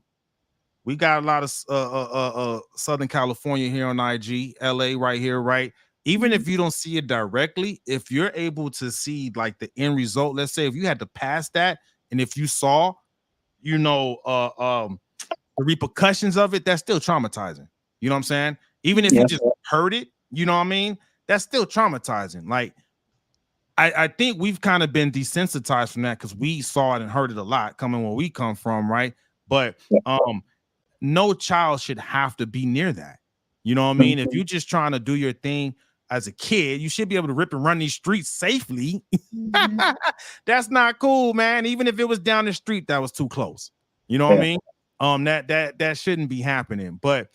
We got a lot of Southern California here on IG, LA right here, right? Even if you don't see it directly, if you're able to see like the end result, let's say if you had to pass that, and if you saw, the repercussions of it, that's still traumatizing. You know what I'm saying? Even if you just heard it, you know what I mean? That's still traumatizing. Like, I think we've kind of been desensitized from that because we saw it and heard it a lot coming where we come from, right? But no child should have to be near that. You know what I mean? If you're just trying to do your thing as a kid, you should be able to rip and run these streets safely. That's not cool, man. Even if it was down the street, that was too close. You know what I mean? That shouldn't be happening. But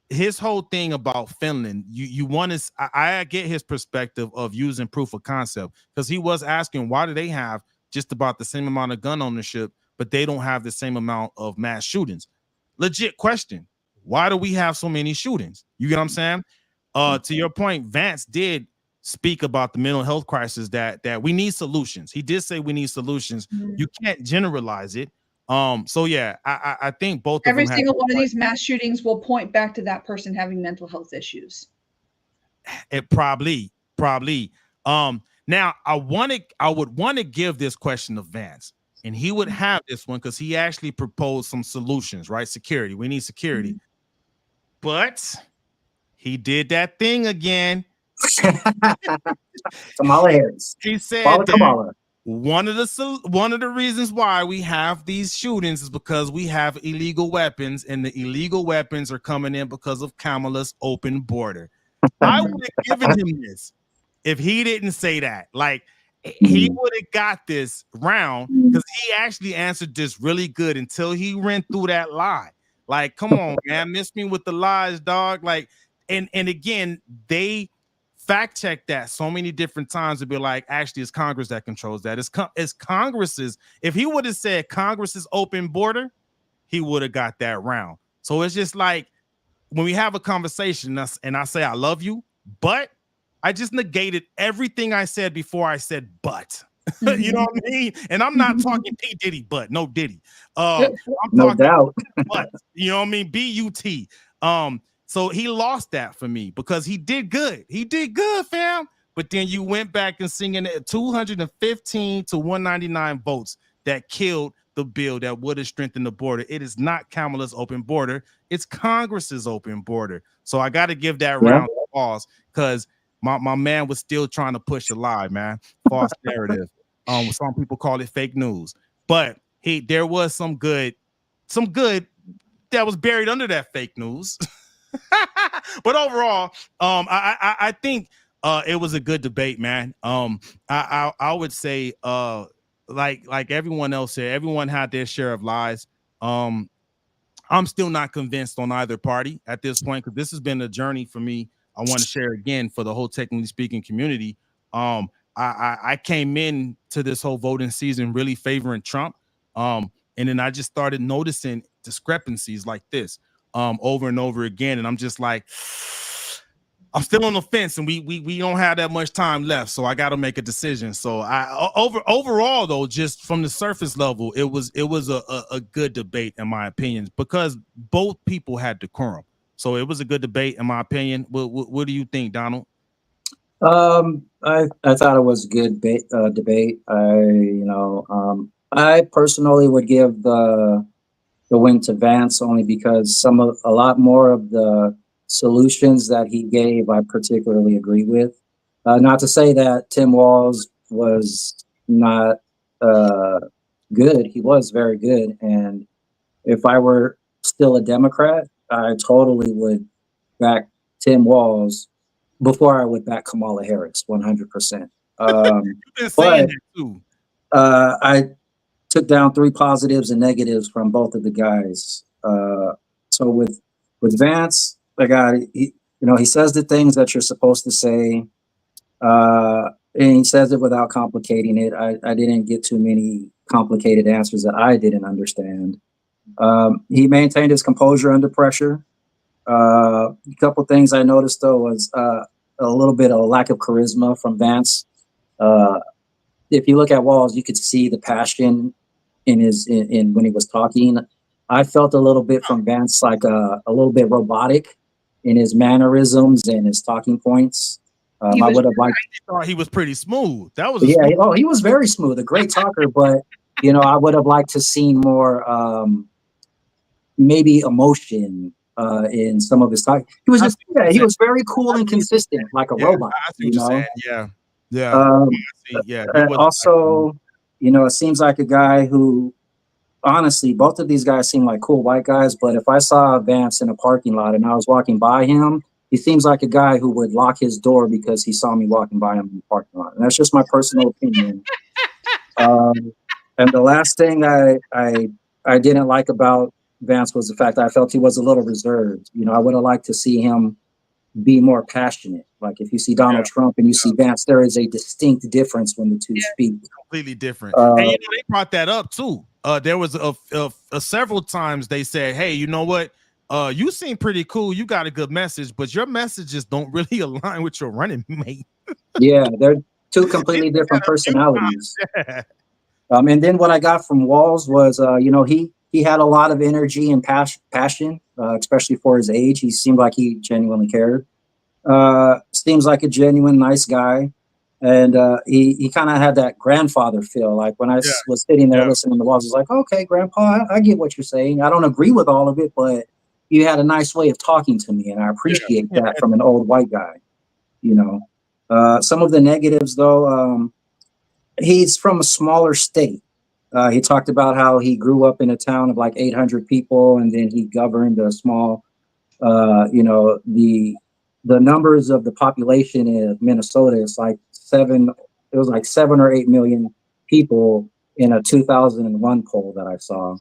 his whole thing about Finland, you want to. I get his perspective of using proof of concept because he was asking why do they have just about the same amount of gun ownership, but they don't have the same amount of mass shootings. Legit question. Why do we have so many shootings? You get what I'm saying? To your point, Vance did speak about the mental health crisis that we need solutions. He did say we need solutions. You can't generalize it. So yeah, I think both every of them single one of these mass shootings will point back to that person having mental health issues. It probably. Now I would want to give this question to Vance. And he would have this one because he actually proposed some solutions, right? Security. We need security. But he did that thing again. Kamala Harris. He said Kamala. One of the reasons why we have these shootings is because we have illegal weapons, and the illegal weapons are coming in because of Kamala's open border. I would have given him this if he didn't say that. Like, he would have got this round because he actually answered this really good until he ran through that lie. Like, come on, man, miss me with the lies, dog. Like, and again, they fact check that so many different times to be like, actually, it's Congress that controls that. It's Congress's. If he would have said Congress's open border, he would have got that round. So it's just like when we have a conversation and I say I love you, but I just negated everything I said before I said but. You know what I mean? And I'm not talking P. Diddy, but no Diddy. I'm no talking doubt. but, you know what I mean? B-U-T. So he lost that for me because he did good. He did good, fam. But then you went back and singing it 215 to 199 votes that killed the bill that would have strengthened the border. It is not Kamala's open border. It's Congress's open border. So I got to give that round of applause because my man was still trying to push a lie, man. False narrative. Some people call it fake news. But there was some good that was buried under that fake news. But overall, I think it was a good debate, man. I would say like everyone else said, everyone had their share of lies. I'm still not convinced on either party at this point because this has been a journey for me. I want to share again for the whole technically speaking community. I came in to this whole voting season really favoring Trump. And then I just started noticing discrepancies like this over and over again. And I'm just like, I'm still on the fence, and we don't have that much time left, so I got to make a decision. So overall though, just from the surface level, it was a good debate in my opinion, because both people had decorum. So it was a good debate in my opinion. What do you think, Donald? I thought it was a good debate. I personally would give the win to Vance only because a lot more of the solutions that he gave I particularly agree with. Not to say that Tim Walz was not good. He was very good, and if I were still a Democrat, I totally would back Tim Walz before I would back Kamala Harris, 100%. You've been saying But that too. I took down 3 positives and negatives from both of the guys. So with Vance, the guy, he says the things that you're supposed to say, and he says it without complicating it. I didn't get too many complicated answers that I didn't understand. He maintained his composure under pressure. A couple things I noticed though was a little bit of a lack of charisma from Vance. If you look at Walz, you could see the passion in when he was talking. I felt a little bit from Vance like a little bit robotic in his mannerisms and his talking points. I would have liked. I thought he was pretty smooth. That was He was very smooth, a great talker, but I would have liked to see more maybe emotion in some of his talk. He was just he was very cool and consistent, like a robot. I see what you're saying. Yeah. Also, it seems like a guy who, honestly, both of these guys seem like cool white guys. But if I saw Vance in a parking lot and I was walking by him, he seems like a guy who would lock his door because he saw me walking by him in the parking lot. And that's just my personal opinion. And the last thing I didn't like about Vance was the fact that I felt he was a little reserved. I would have liked to see him be more passionate. Like if you see Donald Trump and you see Vance, there is a distinct difference when the two speak. Completely different. And they brought that up too. There was a several times they said, "Hey, you know what? You seem pretty cool. You got a good message, but your messages don't really align with your running mate." Yeah, they're two completely different personalities. And then what I got from Walz was, he had a lot of energy and passion, especially for his age. He seemed like he genuinely cared. Seems like a genuine nice guy. And he kind of had that grandfather feel. Like when I was sitting there listening to Walz, I was like, okay, Grandpa, I get what you're saying. I don't agree with all of it, but you had a nice way of talking to me. And I appreciate that from an old white guy. Some of the negatives, though, he's from a smaller state. He talked about how he grew up in a town of like 800 people, and then he governed a small, the numbers of the population in Minnesota is like 7 or 8 million people in a 2001 poll that I saw.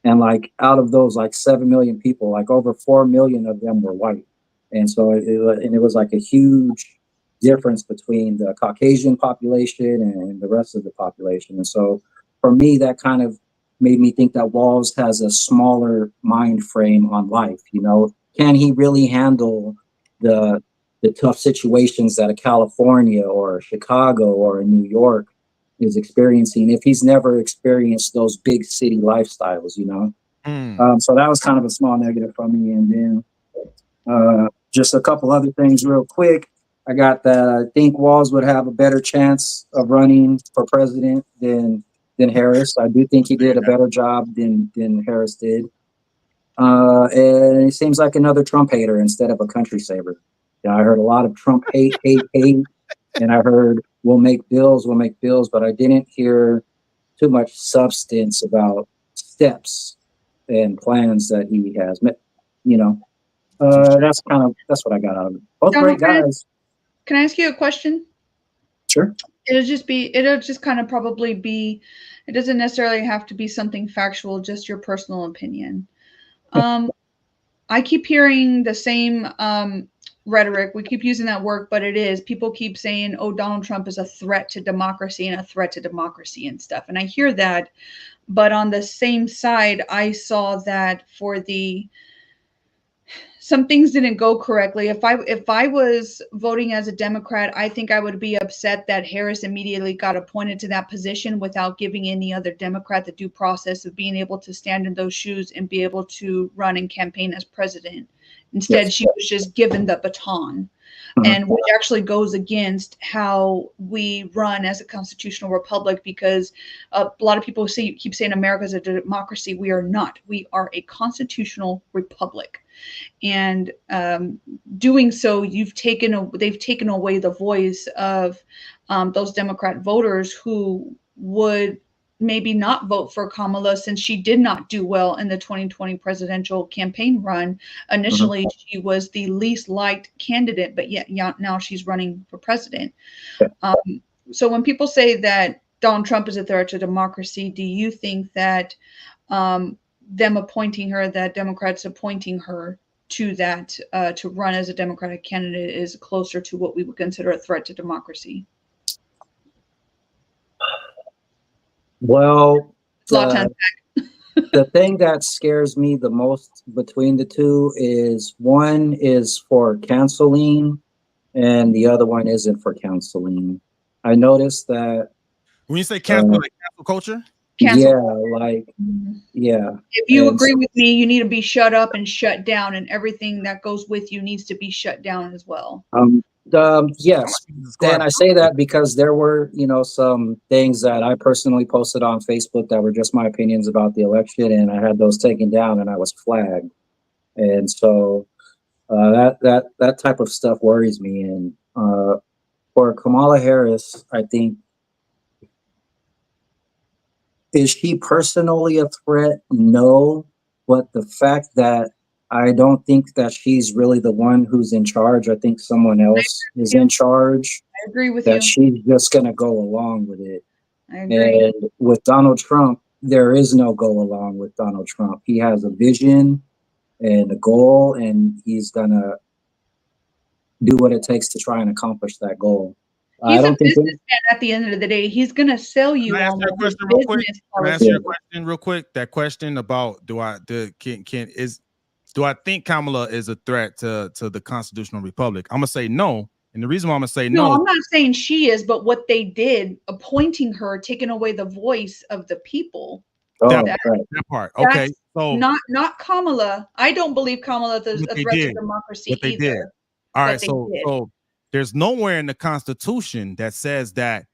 And like out of those like 7 million people, like over 4 million of them were white. And so it was like a huge difference between the Caucasian population and the rest of the population. And so for me, that kind of made me think that Walz has a smaller mind frame on life. Can he really handle the tough situations that a California or a Chicago or a New York is experiencing if he's never experienced those big city lifestyles, So that was kind of a small negative for me. And then just a couple other things real quick. I got that I think Walz would have a better chance of running for president than Harris. I do think he did a better job than Harris did. And he seems like another Trump hater instead of a country saver. I heard a lot of Trump hate, and I heard we'll make bills, but I didn't hear too much substance about steps and plans that he has. That's what I got out of it. Both Donald, great guys. Can I ask you a question? Sure. It'll just kind of probably be, it doesn't necessarily have to be something factual, just your personal opinion. I keep hearing the same rhetoric. We keep using that word, but people keep saying, oh, Donald Trump is a threat to democracy and stuff. And I hear that, but on the same side, I saw that for the some things didn't go correctly. If I was voting as a Democrat, I think I would be upset that Harris immediately got appointed to that position without giving any other Democrat the due process of being able to stand in those shoes and be able to run and campaign as president. Instead, Yes. she was just given the baton. And which actually goes against how we run as a constitutional republic, because a lot of people keep saying America's a democracy. We are not. We are a constitutional republic. And doing so, they've taken away the voice of those Democrat voters who would maybe not vote for Kamala, since she did not do well in the 2020 presidential campaign run. Initially, she was the least liked candidate, but yet now she's running for president. So when people say that Donald Trump is a threat to democracy, do you think that them appointing her, that Democrats appointing her to that to run as a Democratic candidate, is closer to what we would consider a threat to democracy? Well, the thing that scares me the most between the two is one is for counseling and the other one isn't for counseling. I noticed that when you say cancel, like cancel culture. Cancel. Yeah, like yeah. If you agree with me, you need to be shut up and shut down, and everything that goes with you needs to be shut down as well. Yes, and I say that because there were, some things that I personally posted on Facebook that were just my opinions about the election, and I had those taken down, and I was flagged, and so that type of stuff worries me. And for Kamala Harris, I think, is she personally a threat? No, but the fact that I don't think that she's really the one who's in charge. I think someone else is in charge. I agree with that you. She's just going to go along with it. I agree. And with Donald Trump, there is no go along with Donald Trump. He has a vision and a goal, and he's going to do what it takes to try and accomplish that goal. He's a businessman at the end of the day. He's going to sell you on the business policy. Can I ask you a question real quick? That question about do I think Kamala is a threat to the constitutional republic? I'm gonna say no, and the reason why I'm gonna say no, I'm not saying she is, but what they did, appointing her, taking away the voice of the people. That part. Okay, so not Kamala. I don't believe Kamala is a threat to democracy what they either. Did. All right, so there's nowhere in the Constitution that says that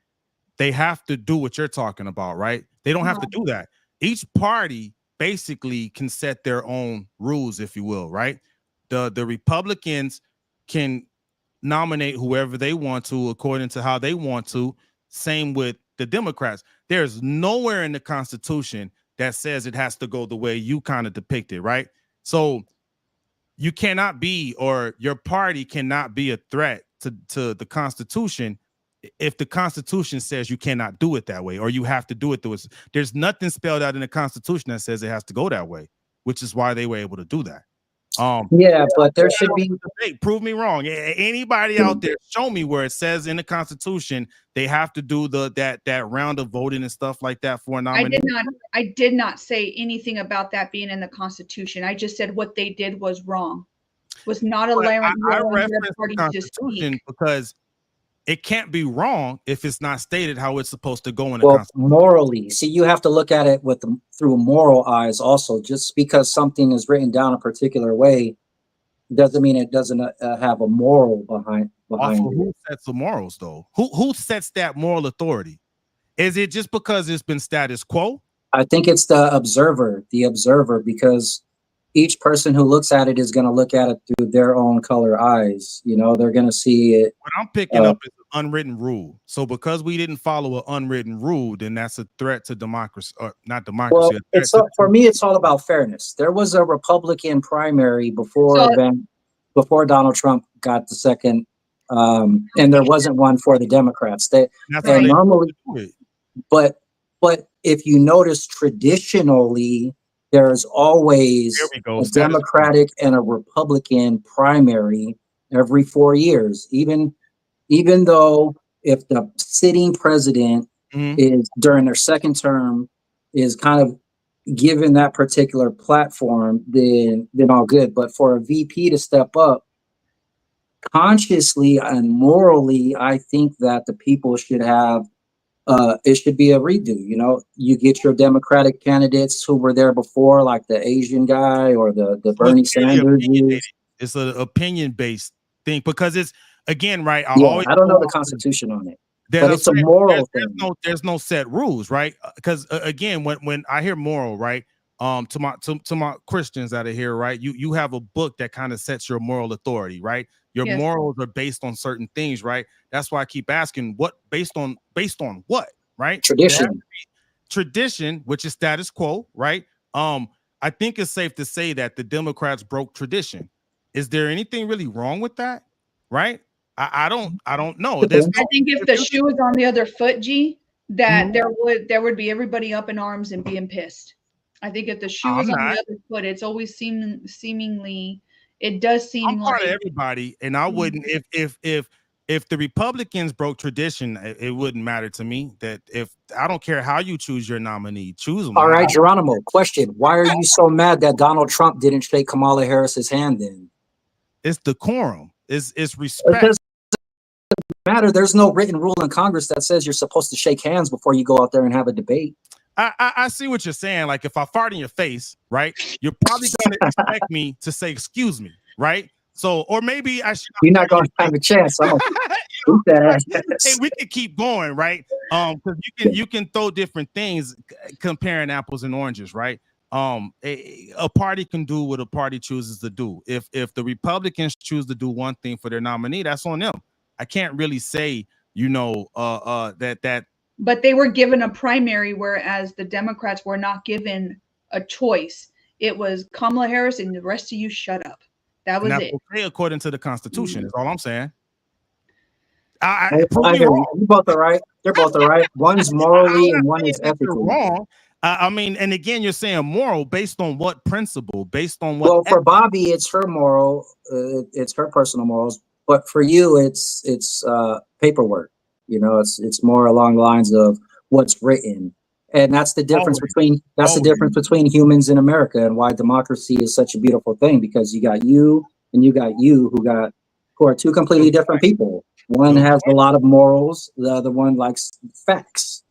they have to do what you're talking about, right? They don't have to do that. Each party basically can set their own rules, if you will, right? The Republicans can nominate whoever they want to according to how they want to. Same with the Democrats. There's nowhere in the Constitution that says it has to go the way you kind of depicted, right? So you cannot be, or your party cannot be a threat to the Constitution if the Constitution says you cannot do it that way, or you have to do it through it. There's nothing spelled out in the Constitution that says it has to go that way, which is why they were able to do that. But there should be debate. Prove me wrong. Anybody out there, show me where it says in the Constitution they have to do that round of voting and stuff like that for a nominee. I did not say anything about that being in the Constitution. I just said what they did was wrong. Was not allowing the party to speak, because it can't be wrong if it's not stated how it's supposed to go in the Constitution. Morally, see, you have to look at it through moral eyes also. Just because something is written down a particular way doesn't mean it doesn't have a moral behind it. Who sets the morals, though? Who sets that moral authority? Is it just because it's been status quo? I think it's the observer, because each person who looks at it is going to look at it through their own color eyes. They're going to see it. What I'm picking up is an unwritten rule. So because we didn't follow an unwritten rule, then that's a threat to democracy, or not democracy. Well, for me, it's all about fairness. There was a Republican primary before Donald Trump got the second, and there wasn't one for the Democrats. But if you notice, traditionally, there's always a Democratic and a Republican primary every 4 years, even though if the sitting president is during their second term is kind of given that particular platform, then all good. But for a VP to step up consciously and morally, I think that the people should have it should be a redo. You know, you get your Democratic candidates who were there before, like the Asian guy or the Bernie Sanders. It's an opinion based thing because it's again, right? I don't know the Constitution on it, but it's a moral thing. There's no set rules, right? Because again, when I hear moral, right? To my Christians that are here, right? You have a book that kind of sets your moral authority, right? Your morals are based on certain things, right? That's why I keep asking, what based on what, right? Tradition, which is status quo, right? I think it's safe to say that the Democrats broke tradition. Is there anything really wrong with that, right? I don't know. I think if the shoe is on the other foot, G, that there would be everybody up in arms and being pissed. I think if the shoe is on the other foot, it's always seemingly it does seem I'm part of everybody, and I wouldn't if the Republicans broke tradition, it wouldn't matter to me. That if I don't care how you choose your nominee, choose them. All right, Geronimo, question. Why are you so mad that Donald Trump didn't shake Kamala Harris's hand then? It's decorum. It's respect. It doesn't matter. There's no written rule in Congress that says you're supposed to shake hands before you go out there and have a debate. I see what you're saying. Like if I fart in your face, right, you're probably going to expect me to say excuse me, right? So, or maybe I should. You're not going to have a chance. I'm gonna hey, we can keep going, right? Because you can throw different things, comparing apples and oranges, right? A party can do what a party chooses to do. If the Republicans choose to do one thing for their nominee, that's on them. I can't really say, that. But they were given a primary, whereas the Democrats were not given a choice. It was Kamala Harris and the rest of you shut up. That was it. Okay, according to the Constitution, is all I'm saying. You both are right. They're both all right. One's morally and one is ethically wrong. I mean, and again, you're saying moral based on what principle? Based on what? Well, for Bobby, it's her moral. It's her personal morals. But for you, it's paperwork. You know, it's more along the lines of what's written, and that's the difference between humans in America and why democracy is such a beautiful thing, because you got you and you got you who are two completely different people. One has a lot of morals, the other one likes facts.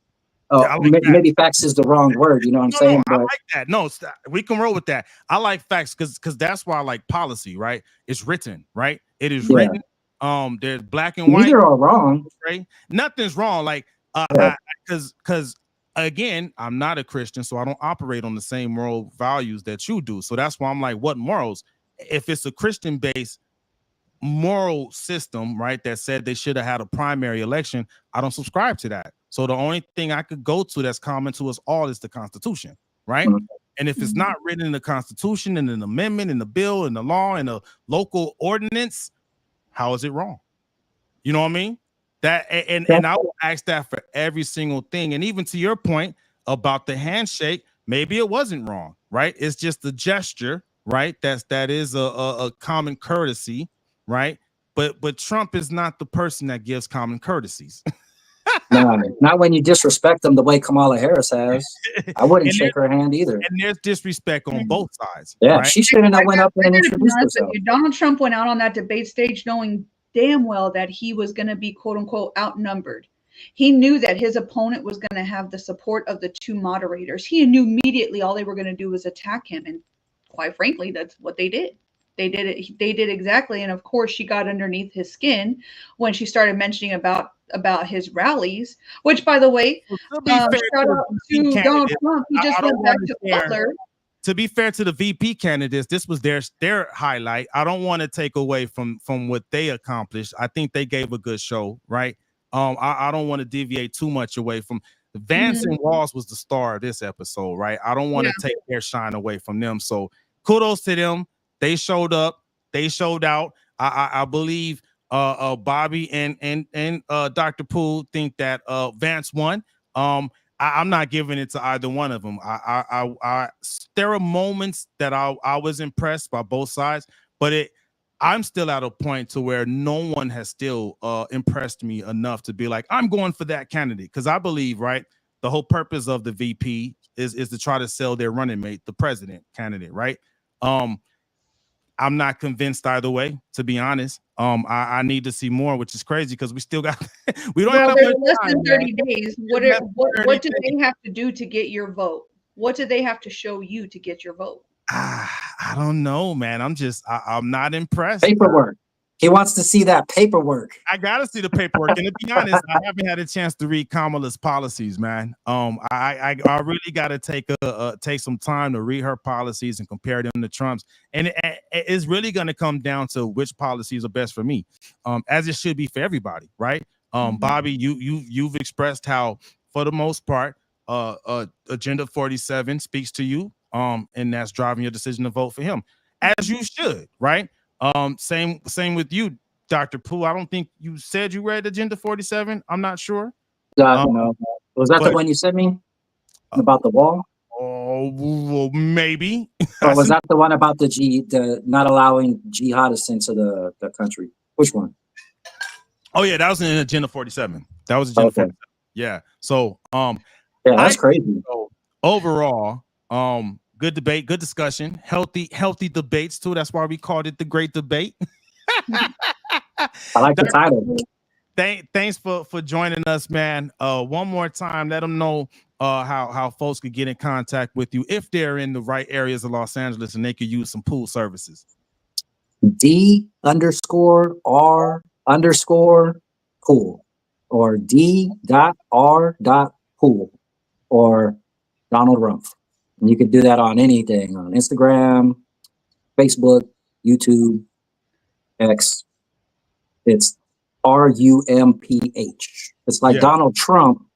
Maybe facts is the wrong word, you know what I'm saying? I like that. No, we can roll with that. I like facts because that's why I like policy, right? It's written, right? It is written. There's black and white. Neither are wrong. Right? Nothing's wrong. Like, because again, I'm not a Christian, so I don't operate on the same moral values that you do. So that's why I'm like, what morals? If it's a Christian-based moral system, right, that said they should have had a primary election, I don't subscribe to that. So the only thing I could go to that's common to us all is the Constitution, right? And if it's not written in the Constitution, in an amendment, in the bill, in the law, in a local ordinance, how is it wrong? You know what I mean? That and I will ask that for every single thing. And even to your point about the handshake, maybe it wasn't wrong, right? It's just a gesture, right? That is a common courtesy, right? But Trump is not the person that gives common courtesies. No, not when you disrespect them the way Kamala Harris has. I wouldn't shake her hand either. And there's disrespect on both sides. Yeah, right? she shouldn't have went up and introduced herself. Donald Trump went out on that debate stage knowing damn well that he was going to be quote unquote outnumbered. He knew that his opponent was going to have the support of the two moderators. He knew immediately all they were going to do was attack him. And quite frankly, that's what they did. They did it. They did exactly. And of course, she got underneath his skin when she started mentioning about his rallies, which, by the way, shout out to Donald Trump. He just went back to Butler. To be fair to the VP candidates, this was their highlight. I don't want to take away from what they accomplished. I think they gave a good show, right? I don't want to deviate too much away from Vance and Walls was the star of this episode, right? I don't want to take their shine away from them. So kudos to them. They showed up. They showed out. I believe Bobby and Dr. Poole think that Vance won. I'm not giving it to either one of them. There are moments that I was impressed by both sides, but I'm still at a point to where no one has still impressed me enough to be like, I'm going for that candidate. Because I believe, right, the whole purpose of the VP is to try to sell their running mate, the president candidate, right? I'm not convinced either way, to be honest. I need to see more, which is crazy because we still got we don't have there's much less time, than 30 man. days. There's What do 30 they have to do to get your vote? What do they have to show you to get your vote? I don't know, man. I'm not impressed. Paperwork. He wants to see that paperwork. I gotta see the paperwork, and to be honest, I haven't had a chance to read Kamala's policies, man. I really gotta take some time to read her policies and compare them to Trump's, and it's really gonna come down to which policies are best for me, as it should be for everybody, right? Bobby, you've expressed how, for the most part, Agenda 47 speaks to you, and that's driving your decision to vote for him, as you should, right? Same with you, Dr. Pooh. I don't think you said you read Agenda 47. I'm not sure. No. Was that the one you sent me about the wall? Oh, well, maybe. Or was that the one about the not allowing jihadists into the country? Which one? Oh yeah, that was in Agenda 47. That was Agenda 47. Yeah. So yeah, that's crazy. So, overall, good debate, good discussion, healthy debates too. That's why we called it the Great Debate. I like the title. Thanks for joining us, man. One more time, let them know how folks could get in contact with you if they're in the right areas of Los Angeles and they could use some pool services. D_R_pool or D.R.pool or Donald Rumpf. And you could do that on anything, on Instagram, Facebook, YouTube, X. It's RUMPH. It's like Donald Trump,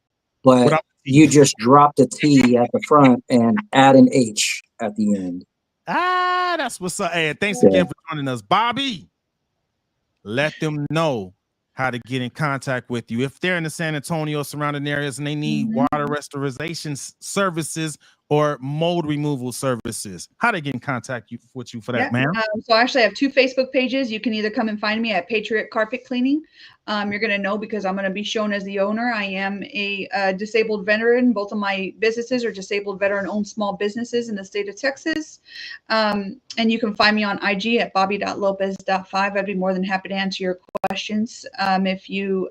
but you just drop the T at the front and add an H at the end. That's what's up. Hey, thanks again for joining us, Bobby. Let them know how to get in contact with you if they're in the San Antonio surrounding areas and they need water restoration services or mold removal services. How to get in contact with you for that, man? So I actually have 2 Facebook pages. You can either come and find me at Patriot Carpet Cleaning. You're going to know because I'm going to be shown as the owner. I am a disabled veteran. Both of my businesses are disabled veteran-owned small businesses in the state of Texas. And you can find me on IG at bobby.lopez.5. I'd be more than happy to answer your questions. If you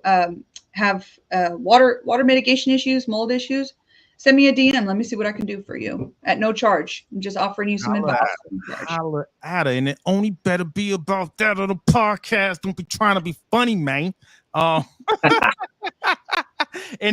have water mitigation issues, mold issues, send me a DM. Let me see what I can do for you at no charge. I'm just offering you some advice. Holler at her, and it only better be about that on the podcast. Don't be trying to be funny, man. And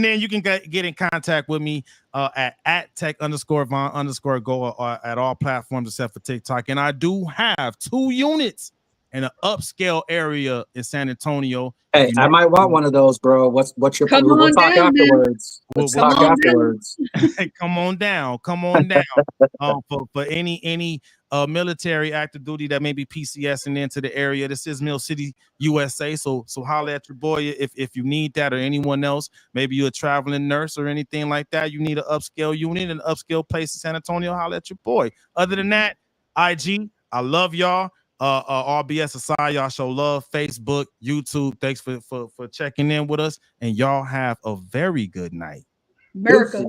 then you can get in contact with me at tech_Von_go at all platforms except for TikTok. And I do have 2 units in an upscale area in San Antonio. Hey, I might want one of those, bro. What's your Come we'll on talk down, afterwards. Let's talk afterwards. Come on down. For any military active duty that may be PCSing into the area. This is Mill City, USA. So holler at your boy if you need that, or anyone else. Maybe you're a traveling nurse or anything like that. You need an upscale unit, an upscale place in San Antonio. Holler at your boy. Other than that, IG, I love y'all. All BS aside, y'all show love. Facebook, YouTube. Thanks for checking in with us, and y'all have a very good night. America.